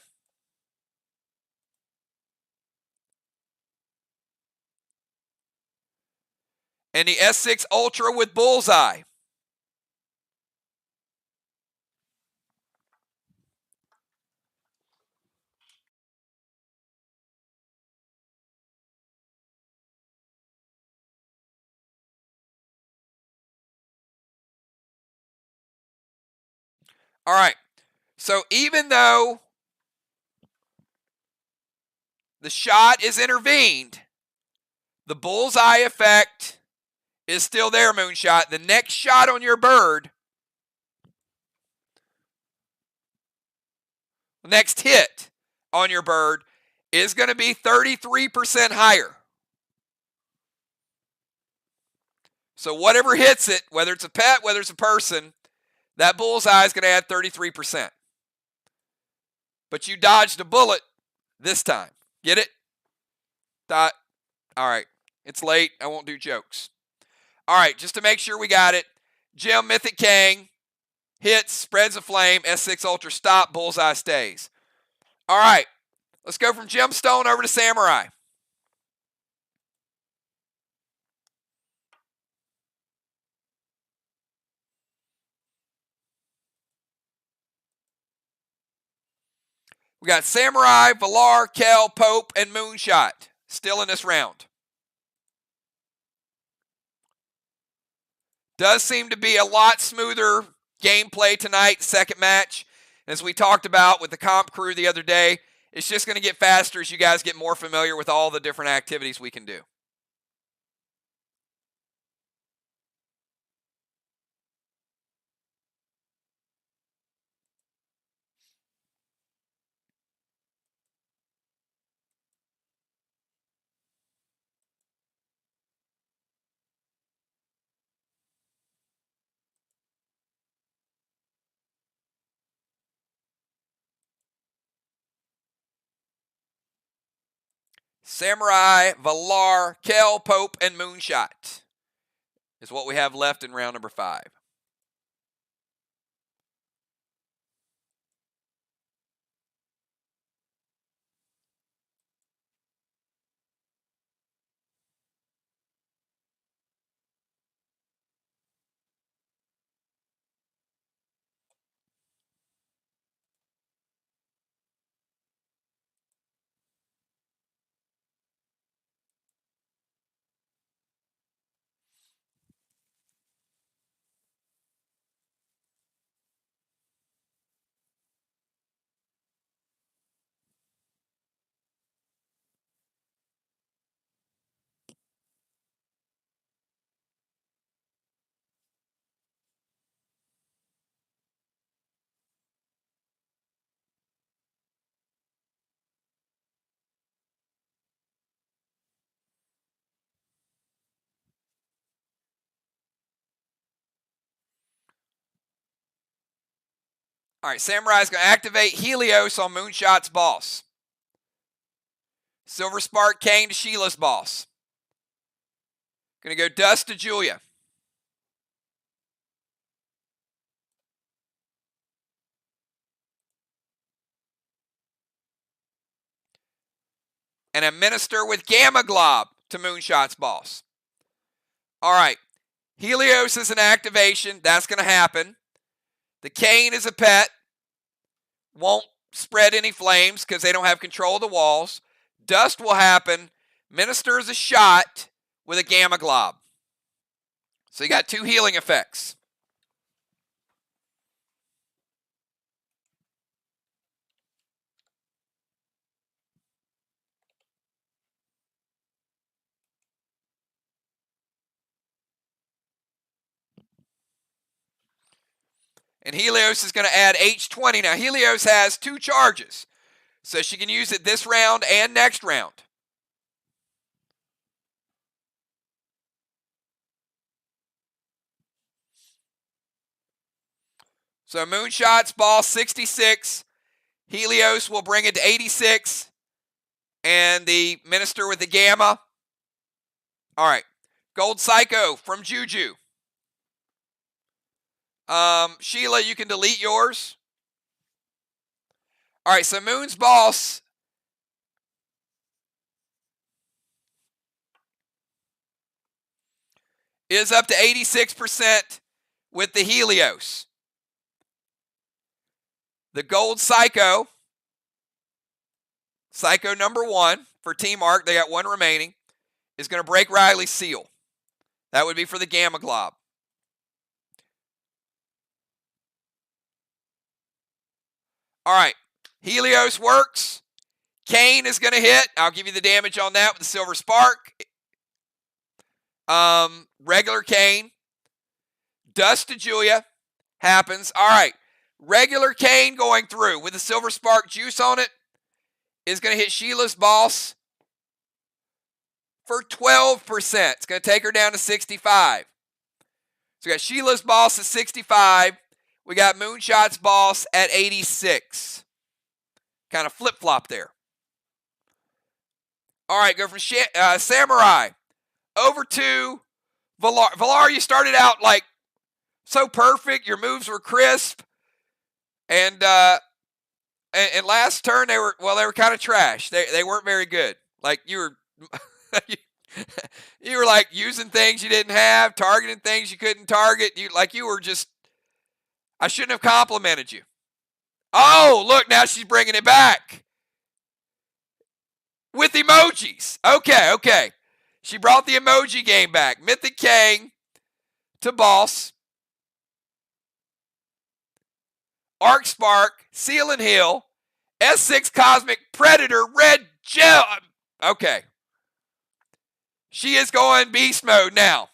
And the S6 Ultra with Bullseye. All right. So even though the shot is intervened, the Bullseye effect is still there, Moonshot. The next shot on your bird, the next hit on your bird is going to be 33% higher. So whatever hits it, whether it's a pet, whether it's a person, that bullseye is going to add 33%. But you dodged a bullet this time. Get it? All right. It's late. I won't do jokes. All right. Just to make sure we got it. Jim, Mythic Kang, hits, spreads a flame, S6 Ultra, stop, bullseye stays. All right. Let's go from Gemstone over to Samurai. We got Samurai, Valar, Kel, Pope, and Moonshot still in this round. Does seem to be a lot smoother gameplay tonight, second match. As we talked about with the comp crew the other day, it's just going to get faster as you guys get more familiar with all the different activities we can do. Samurai, Valar, Kel, Pope, and Moonshot is what we have left in round number 5. All right, Samurai's going to activate Helios on Moonshot's boss. Silver Spark Kane to Sheila's boss. Going to go Dust to Julia. And a Minister with Gamma Glob to Moonshot's boss. All right, Helios is an activation. That's going to happen. The Kane is a pet. Won't spread any flames because they don't have control of the walls. Dust will happen. Minister is a shot with a Gamma Glob. So you got 2 healing effects. And Helios is going to add H20. Now, Helios has 2 charges, so she can use it this round and next round. So Moonshot's boss, 66. Helios will bring it to 86. And the Minister with the Gamma. All right. Gold Psycho from Juju. Sheila, you can delete yours. All right, so Moon's boss is up to 86% with the Helios. The Gold Psycho, Psycho number 1 for Team Arc, they got 1 remaining, is going to break Riley's seal. That would be for the Gamma Glob. All right, Helios works. Kane is going to hit. I'll give you the damage on that with the Silver Spark. Regular Kane. Dust to Julia. Happens. All right. Regular Kane going through with the Silver Spark juice on it is going to hit Sheila's boss for 12%. It's going to take her down to 65. So we got Sheila's boss at 65. We got Moonshot's boss at 86. Kind of flip-flop there. All right, go from Samurai over to Valar. Valar, you started out like so perfect. Your moves were crisp. And last turn they were kind of trash. They weren't very good. Like you were you were like using things you didn't have, targeting things you couldn't target. You were just, I shouldn't have complimented you. Oh, look, now she's bringing it back with emojis. Okay. She brought the emoji game back. Mythic Kang to boss. Arc Spark, Seal and Hill, S6 Cosmic Predator, Red Gel. Okay. She is going beast mode now.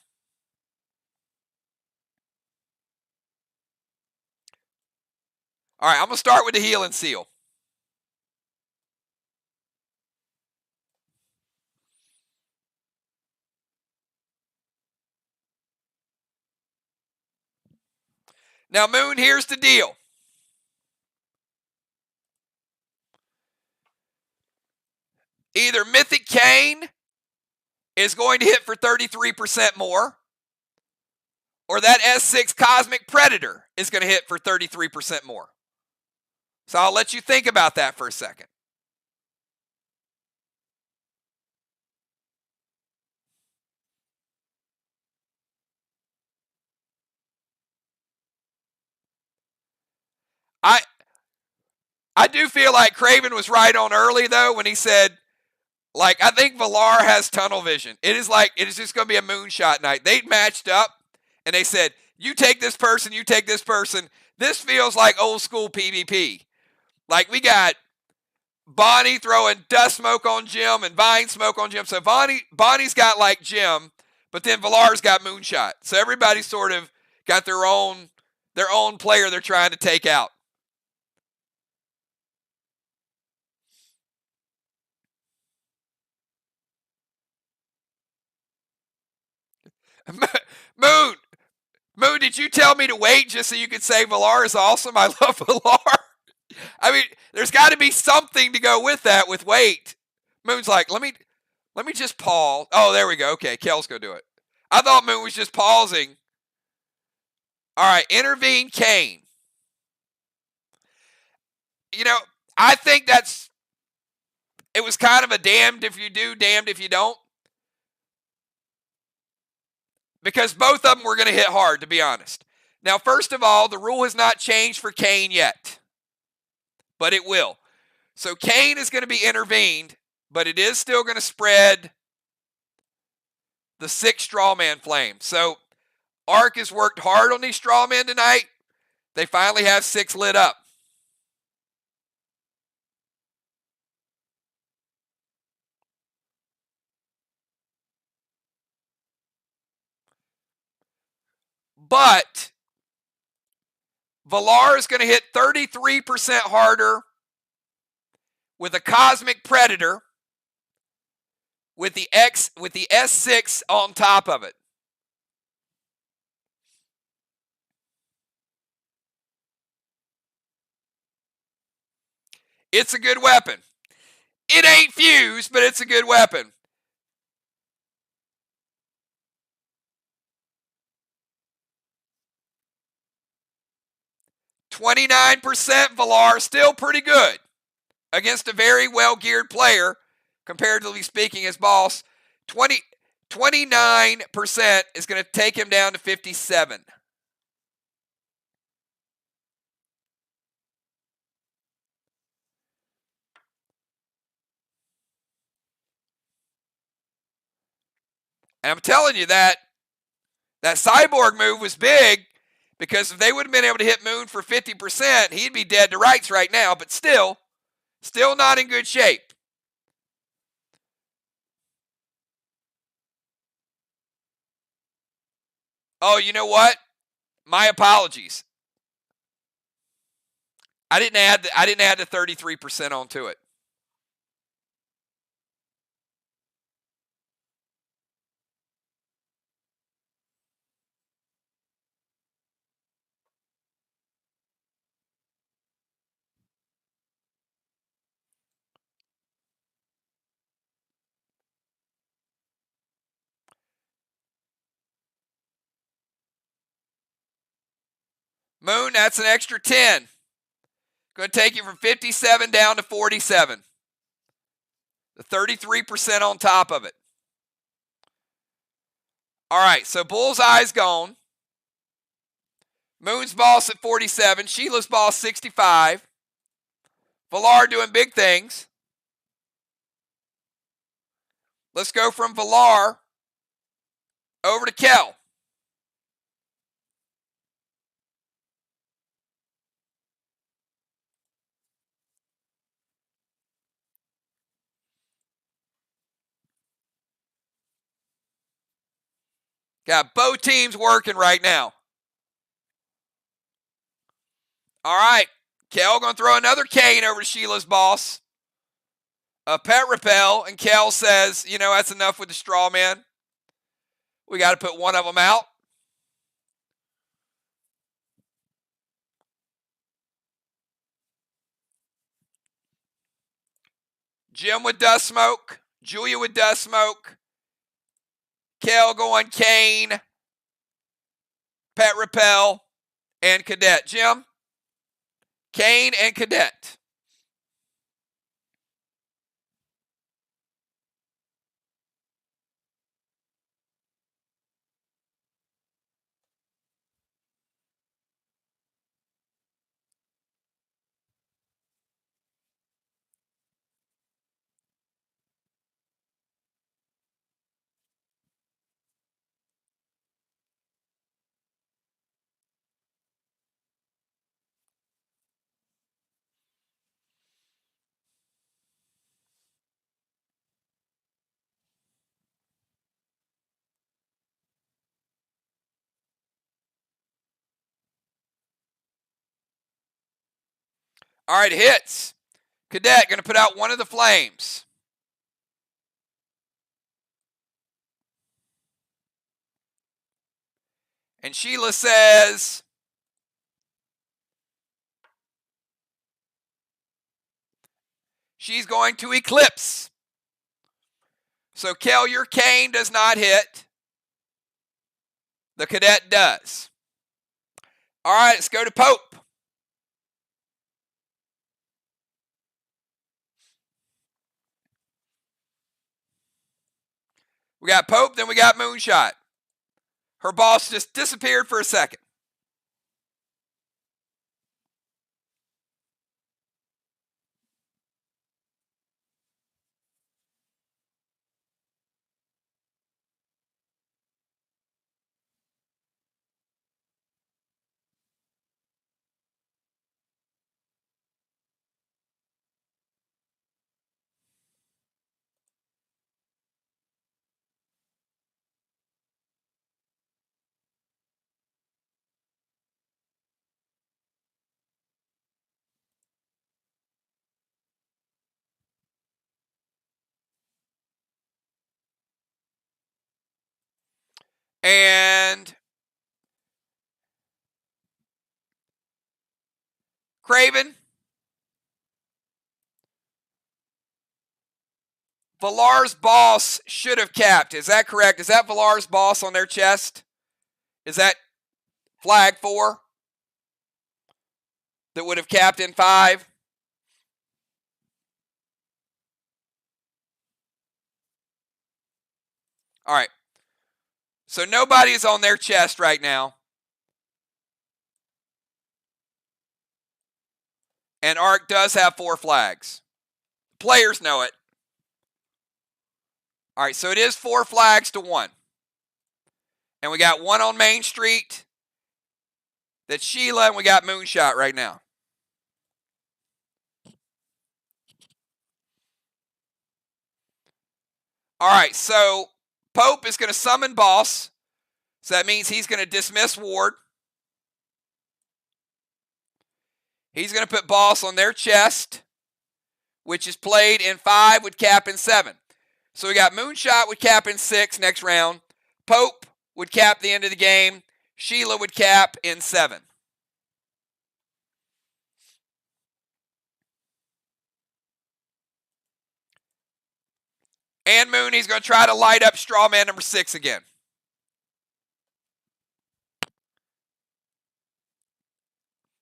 All right, I'm going to start with the Heal and Seal. Now, Moon, here's the deal. Either Mythic Kane is going to hit for 33% more, or that S6 Cosmic Predator is going to hit for 33% more. So I'll let you think about that for a second. I do feel like Craven was right on early, though, when he said, like, I think Valar has tunnel vision. It is just going to be a moonshot night. They matched up, and they said, you take this person, you take this person. This feels like old school PvP. Like, we got Bonnie throwing dust smoke on Jim and Vine smoke on Jim. So Bonnie's got, like, Jim, but then Valar's got moonshot. So everybody's sort of got their own player they're trying to take out. Moon, did you tell me to wait just so you could say Valar is awesome? I love Valar. I mean, there's got to be something to go with that with wait. Moon's like, let me just pause. Oh, there we go. Okay, Kel's going to do it. I thought Moon was just pausing. All right, intervene Kane. You know, I think it was kind of a damned if you do, damned if you don't. Because both of them were going to hit hard, to be honest. Now, first of all, the rule has not changed for Kane yet. But it will. So Kane is going to be intervened, but it is still going to spread the 6 Strawman flames. So Ark has worked hard on these Strawmen tonight. They finally have 6 lit up. But Valar is going to hit 33% harder with a Cosmic Predator with the S6 on top of it. It's a good weapon. It ain't fused, but it's a good weapon. $29% Valar, still pretty good against a very well-geared player, comparatively speaking, his boss. 29% is going to take him down to 57. And I'm telling you that cyborg move was big, because if they would have been able to hit Moon for 50%, he'd be dead to rights right now, but still not in good shape. Oh, you know what? My apologies. I didn't add the 33% onto it. Moon, that's an extra 10. Going to take you from 57 down to 47. The 33% on top of it. All right, so Bullseye's gone. Moon's boss at 47. Sheila's boss 65. Villar doing big things. Let's go from Villar over to Kel. Got both teams working right now. All right, Kel going to throw another cane over to Sheila's boss. A pet repel, and Kel says, you know, that's enough with the straw man. We got to put one of them out. Jim with dust smoke. Julia with dust smoke. Kel going cane. Pet repel. And cadet. Jim? Cane and cadet. All right, hits. Cadet going to put out one of the flames. And Sheila says, she's going to eclipse. So, Kel, your cane does not hit. The cadet does. All right, let's go to Pope. We got Pope, then we got Moonshot. Her boss just disappeared for a second. And Craven. Villar's boss should have capped. Is that correct? Is that Villar's boss on their chest? Is that flag 4 that would have capped in 5? All right. So nobody's on their chest right now. And Ark does have 4 flags. Players know it. All right, so it is 4 flags to 1. And we got one on Main Street. That's Sheila, and we got Moonshot right now. All right, so Pope is going to summon boss. So that means he's going to dismiss Ward. He's going to put Boss on their chest, which is played in 5 with cap in 7. So we got Moonshot with cap in 6 next round. Pope would cap the end of the game. Sheila would cap in 7. And Moon, he's going to try to light up straw man number 6 again.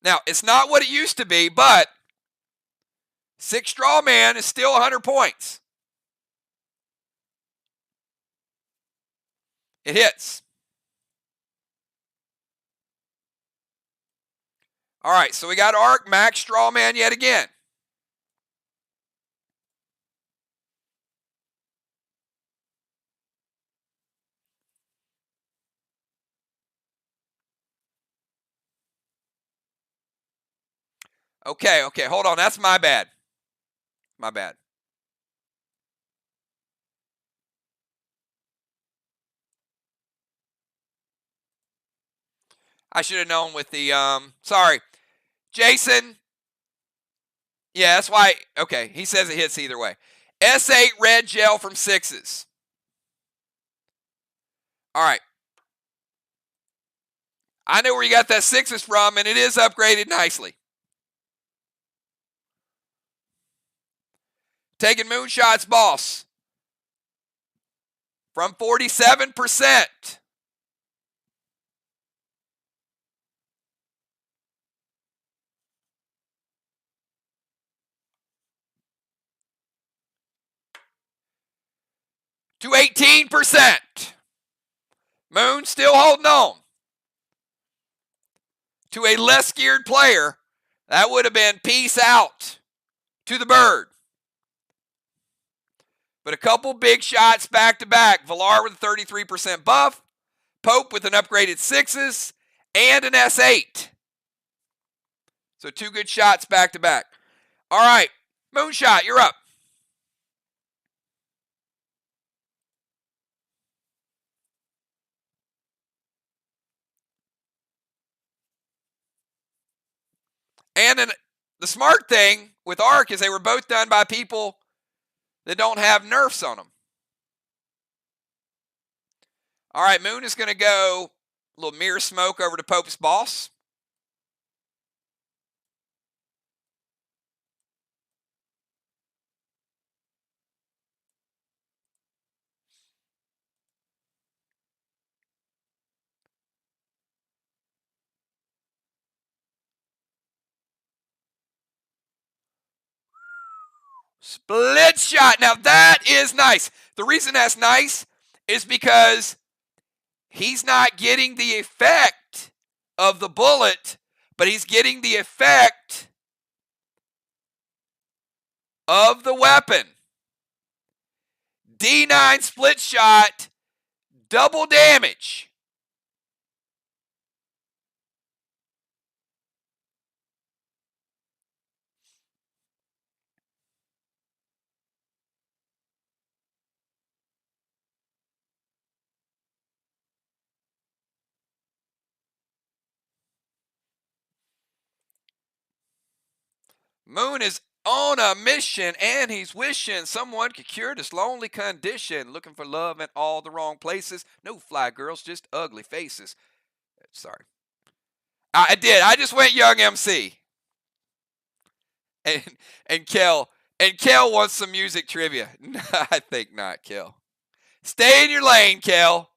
Now, it's not what it used to be, but 6 straw man is still 100 points. It hits. All right, so we got Arc, Max, straw man yet again. Okay, hold on. That's my bad. My bad. I should have known with the, sorry. Jason. Yeah, that's why, okay, he says it hits either way. S8 red gel from 6s. All right. I know where you got that 6s from, and it is upgraded nicely. Taking Moonshot's Boss from 47%. To 18%. Moon still holding on. To a less geared player, that would have been peace out to the bird. But a couple big shots back to back. Villar with a 33% buff. Pope with an upgraded 6s and an S8. So 2 good shots back to back. All right, Moonshot, you're up. And then the smart thing with Arc is they were both done by people that don't have nerfs on them. All right, Moon is going to go a little mirror smoke over to Pope's Boss. Split shot. Now that is nice. The reason that's nice is because he's not getting the effect of the bullet, but he's getting the effect of the weapon. D9 split shot, double damage. Moon is on a mission, and he's wishing someone could cure this lonely condition. Looking for love in all the wrong places. No fly girls, just ugly faces. Sorry. I did. I just went Young MC. And Kel wants some music trivia. I think not, Kel. Stay in your lane, Kel.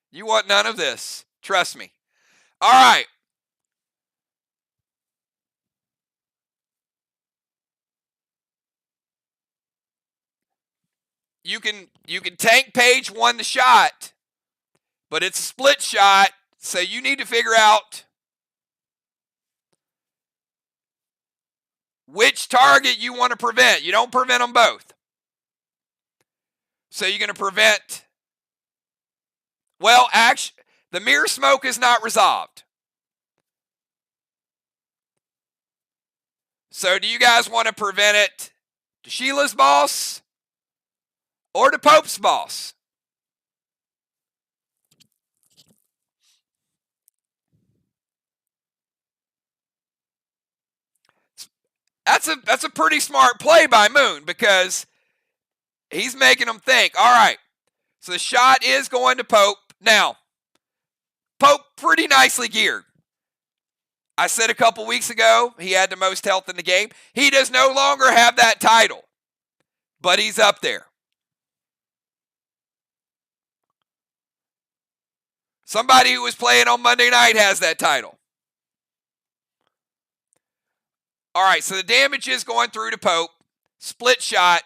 You want none of this. Trust me. All right. You can tank Page won the shot, but it's a split shot, so you need to figure out which target you want to prevent. You don't prevent them both. So you're going to prevent, well, actually, the mirror smoke is not resolved. So do you guys want to prevent it to Sheila's Boss or to Pope's Boss? That's a pretty smart play by Moon because he's making them think. All right, so the shot is going to Pope. Now, Pope pretty nicely geared. I said a couple weeks ago he had the most health in the game. He does no longer have that title, but he's up there. Somebody who was playing on Monday night has that title. All right, so the damage is going through to Pope. Split shot.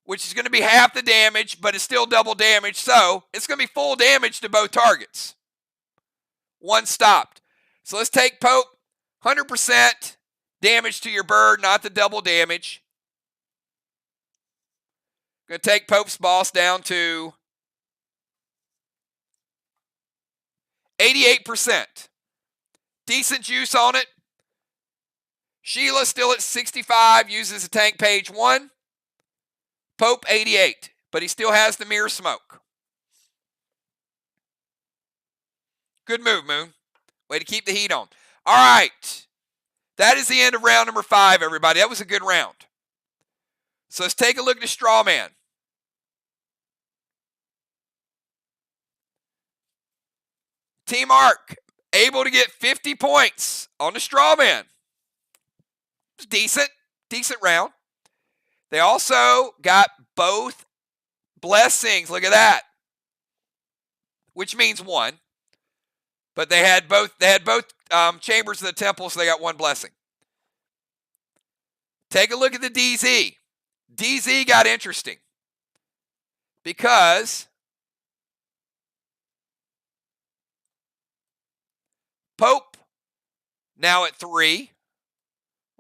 Which is going to be half the damage, but it's still double damage. So it's going to be full damage to both targets. One stopped. So let's take Pope. 100% damage to your bird, not the double damage. Going to take Pope's boss down to 88%. Decent juice on it. Sheila still at 65, uses a tank page 1. Pope 88, but he still has the MIR smoke. Good move, Moon. Way to keep the heat on. All right. That is the end of round number 5, everybody. That was a good round. So let's take a look at the straw man. Team Arc able to get 50 points on the straw man. It's decent round. They also got both blessings. Look at that. Which means 1. But they had both chambers of the temple, so they got 1 blessing. Take a look at the DZ. DZ got interesting. Because Pope now at 3.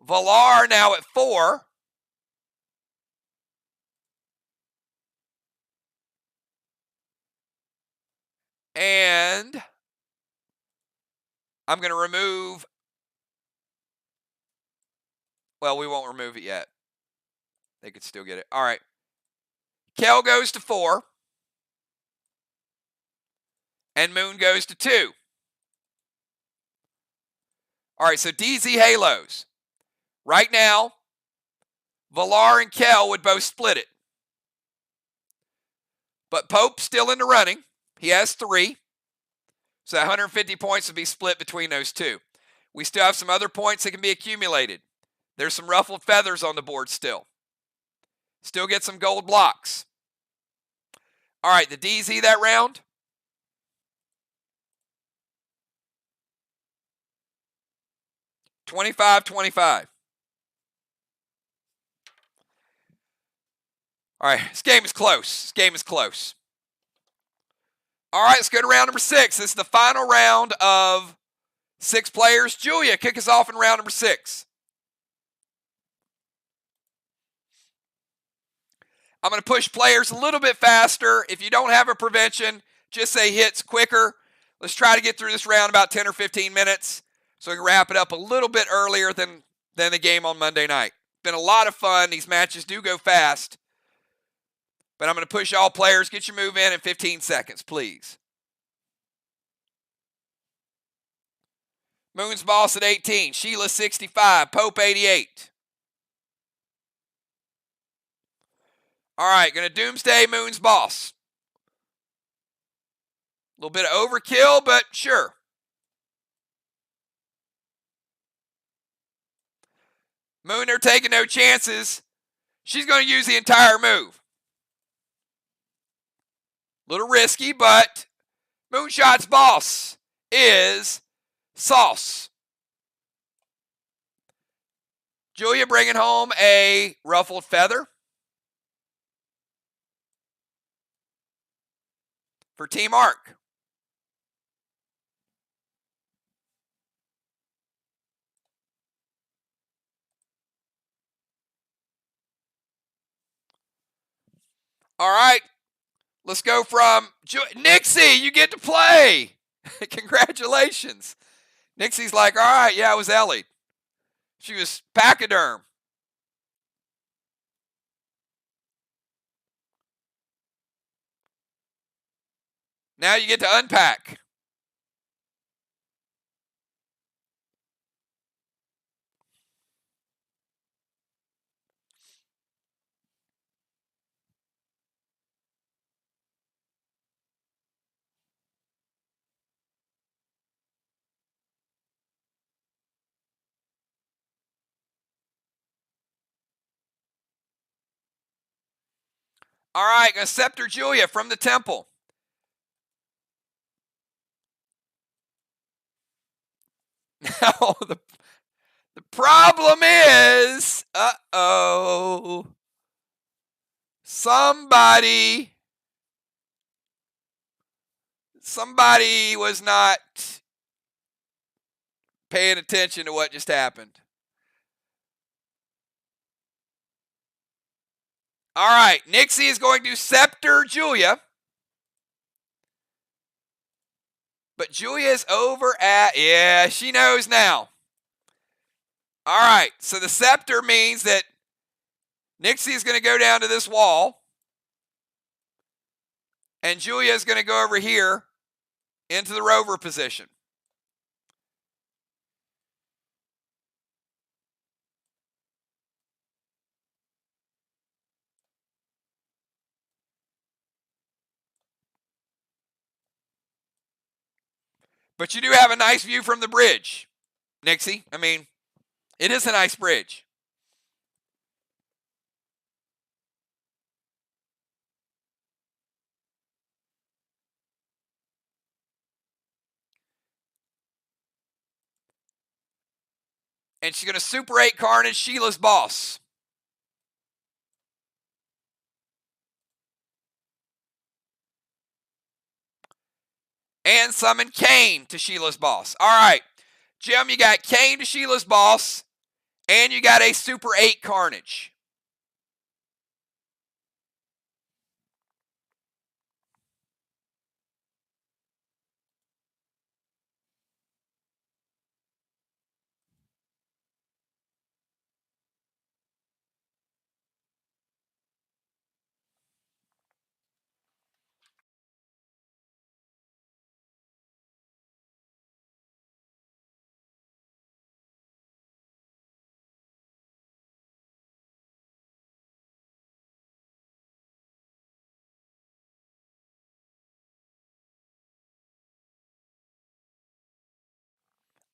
Valar now at 4. And I'm going to remove, well, we won't remove it yet. They could still get it. All right. Kel goes to 4. And Moon goes to 2. All right, so DZ Halos. Right now, Valar and Kel would both split it. But Pope's still in the running. He has 3. So 150 points would be split between those 2. We still have some other points that can be accumulated. There's some ruffled feathers on the board still. Still get some gold blocks. All right, the DZ that round. $25-25. All right, this game is close. All right, let's go to round number 6. This is the final round of 6 players. Julia, kick us off in round number 6. I'm going to push players a little bit faster. If you don't have a prevention, just say hits quicker. Let's try to get through this round about 10 or 15 minutes so we can wrap it up a little bit earlier than the game on Monday night. Been a lot of fun. These matches do go fast. But I'm going to push all players. Get your move in 15 seconds, please. Moon's boss at 18. Sheila 65. Pope 88. All right, going to doomsday Moon's boss. A little bit of overkill, but sure. Moon, they're taking no chances. She's going to use the entire move. Little risky, but Moonshot's boss is Sauce. Julia bringing home a ruffled feather for Team Arc. All right. Let's go from Nixie, you get to play. Congratulations. Nixie's like, all right, yeah, it was Ellie. She was pachyderm. Now you get to unpack. All right, gonna Scepter Julia from the temple. Now the problem is, somebody was not paying attention to what just happened. All right, Nixie is going to Scepter Julia. But Julia is over at, yeah, she knows now. All right, so the Scepter means that Nixie is going to go down to this wall. And Julia is going to go over here into the rover position. But you do have a nice view from the bridge, Nixie. I mean, it is a nice bridge. And she's going to Super 8 Carnage Sheila's boss. And summon Kane to Sheila's boss. All right, Jim, you got Kane to Sheila's boss, and you got a Super 8 Carnage.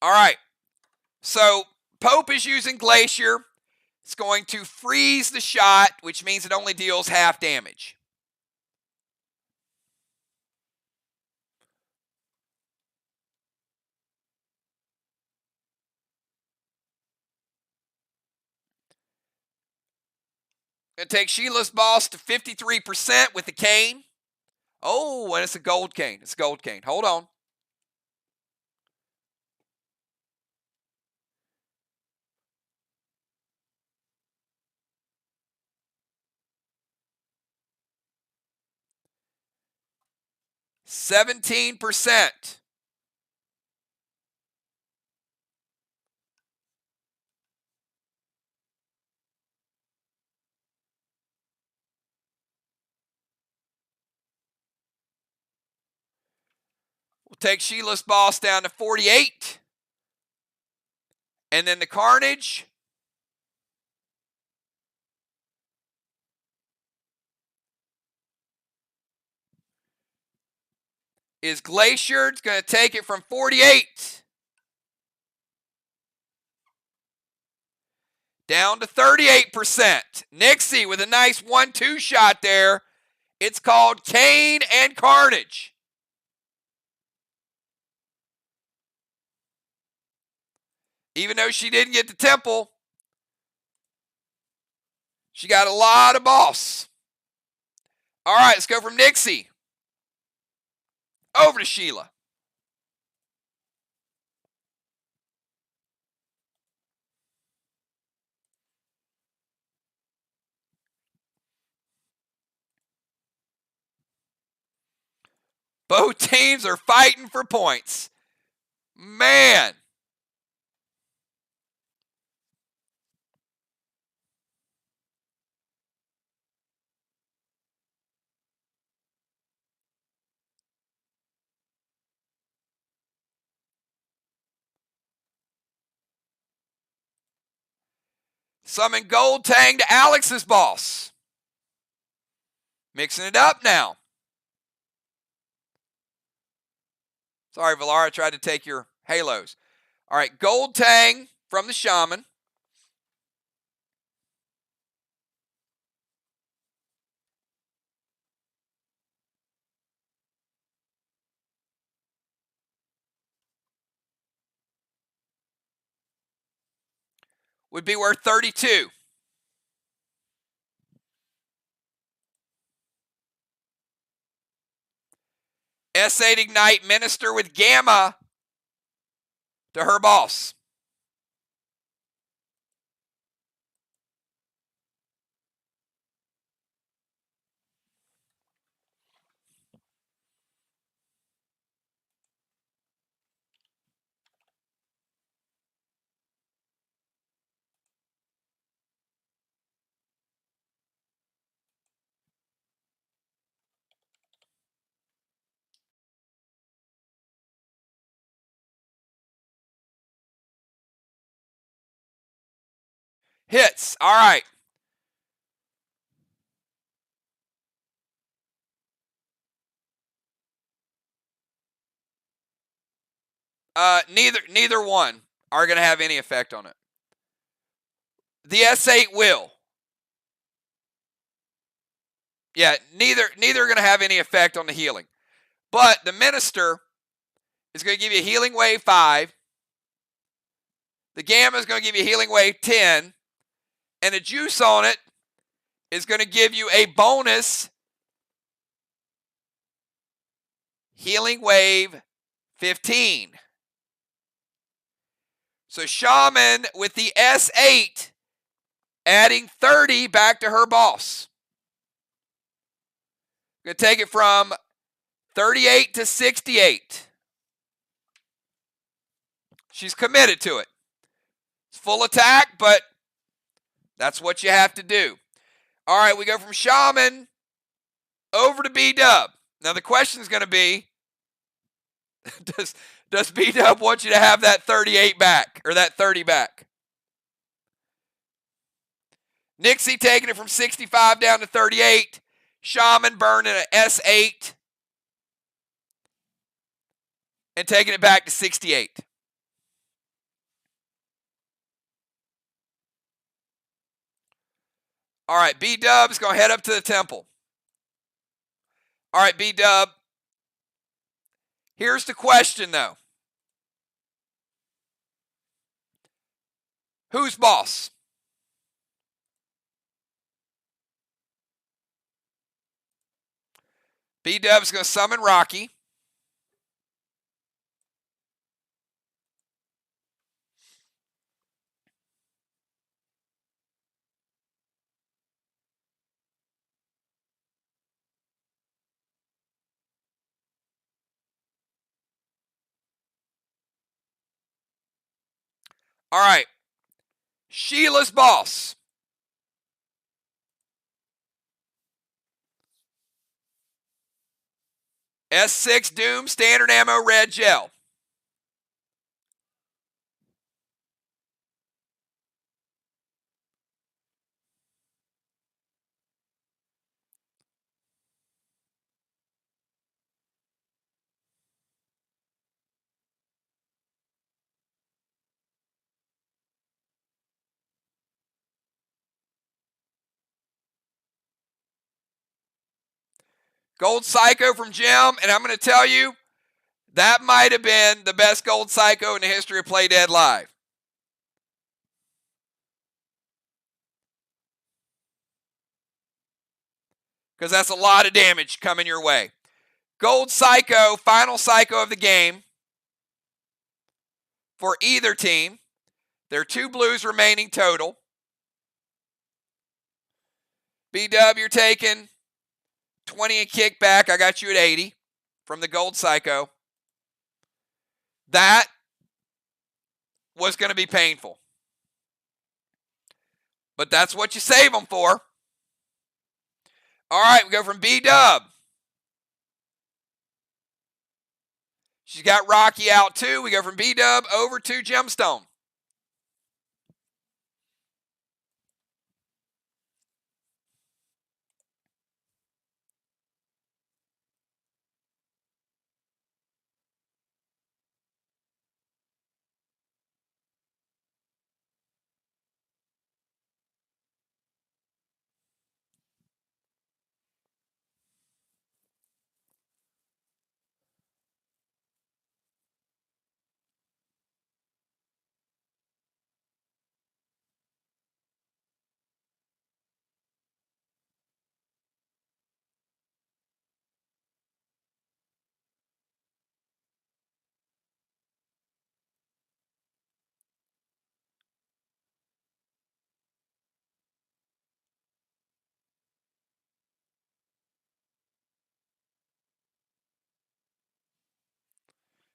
All right, so Pope is using Glacier. It's going to freeze the shot, which means it only deals half damage. Going to take Sheila's boss to 53% with the cane. Oh, and it's a gold cane. It's a gold cane. Hold on. %17%. We'll take Sheila's boss down to 48. And then the Carnage is Glacier. It's going to take it from 48 down to 38%. Nixie with a nice 1-2 shot there. It's called Kane and Carnage. Even though she didn't get the temple, she got a lot of boss. All right, let's go from Nixie over to Sheila. Both teams are fighting for points. Man. Summon Gold Tang to Alex's boss. Mixing it up now. Sorry, Valara, tried to take your halos. All right, Gold Tang from the Shaman. would be worth 32. S8 Ignite Minister with Gamma to her boss. Hits. All right. Neither one are going to have any effect on it. The S8 will. Yeah, neither are going to have any effect on the healing. But the Minister is going to give you a healing wave 5. The Gamma is going to give you a healing wave 10. And the Juice on it is going to give you a bonus healing wave 15. So Shaman with the S8 adding 30 back to her boss. Going to take it from 38 to 68. She's committed to it. It's full attack, but that's what you have to do. All right, we go from Shaman over to B-Dub. Now the question is going to be, does B-Dub want you to have that 38 back, or that 30 back? Nixie taking it from 65 down to 38. Shaman burning an S8 and taking it back to 68. All right, B-Dub's going to head up to the temple. All right, B-Dub. Here's the question, though. Who's boss? B-Dub's going to summon Rocky. All right. Sheila's boss. S6 Doom Standard Ammo Red Gel. Gold Psycho from Jim, and I'm going to tell you, that might have been the best Gold Psycho in the history of Play Dead Live. Because that's a lot of damage coming your way. Gold Psycho, final Psycho of the game for either team. There are 2 blues remaining total. B-Dub, you're taking 20 and kickback. I got you at 80 from the Gold Psycho. That was going to be painful. But that's what you save them for. All right, we go from B-Dub. She's got Rocky out too. We go from B-Dub over to Gemstone.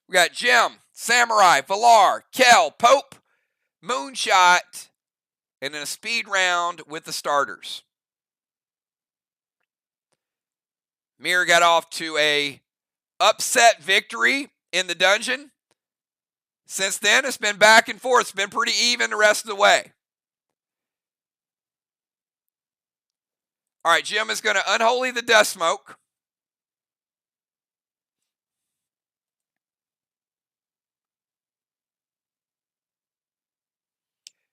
We got Jim, Samurai, Valar, Kel, Pope, Moonshot, and then a speed round with the starters. MIR got off to a upset victory in the dungeon. Since then, it's been back and forth. It's been pretty even the rest of the way. All right, Jim is going to unholy the dust smoke.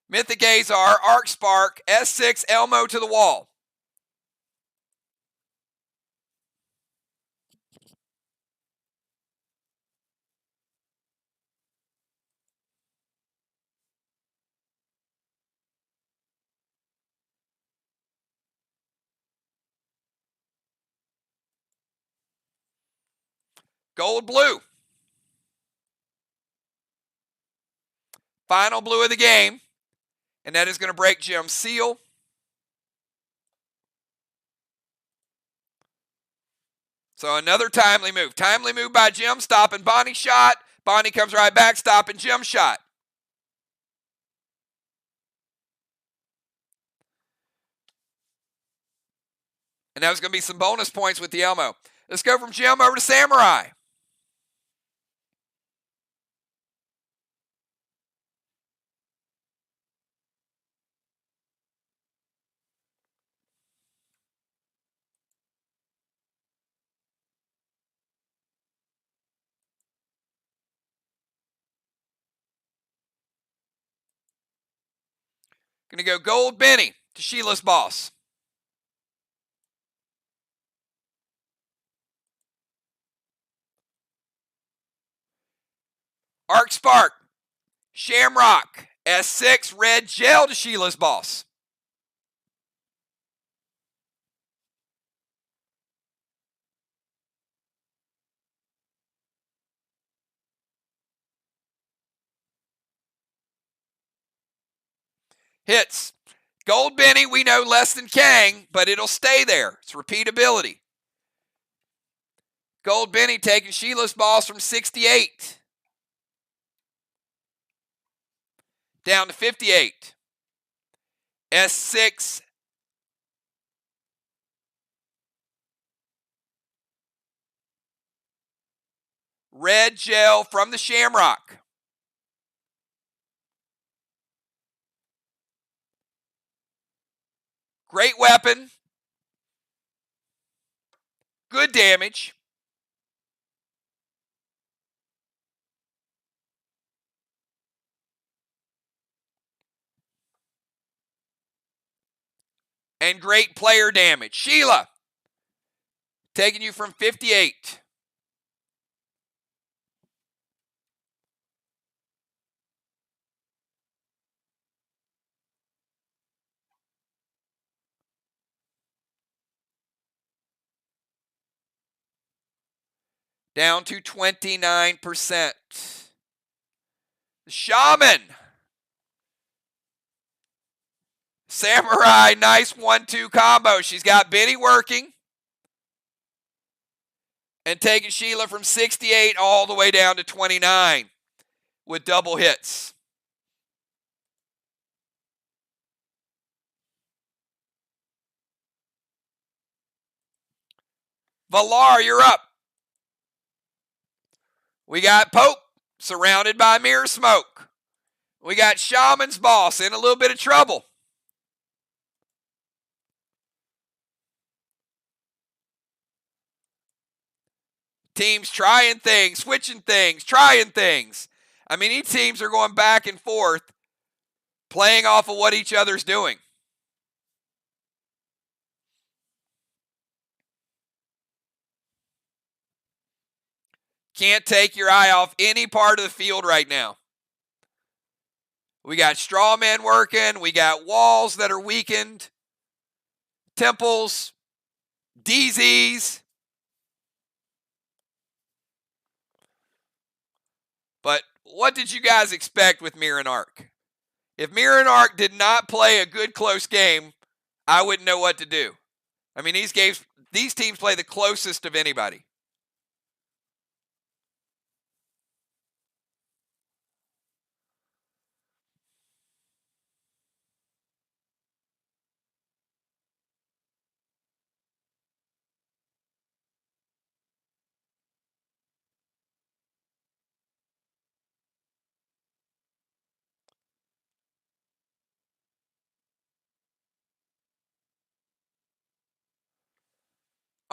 Mythic Azar, Arc Spark, S6, Elmo to the wall. Gold blue. Final blue of the game. And that is going to break Jim's seal. So another timely move. Timely move by Jim, stopping Bonnie's shot. Bonnie comes right back, stopping Jim's shot. And that was going to be some bonus points with the Elmo. Let's go from Jim over to Samurai. Going to go Gold Benny to Sheila's boss. Arc Spark, Shamrock, S6, Red Gel to Sheila's boss. Hits. Gold Benny, we know less than Kang, but it'll stay there. It's repeatability. Gold Benny taking Sheila's boss from 68 down to 58. S6. Red Gel from the Shamrock. Great weapon. Good damage. And great player damage. Sheila, taking you from 58. Down to 29%. The Shaman. Samurai, nice 1-2 combo. She's got Benny working. And taking Sheila from 68 all the way down to 29 with double hits. Valar, you're up. We got Pope surrounded by mirror smoke. We got Shaman's boss in a little bit of trouble. Teams trying things, switching things, trying things. I mean, each teams are going back and forth, playing off of what each other's doing. Can't take your eye off any part of the field right now. We got straw men working. We got walls that are weakened. Temples. DZs. But what did you guys expect with MIR and Arc? If MIR and Arc did not play a good close game, I wouldn't know what to do. I mean, these teams play the closest of anybody.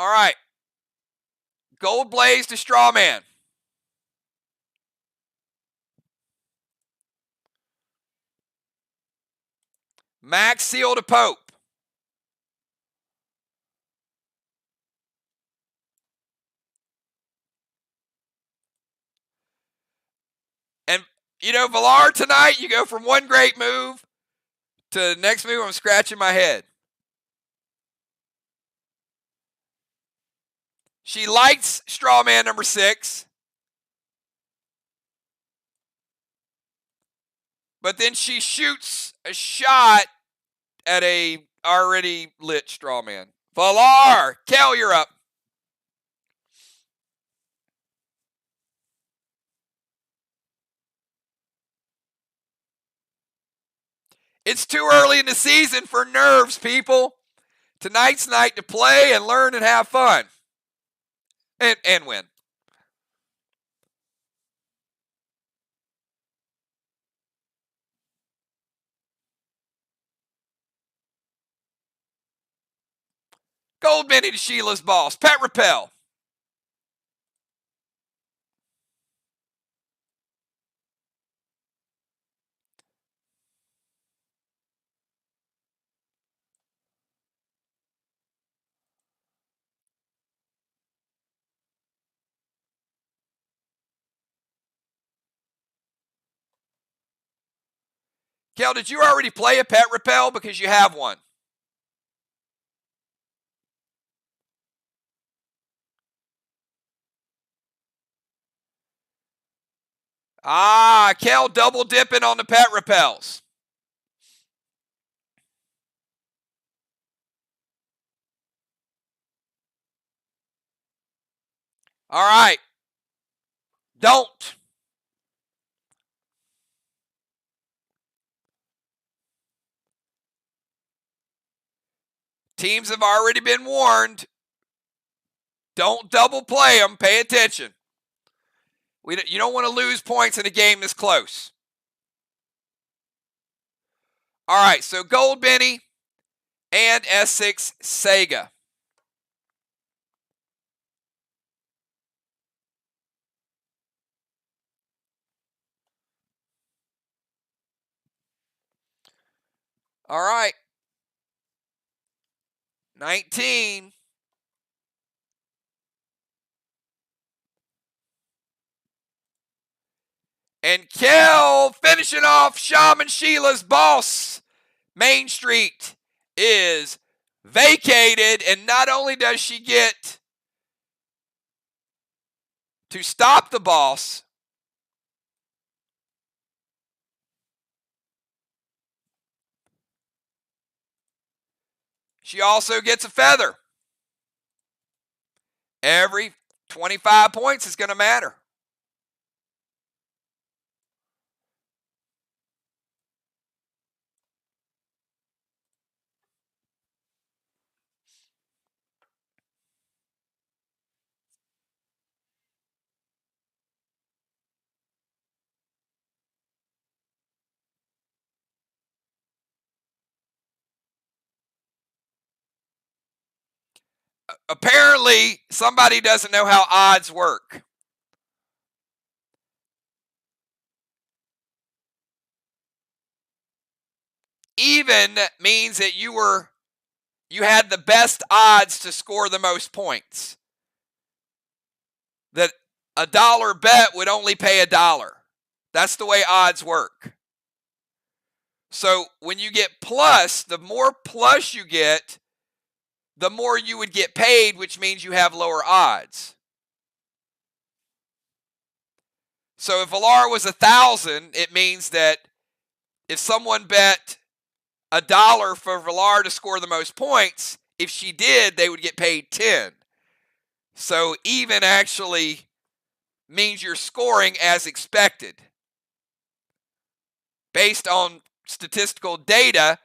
All right. Gold Blaze to Strawman. Max Seal to Pope. And, you know, Villar tonight, you go from one great move to the next move, I'm scratching my head. She likes Strawman number 6. But then she shoots a shot at a already lit Strawman. Villar, Kel, you're up. It's too early in the season for nerves, people. Tonight's night to play and learn and have fun. And win. Gold Benny to Sheila's Boss. Pet Repel. Kel, did you already play a Pet Repel? Because you have one. Kel double dipping on the Pet Repels. All right. Don't. Teams have already been warned. Don't double play them. Pay attention. You don't want to lose points in a game this close. All right, so Gold Benny and S6 Sega. All right. 19. And Kel finishing off Shaman Sheila's Boss. Main Street is vacated, and not only does she get to stop the boss, she also gets a feather. Every 25 points is going to matter. Apparently, somebody doesn't know how odds work. Even means that you had the best odds to score the most points. That a dollar bet would only pay $1. That's the way odds work. So when you get plus, the more plus you get, the more you would get paid, which means you have lower odds. So if Villar was 1,000, it means that if someone bet $1 for Villar to score the most points, if she did, they would get paid 10. So even actually means you're scoring as expected. Based on statistical data,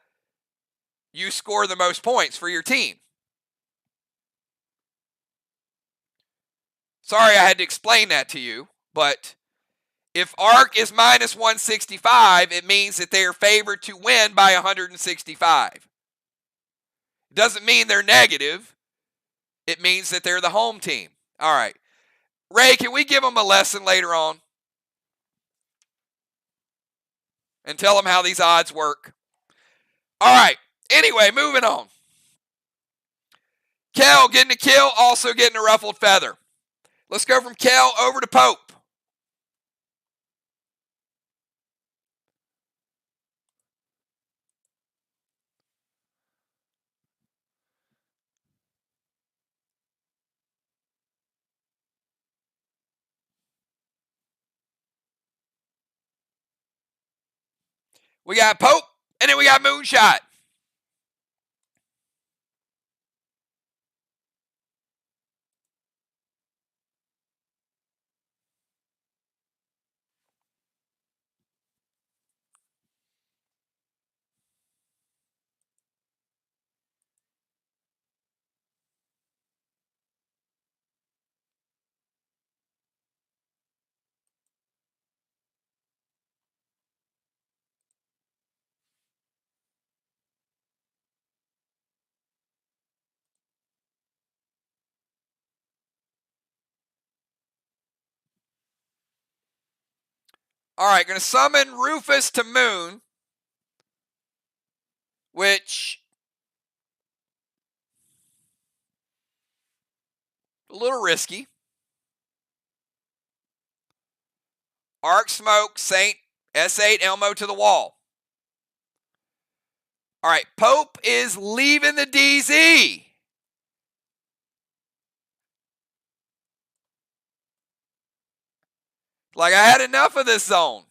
you score the most points for your team. Sorry I had to explain that to you, but if ARC is minus 165, it means that they are favored to win by 165. It doesn't mean they're negative. it means that they're the home team. All right. Ray, can we give them a lesson later on? And tell them how these odds work? All right. Anyway, moving on. Kel getting a kill, also getting a ruffled feather. Let's go from Kel over to Pope. We got Pope, and then we got Moonshot. All right, going to summon Rufus to Moon, which a little risky. Arc Smoke, Saint, S8, Elmo to the wall. All right, Pope is leaving the DZ. Like, I had enough of this zone.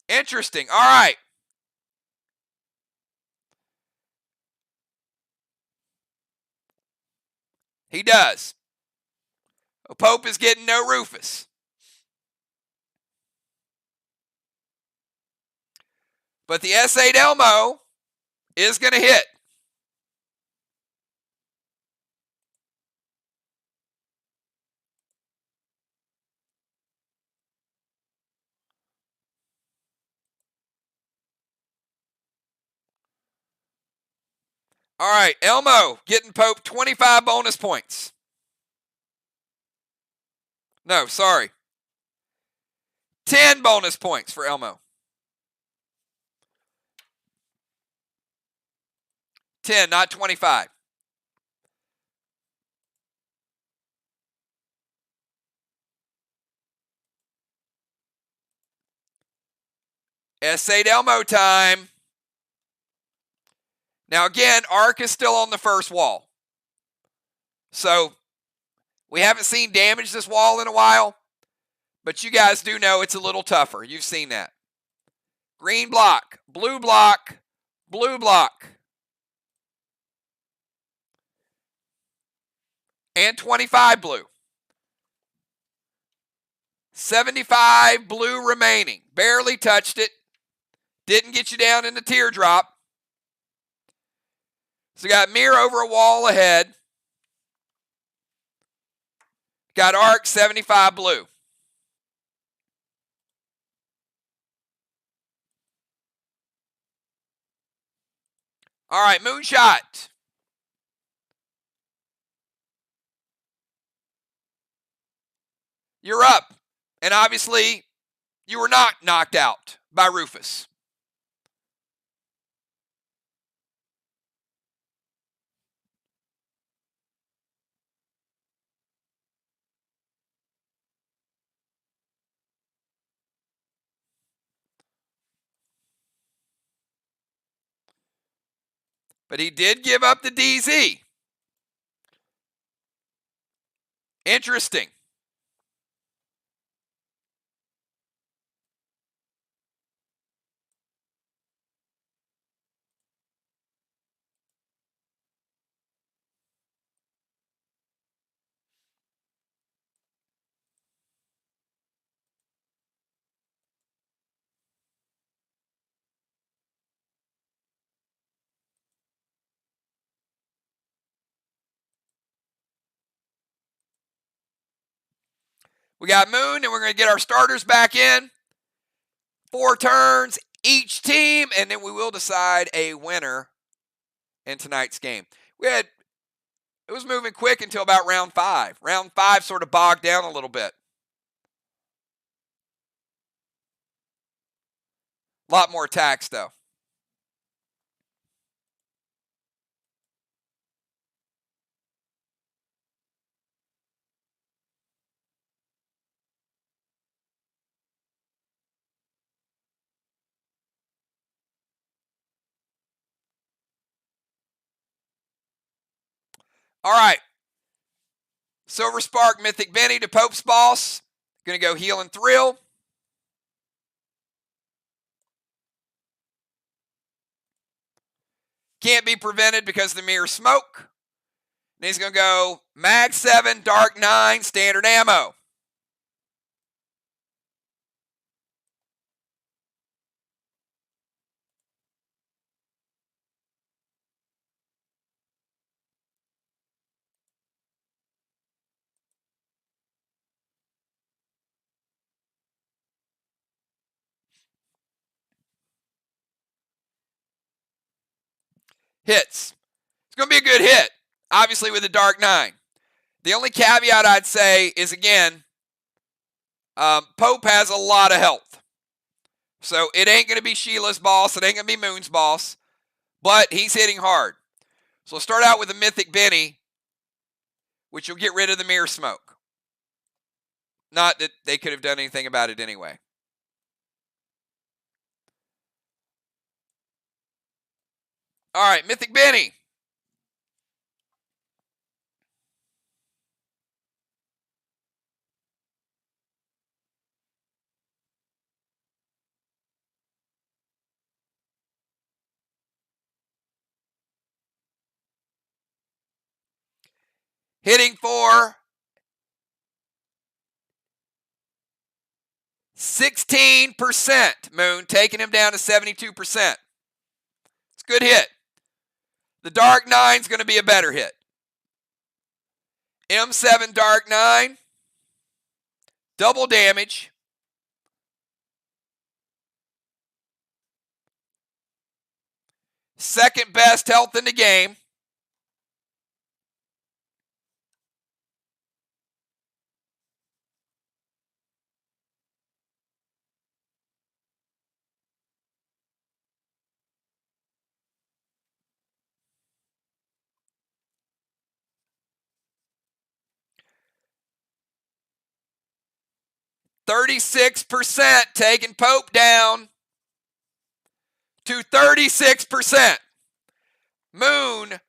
Interesting. All right. He does. Pope is getting no Rufus. But the S8 Elmo is going to hit. All right, Elmo getting Pope 25 bonus points. No, sorry. 10 bonus points for Elmo. 10, not 25. S8 Elmo time. Now again, Arc is still on the first wall. So we haven't seen damage this wall in a while, but you guys do know it's a little tougher. You've seen that. Green block, blue block, blue block. And 25 blue. 75 blue remaining. Barely touched it. Didn't get you down in the teardrop. So got MIR over a wall ahead. Got Arc 75 blue. All right, Moonshot. You're up. And obviously, you were not knocked out by Rufus. But he did give up the DZ. Interesting. We got Moon, and we're going to get our starters back in. 4 turns, each team, and then we will decide a winner in tonight's game. It was moving quick until about round 5. Round 5 sort of bogged down a little bit. A lot more attacks, though. All right. Silver Spark, Mythic Benny to Pope's Boss. Going to go Heal and Thrill. Can't be prevented because of the MIR smoke. And he's going to go Mag 7, Dark 9, Standard Ammo. Hits. It's going to be a good hit, obviously, with the Dark 9. The only caveat I'd say is, again, Pope has a lot of health. So it ain't going to be Sheila's boss. It ain't going to be Moon's boss. But he's hitting hard. So we'll start out with a Mythic Benny, which will get rid of the MIR smoke. Not that they could have done anything about it anyway. All right, Mythic Benny. Hitting for 16%, Moon, taking him down to 72%. It's a good hit. The Dark 9's going to be a better hit. M7 Dark 9, double damage. Second best health in the game. %36% taking Pope down to 36%. Moon,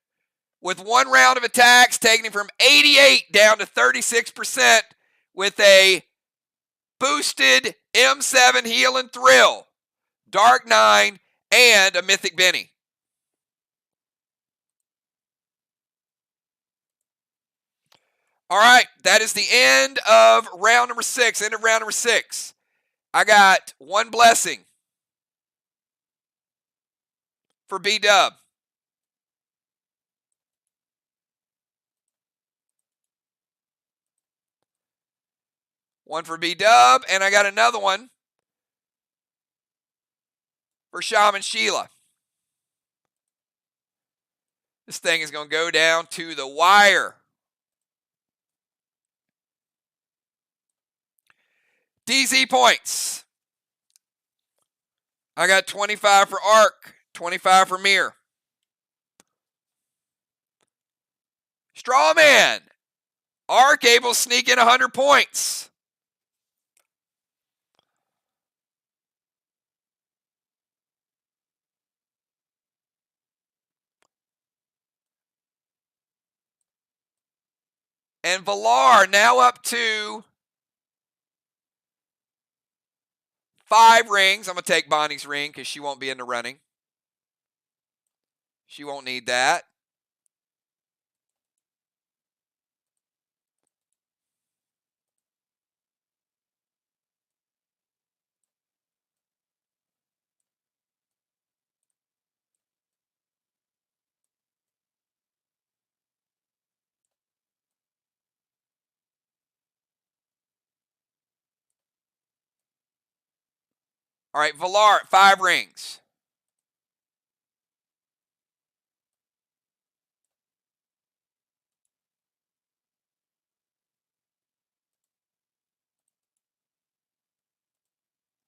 with one round of attacks, taking him from 88 down to 36% with a boosted M7 Heal and Thrill, Dark 9, and a Mythic Benny. All right, that is the end of round number 6. End of round number 6. I got one blessing for B-Dub. One for B-Dub, and I got another one for Shaman Sheila. This thing is going to go down to the wire. DZ points. I got 25 for Arc, 25 for MIR. Strawman. Arc able to sneak in 100 points. And Valar now up to 5 rings. I'm going to take Bonnie's ring because she won't be in the running. She won't need that. All right, Valar at 5 rings.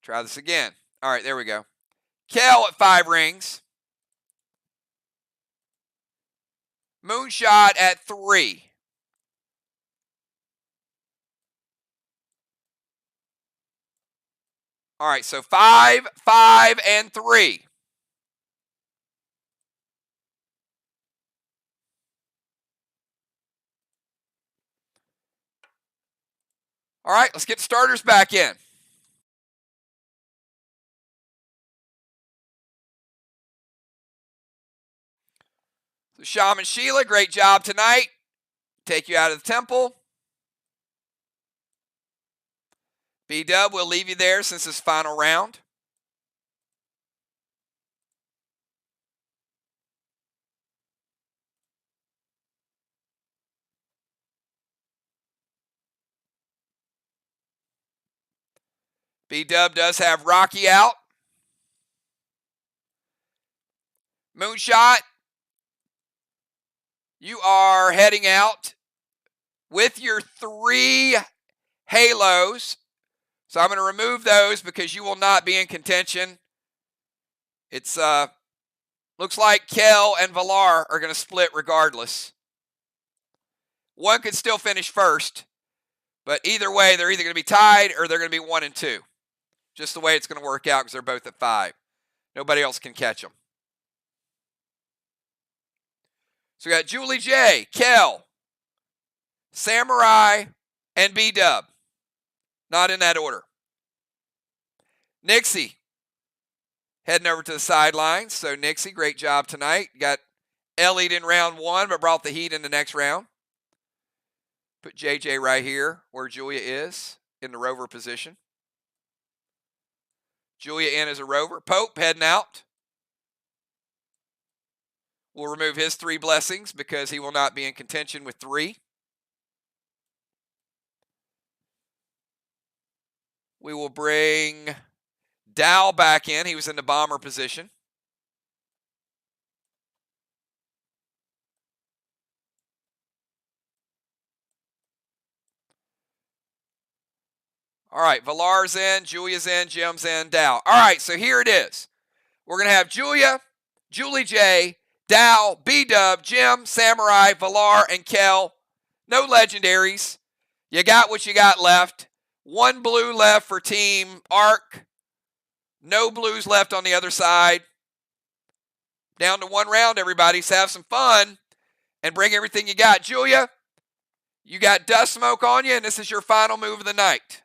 Try this again. All right, there we go. Kel at 5 rings. Moonshot at 3. All right, so 5, 5, and 3. All right, let's get the starters back in. So Shaman Sheila, great job tonight. Take you out of the temple. B-Dub, we'll leave you there since it's final round. B-Dub does have Rocky out. Moonshot, you are heading out with your 3 halos. So I'm going to remove those because you will not be in contention. It's looks like Kel and Valar are going to split regardless. One could still finish first, but either way, they're either going to be tied or they're going to be 1 and 2. Just the way it's going to work out because they're both at 5. Nobody else can catch them. So we got Julie J, Kel, Samurai, and B-Dub. Not in that order. Nixie heading over to the sidelines. So Nixie, great job tonight. Got Elliot in round 1, but brought the heat in the next round. Put JJ right here where Julia is in the rover position. Julia in as a rover. Pope heading out. We'll remove his 3 blessings because he will not be in contention with 3. We will bring Dow back in. He was in the bomber position. All right, Valar's in, Julia's in, Jim's in, Dow. All right, so here it is. We're going to have Julia, Julie J, Dow, B-Dub, Jim, Samurai, Valar, and Kel. No legendaries. You got what you got left. 1 blue left for Team Arc. No blues left on the other side. Down to 1 round, everybody. So have some fun and bring everything you got. Julia, you got dust smoke on you, and this is your final move of the night.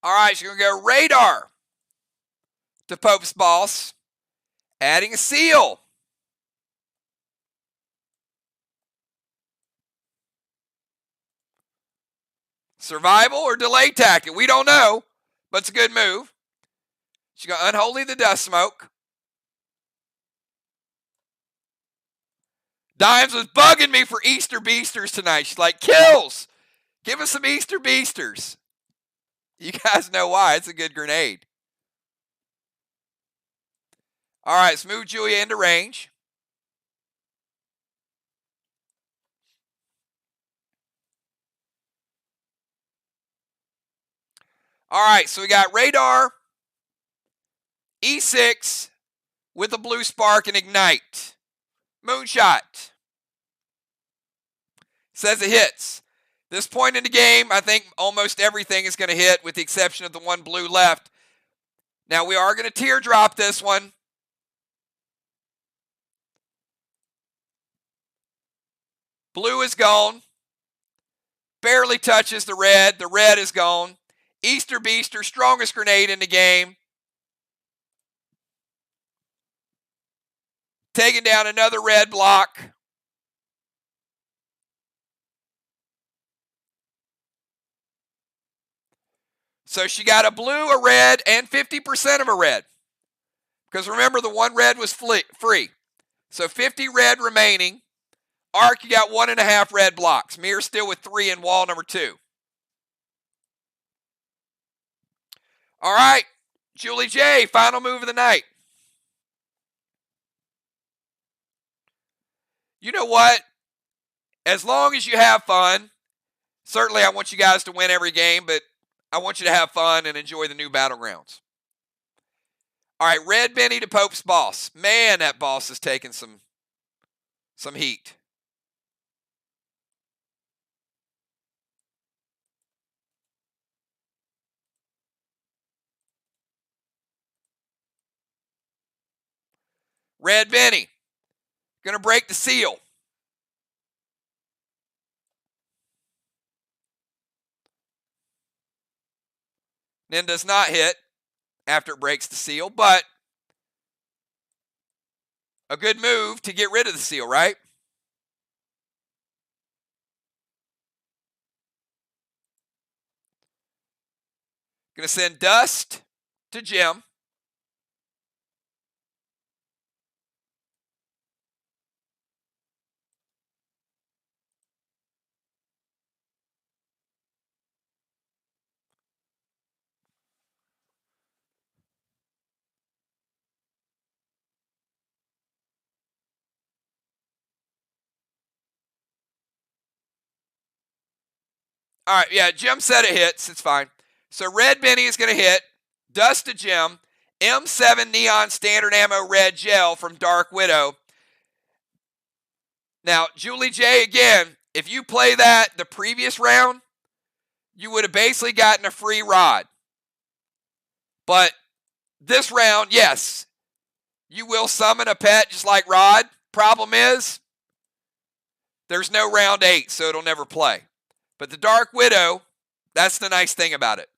All right, so you're going to go Radar to Pope's Boss, adding a seal. Survival or delay tactic, we don't know, but it's a good move. She's going to Unholy the Dust Smoke. Dimes was bugging me for Easter Beasters tonight. She's like, Kills, give us some Easter Beasters. You guys know why. It's a good grenade. All right, let's move Julia into range. All right, so we got Radar, E6 with a blue spark and Ignite. Moonshot. Says it hits. This point in the game, I think almost everything is going to hit with the exception of the 1 blue left. Now, we are going to teardrop this one. Blue is gone. Barely touches the red. The red is gone. Easter Beaster, strongest grenade in the game. Taking down another red block. So she got a blue, a red, and 50% of a red. Because remember, the one red was free. So 50 red remaining. Arc, you got 1.5 red blocks. MIR still with 3 in wall number 2. All right, Julie J., final move of the night. You know what? As long as you have fun, certainly I want you guys to win every game, but I want you to have fun and enjoy the new battlegrounds. All right, Red Benny to Pope's boss. Man, that boss is taking some heat. Red Benny, going to break the seal. Then does not hit after it breaks the seal, but a good move to get rid of the seal, right? Going to send Dust to Jim. All right, yeah, Jim said it hits. It's fine. So Red Benny is going to hit. Dust to Jim. M7 Neon Standard Ammo Red Gel from Dark Widow. Now, Julie J., again, if you play that the previous round, you would have basically gotten a free rod. But this round, yes, you will summon a pet just like Rod. Problem is, there's no round 8, so it'll never play. But the Dark Widow, that's the nice thing about it.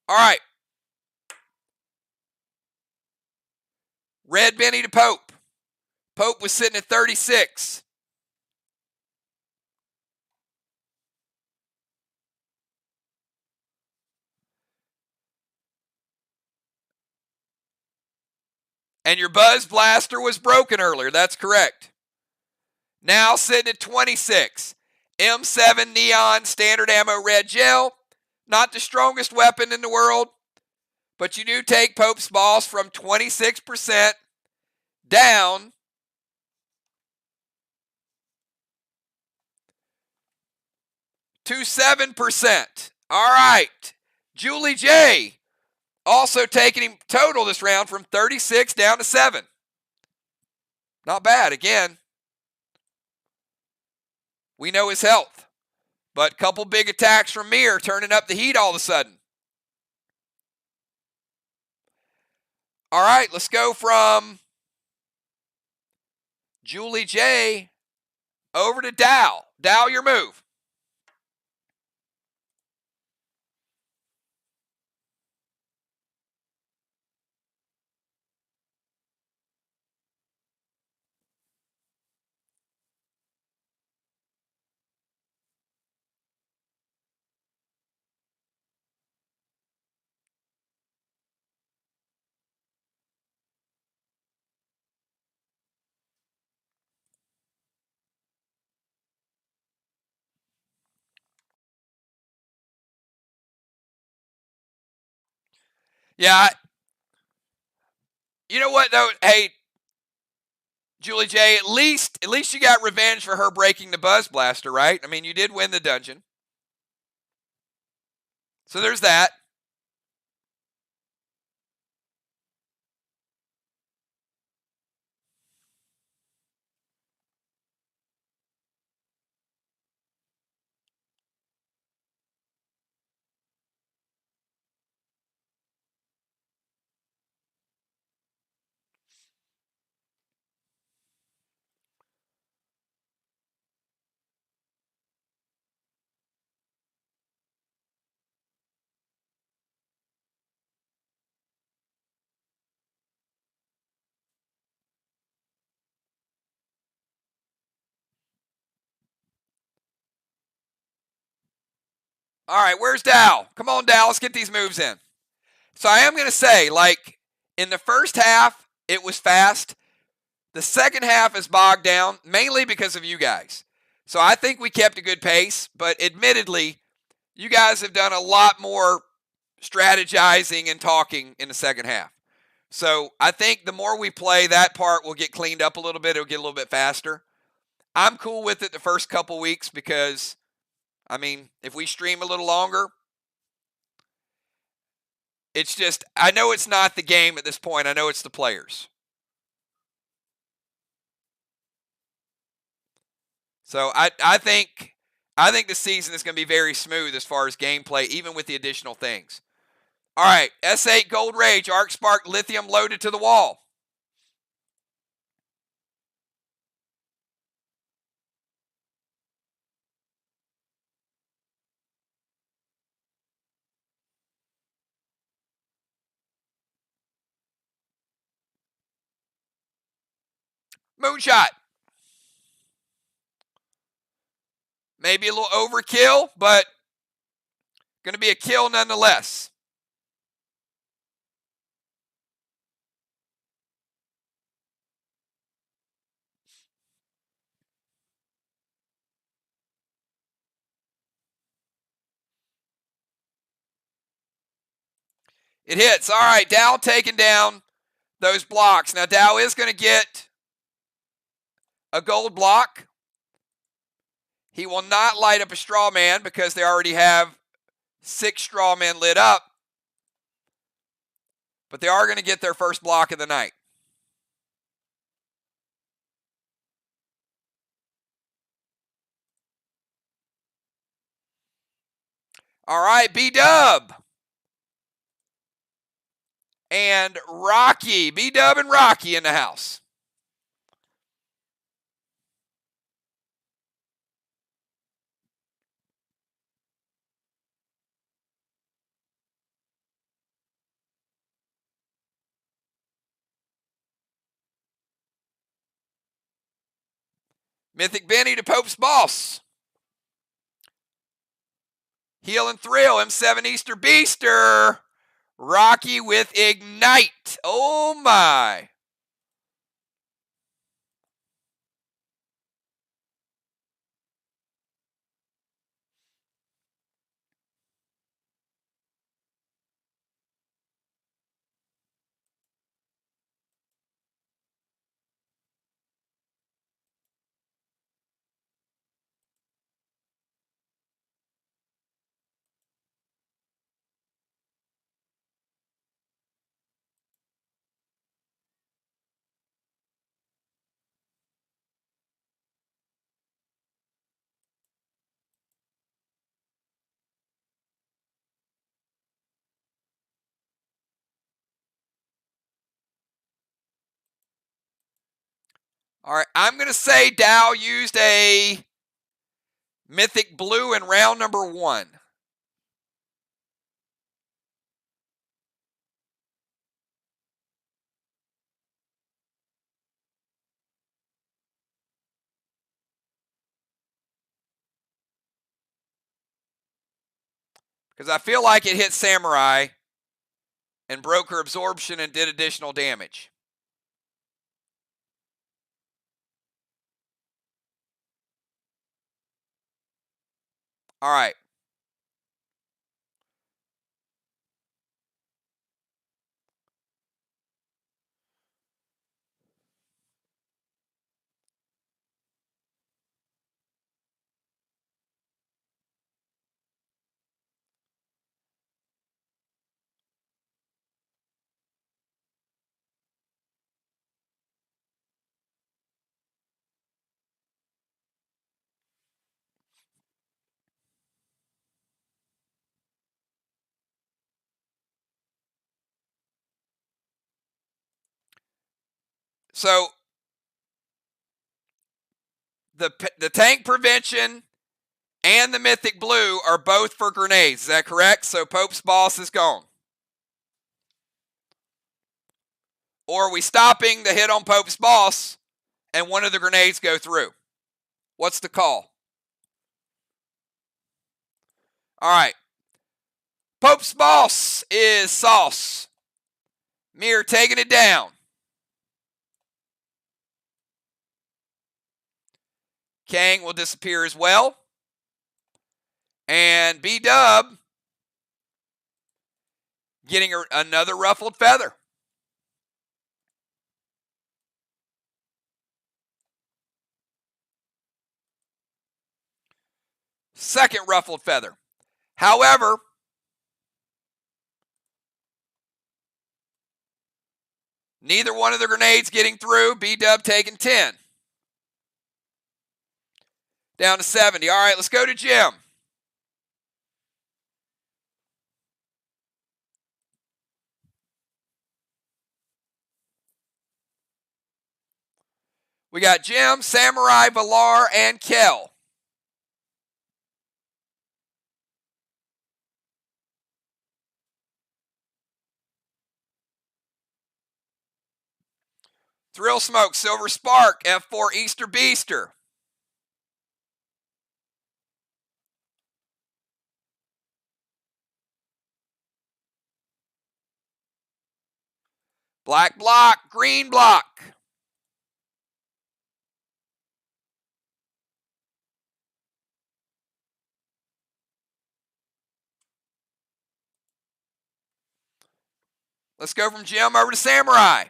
All right. Red Benny to Pope. Pope was sitting at 36. And your Buzz Blaster was broken earlier. That's correct. Now sitting at 26. M7 Neon Standard Ammo Red Gel. Not the strongest weapon in the world, but you do take Pope's boss from 26% down to 7%. All right. Julie J. also taking him total this round from 36 down to 7. Not bad. Again, we know his health, but a couple big attacks from MIR turning up the heat all of a sudden. All right, let's go from Julie J. over to Dow. Dow, your move. Yeah, you know what though? Hey, Julie J, at least you got revenge for her breaking the Buzz Blaster, right? I mean, you did win the dungeon. So there's that. All right, where's Dow? Come on, Dow. Let's get these moves in. So I am going to say, like, in the first half, it was fast. The second half is bogged down, mainly because of you guys. So I think we kept a good pace, but admittedly, you guys have done a lot more strategizing and talking in the second half. So I think the more we play, that part will get cleaned up a little bit. It'll get a little bit faster. I'm cool with it the first couple weeks because, I mean, if we stream a little longer, it's just, I know it's not the game at this point. I know it's the players. So I think the season is going to be very smooth as far as gameplay, even with the additional things. All right, S8 Gold Rage, Arc Spark, Lithium loaded to the wall. Moonshot. Maybe a little overkill, but going to be a kill nonetheless. It hits. All right, Dow taking down those blocks. Now, Dow is going to get a gold block. He will not light up a straw man because they already have 6 straw men lit up. But they are going to get their first block of the night. All right, B-Dub. And Rocky. B-Dub and Rocky in the house. Mythic Benny to Pope's Boss. Heal and Thrill, M7 Easter Beaster. Rocky with Ignite. Oh my. All right, I'm going to say Dow used a Mythic Blue in round number 1. Because I feel like it hit Samurai and broke her absorption and did additional damage. All right. So the tank prevention and the Mythic Blue are both for grenades. Is that correct? So Pope's Boss is gone. Or are we stopping the hit on Pope's Boss and one of the grenades go through? What's the call? All right. Pope's boss is Sauce. MIR taking it down. Kang will disappear as well. And B-Dub getting another ruffled feather. Second ruffled feather. However, neither one of the grenades getting through. B-Dub taking 10. Down to 70. All right, let's go to Jim. We got Jim, Samurai, Valar, and Kel. Thrill Smoke, Silver Spark, F4 Easter Beaster. Black block, green block. Let's go from Jim over to Samurai.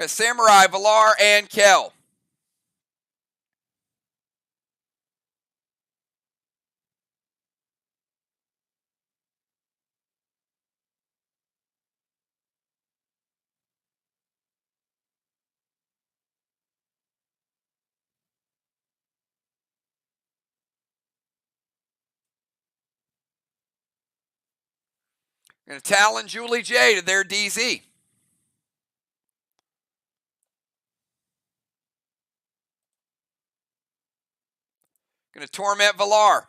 Samurai, Valar, and Kel. Going to Talon Julie J to their DZ. Going to Torment Valar.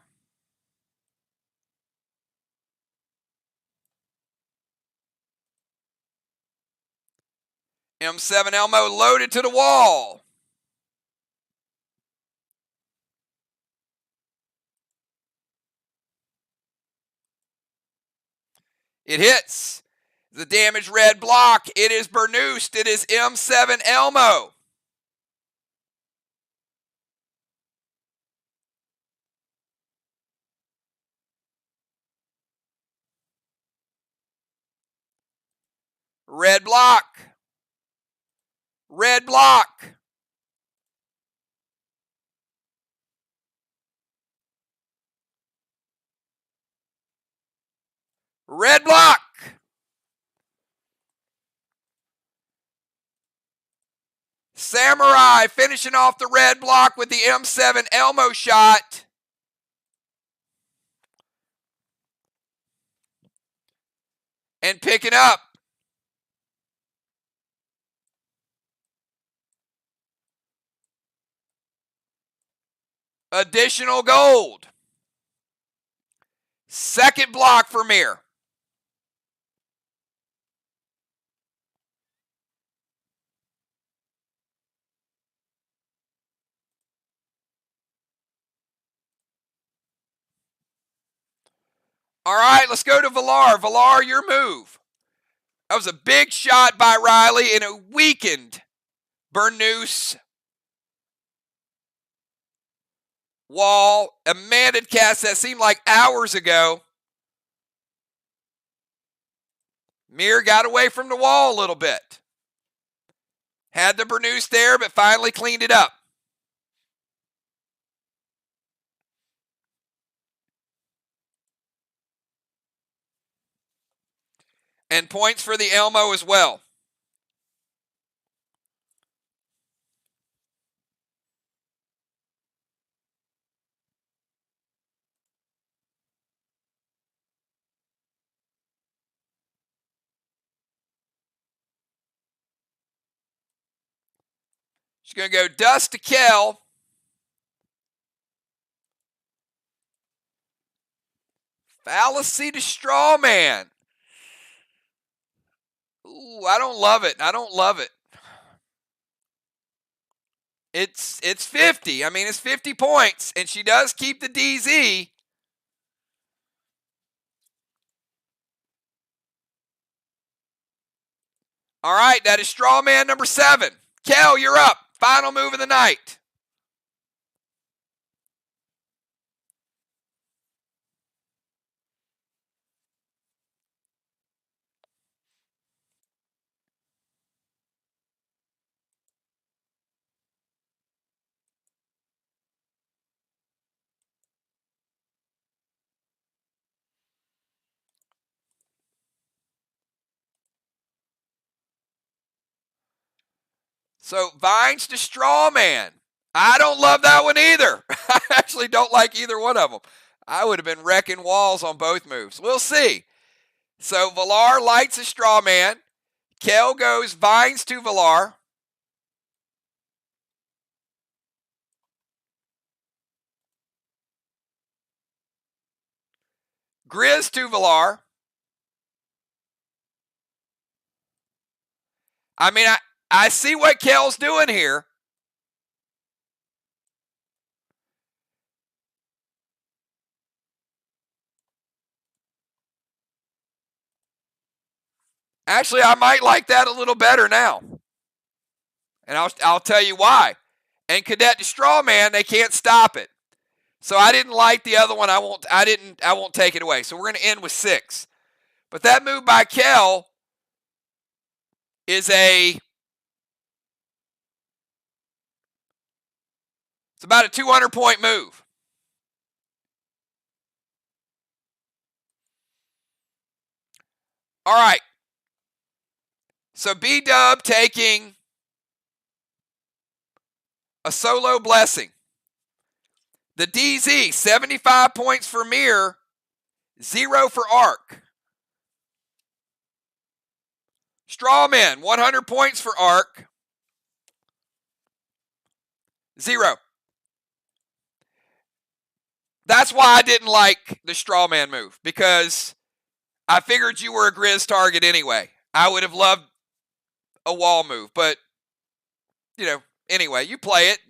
M7 Elmo loaded to the wall. It hits. The damaged red block. It is Bernoost. It is M7 Elmo. Red block. Red block. Red block. Samurai finishing off the red block with the M7 Elmo shot. And picking up. Additional gold. Second block for MIR. All right, let's go to Villar. Villar, your move. That was a big shot by Riley, and it weakened Burnous. Wall. Amanda cast that seemed like hours ago. MIR got away from the wall a little bit. Had the Burnous there, but finally cleaned it up. And points for the Elmo as well. She's going to go dust to Kel. Fallacy to Strawman. Ooh, I don't love it. I don't love it. It's 50. I mean, it's 50 points, and she does keep the DZ. All right, that is Strawman number 7. Kel, you're up. Final move of the night. So, Vines to Strawman. I don't love that one either. I actually don't like either one of them. I would have been wrecking walls on both moves. We'll see. So, Villar lights a Strawman. Kel goes Vines to Villar. Grizz to Villar. I mean, I see what Kel's doing here. Actually, I might like that a little better now. And I'll tell you why. And Cadet to Strawman, they can't stop it. So I didn't like the other one. I won't take it away. So we're going to end with 6. But that move by Kel is it's about a 200-point move. All right. So B-Dub taking a solo blessing. The DZ, 75 points for MIR, 0 for ARC. Strawman, 100 points for ARC, 0. That's why I didn't like the Strawman move, because I figured you were a Grizz target anyway. I would have loved a wall move, but, anyway, you play it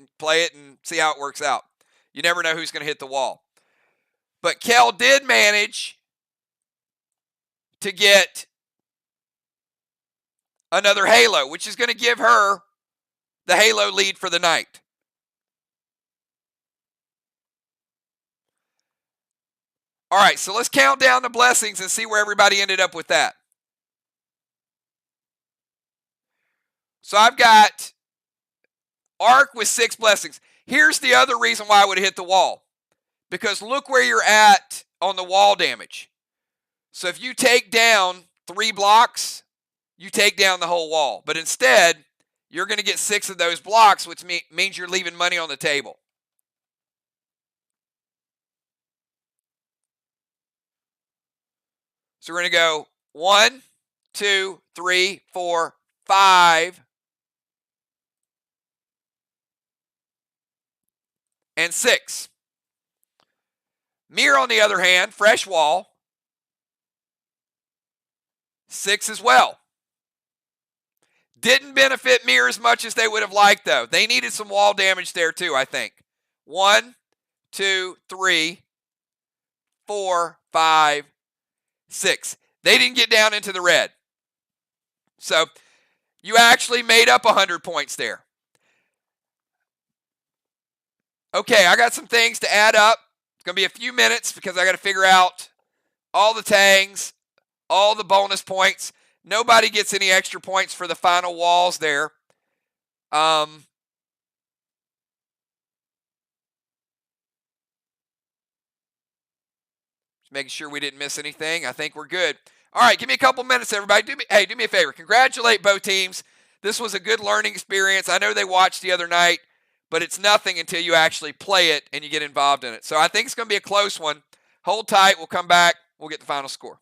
and see how it works out. You never know who's going to hit the wall. But Kel did manage to get another Halo, which is going to give her the Halo lead for the night. All right, so let's count down the blessings and see where everybody ended up with that. So I've got ARC with 6 blessings. Here's the other reason why I would have hit the wall. Because look where you're at on the wall damage. So if you take down 3 blocks, you take down the whole wall. But instead, you're going to get 6 of those blocks, which means you're leaving money on the table. So we're going to go 1, 2, 3, 4, 5. and 6. MIR, on the other hand, fresh wall, 6 as well. Didn't benefit MIR as much as they would have liked, though. They needed some wall damage there, too, I think. 1, 2, 3, 4, 5, 6. They didn't get down into the red. So you actually made up 100 points there. Okay, I got some things to add up. It's going to be a few minutes because I got to figure out all the tags, all the bonus points. Nobody gets any extra points for the final walls there. Just making sure we didn't miss anything. I think we're good. All right, give me a couple minutes, everybody. Do me a favor. Congratulate both teams. This was a good learning experience. I know they watched the other night, but it's nothing until you actually play it and you get involved in it. So I think it's going to be a close one. Hold tight. We'll come back. We'll get the final score.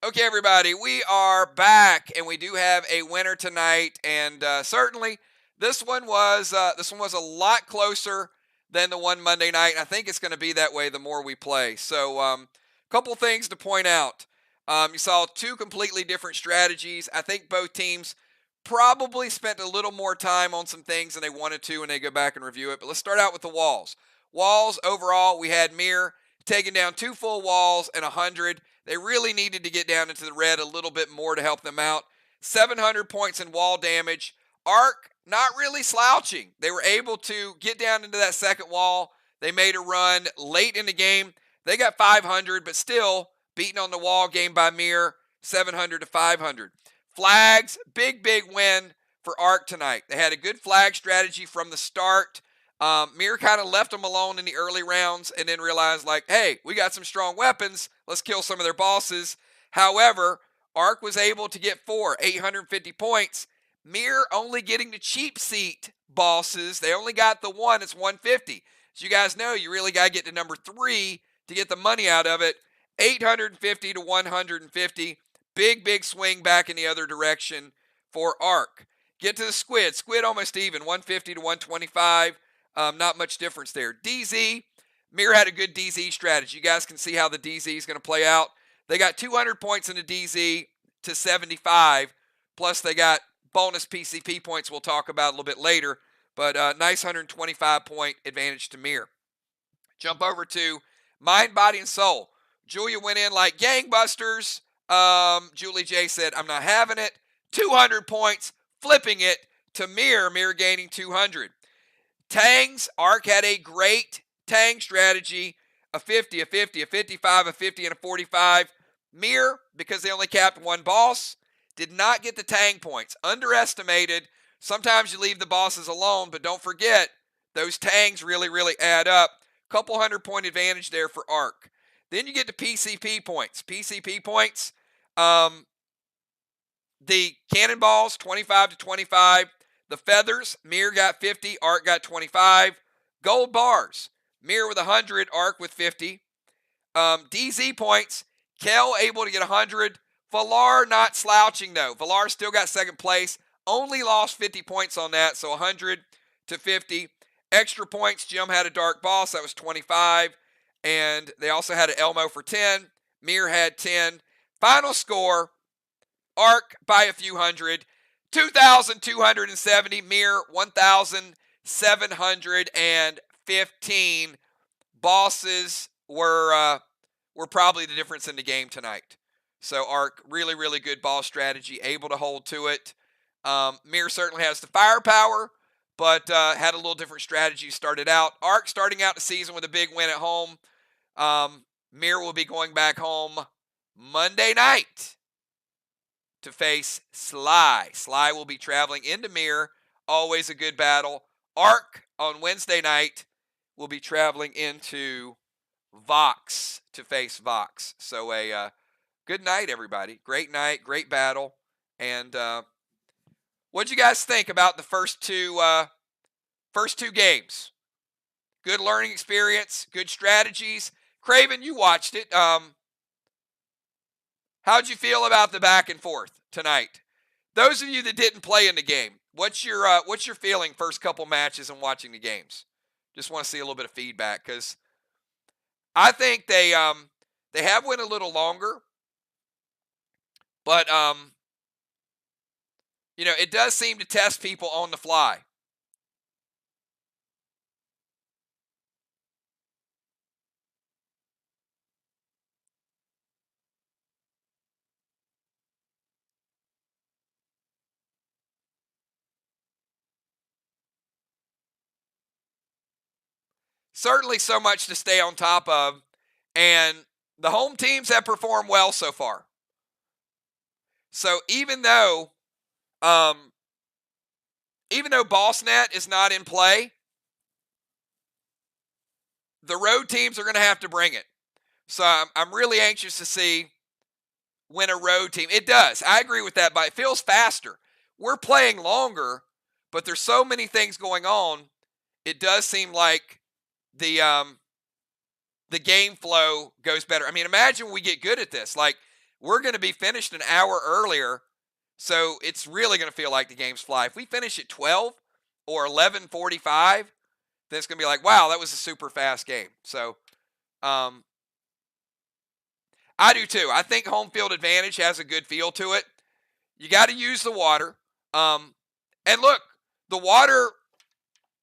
Okay, everybody, we are back, and we do have a winner tonight. And certainly, this one was a lot closer than the one Monday night. And I think it's going to be that way the more we play. So, couple things to point out. You saw two completely different strategies. I think both teams probably spent a little more time on some things than they wanted to when they go back and review it. But let's start out with the walls. Walls overall, we had MIR taking down 2 full walls and 100. They really needed to get down into the red a little bit more to help them out. 700 points in wall damage. Arc, not really slouching. They were able to get down into that second wall. They made a run late in the game. They got 500, but still beaten on the wall game by MIR, 700 to 500. Flags, big win for Arc tonight. They had a good flag strategy from the start. MIR kind of left them alone in the early rounds and then realized, like, hey, we got some strong weapons. Let's kill some of their bosses. However, Arc was able to get 850 points. MIR only getting the cheap seat bosses. They only got the one. It's 150. As you guys know, you really got to get to number 3 to get the money out of it. 850 to 150. Big swing back in the other direction for Arc. Get to the Squid. Squid almost even. 150 to 125. Not much difference there. DZ, MIR had a good DZ strategy. You guys can see how the DZ is going to play out. They got 200 points in the DZ to 75. Plus, they got bonus PCP points we'll talk about a little bit later. But nice 125-point advantage to MIR. Jump over to Mind, Body, and Soul. Julia went in like gangbusters. Julie J said, I'm not having it. 200 points, flipping it to MIR. MIR gaining 200. Tangs, Arc had a great Tang strategy, a 50, a 50, a 55, a 50, and a 45. MIR, because they only capped one boss, did not get the Tang points. Underestimated. Sometimes you leave the bosses alone, but don't forget, those Tangs really add up. Couple 100-point advantage there for Arc. Then you get to PCP points. PCP points, the cannonballs, 25 to 25. The feathers, MIR got 50, Arc got 25. Gold bars, MIR with 100, Arc with 50. DZ points, Kel able to get 100. Valar not slouching though. Valar still got second place. Only lost 50 points on that, so 100 to 50. Extra points, Jim had a dark boss, that was 25. And they also had an Elmo for 10. MIR had 10. Final score, Arc by a few hundred. 2,270, MIR 1,715. Bosses were probably the difference in the game tonight. So Arc, really good boss strategy, able to hold to it. MIR certainly has the firepower, but had a little different strategy started out. Arc starting out the season with a big win at home. MIR will be going back home Monday night to face Sly. Sly will be traveling into MIR. Always a good battle. Arc on Wednesday night will be traveling into Vox to face Vox. So a good night, everybody. Great night, great battle. And what'd you guys think about the first two games? Good learning experience, good strategies. Craven, you watched it. How'd you feel about the back and forth tonight? Those of you that didn't play in the game, what's your feeling first couple matches and watching the games? Just want to see a little bit of feedback because I think they have went a little longer, but it does seem to test people on the fly. Certainly so much to stay on top of, and the home teams have performed well so far. So even though BossNet is not in play, the road teams are going to have to bring it. So I'm really anxious to see when a road team, it does. I agree with that, but it feels faster. We're playing longer, but there's so many things going on. It does seem like the game flow goes better. I mean, imagine we get good at this. Like, we're going to be finished an hour earlier, so it's really going to feel like the games fly. If we finish at 12 or 11:45, then it's going to be like, wow, that was a super fast game. So I do too. I think home field advantage has a good feel to it. You got to use the water. And look, the water,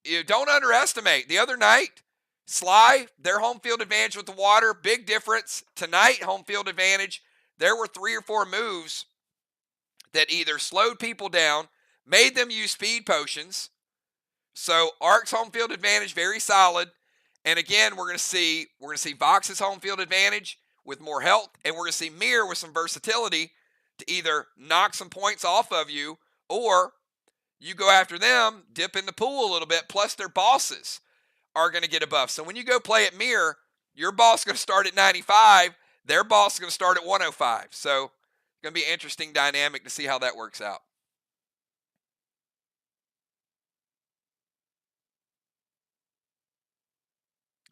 you don't underestimate. The other night, Sly, their home field advantage with the water, big difference. Tonight, home field advantage, there were 3 or 4 moves that either slowed people down, made them use speed potions. So Ark's home field advantage, very solid. And again, we're going to see Vox's home field advantage with more health, and we're going to see MIR with some versatility to either knock some points off of you, or you go after them, dip in the pool a little bit, plus their bosses are going to get a buff. So when you go play at MIR, your boss is going to start at 95, their boss is going to start at 105. So it's going to be an interesting dynamic to see how that works out.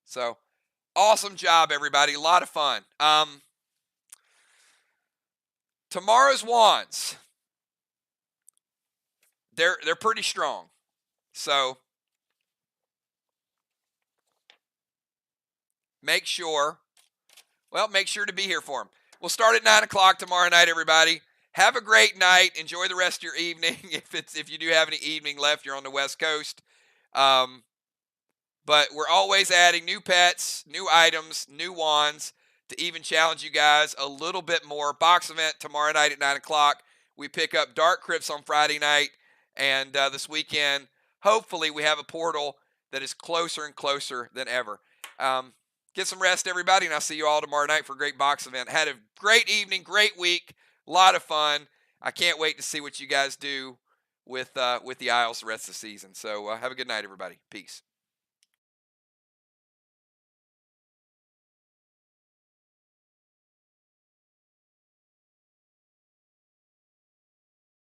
So awesome job, everybody. A lot of fun. Tomorrow's wands, they're pretty strong. So make sure to be here for them. We'll start at 9 o'clock tomorrow night, everybody. Have a great night. Enjoy the rest of your evening. If you do have any evening left, you're on the West Coast. But we're always adding new pets, new items, new wands to even challenge you guys a little bit more. Box event tomorrow night at 9 o'clock. We pick up Dark Crypts on Friday night. And this weekend, hopefully, we have a portal that is closer and closer than ever. Get some rest, everybody, and I'll see you all tomorrow night for a great box event. Had a great evening, great week, a lot of fun. I can't wait to see what you guys do with the Isles the rest of the season. So have a good night, everybody. Peace.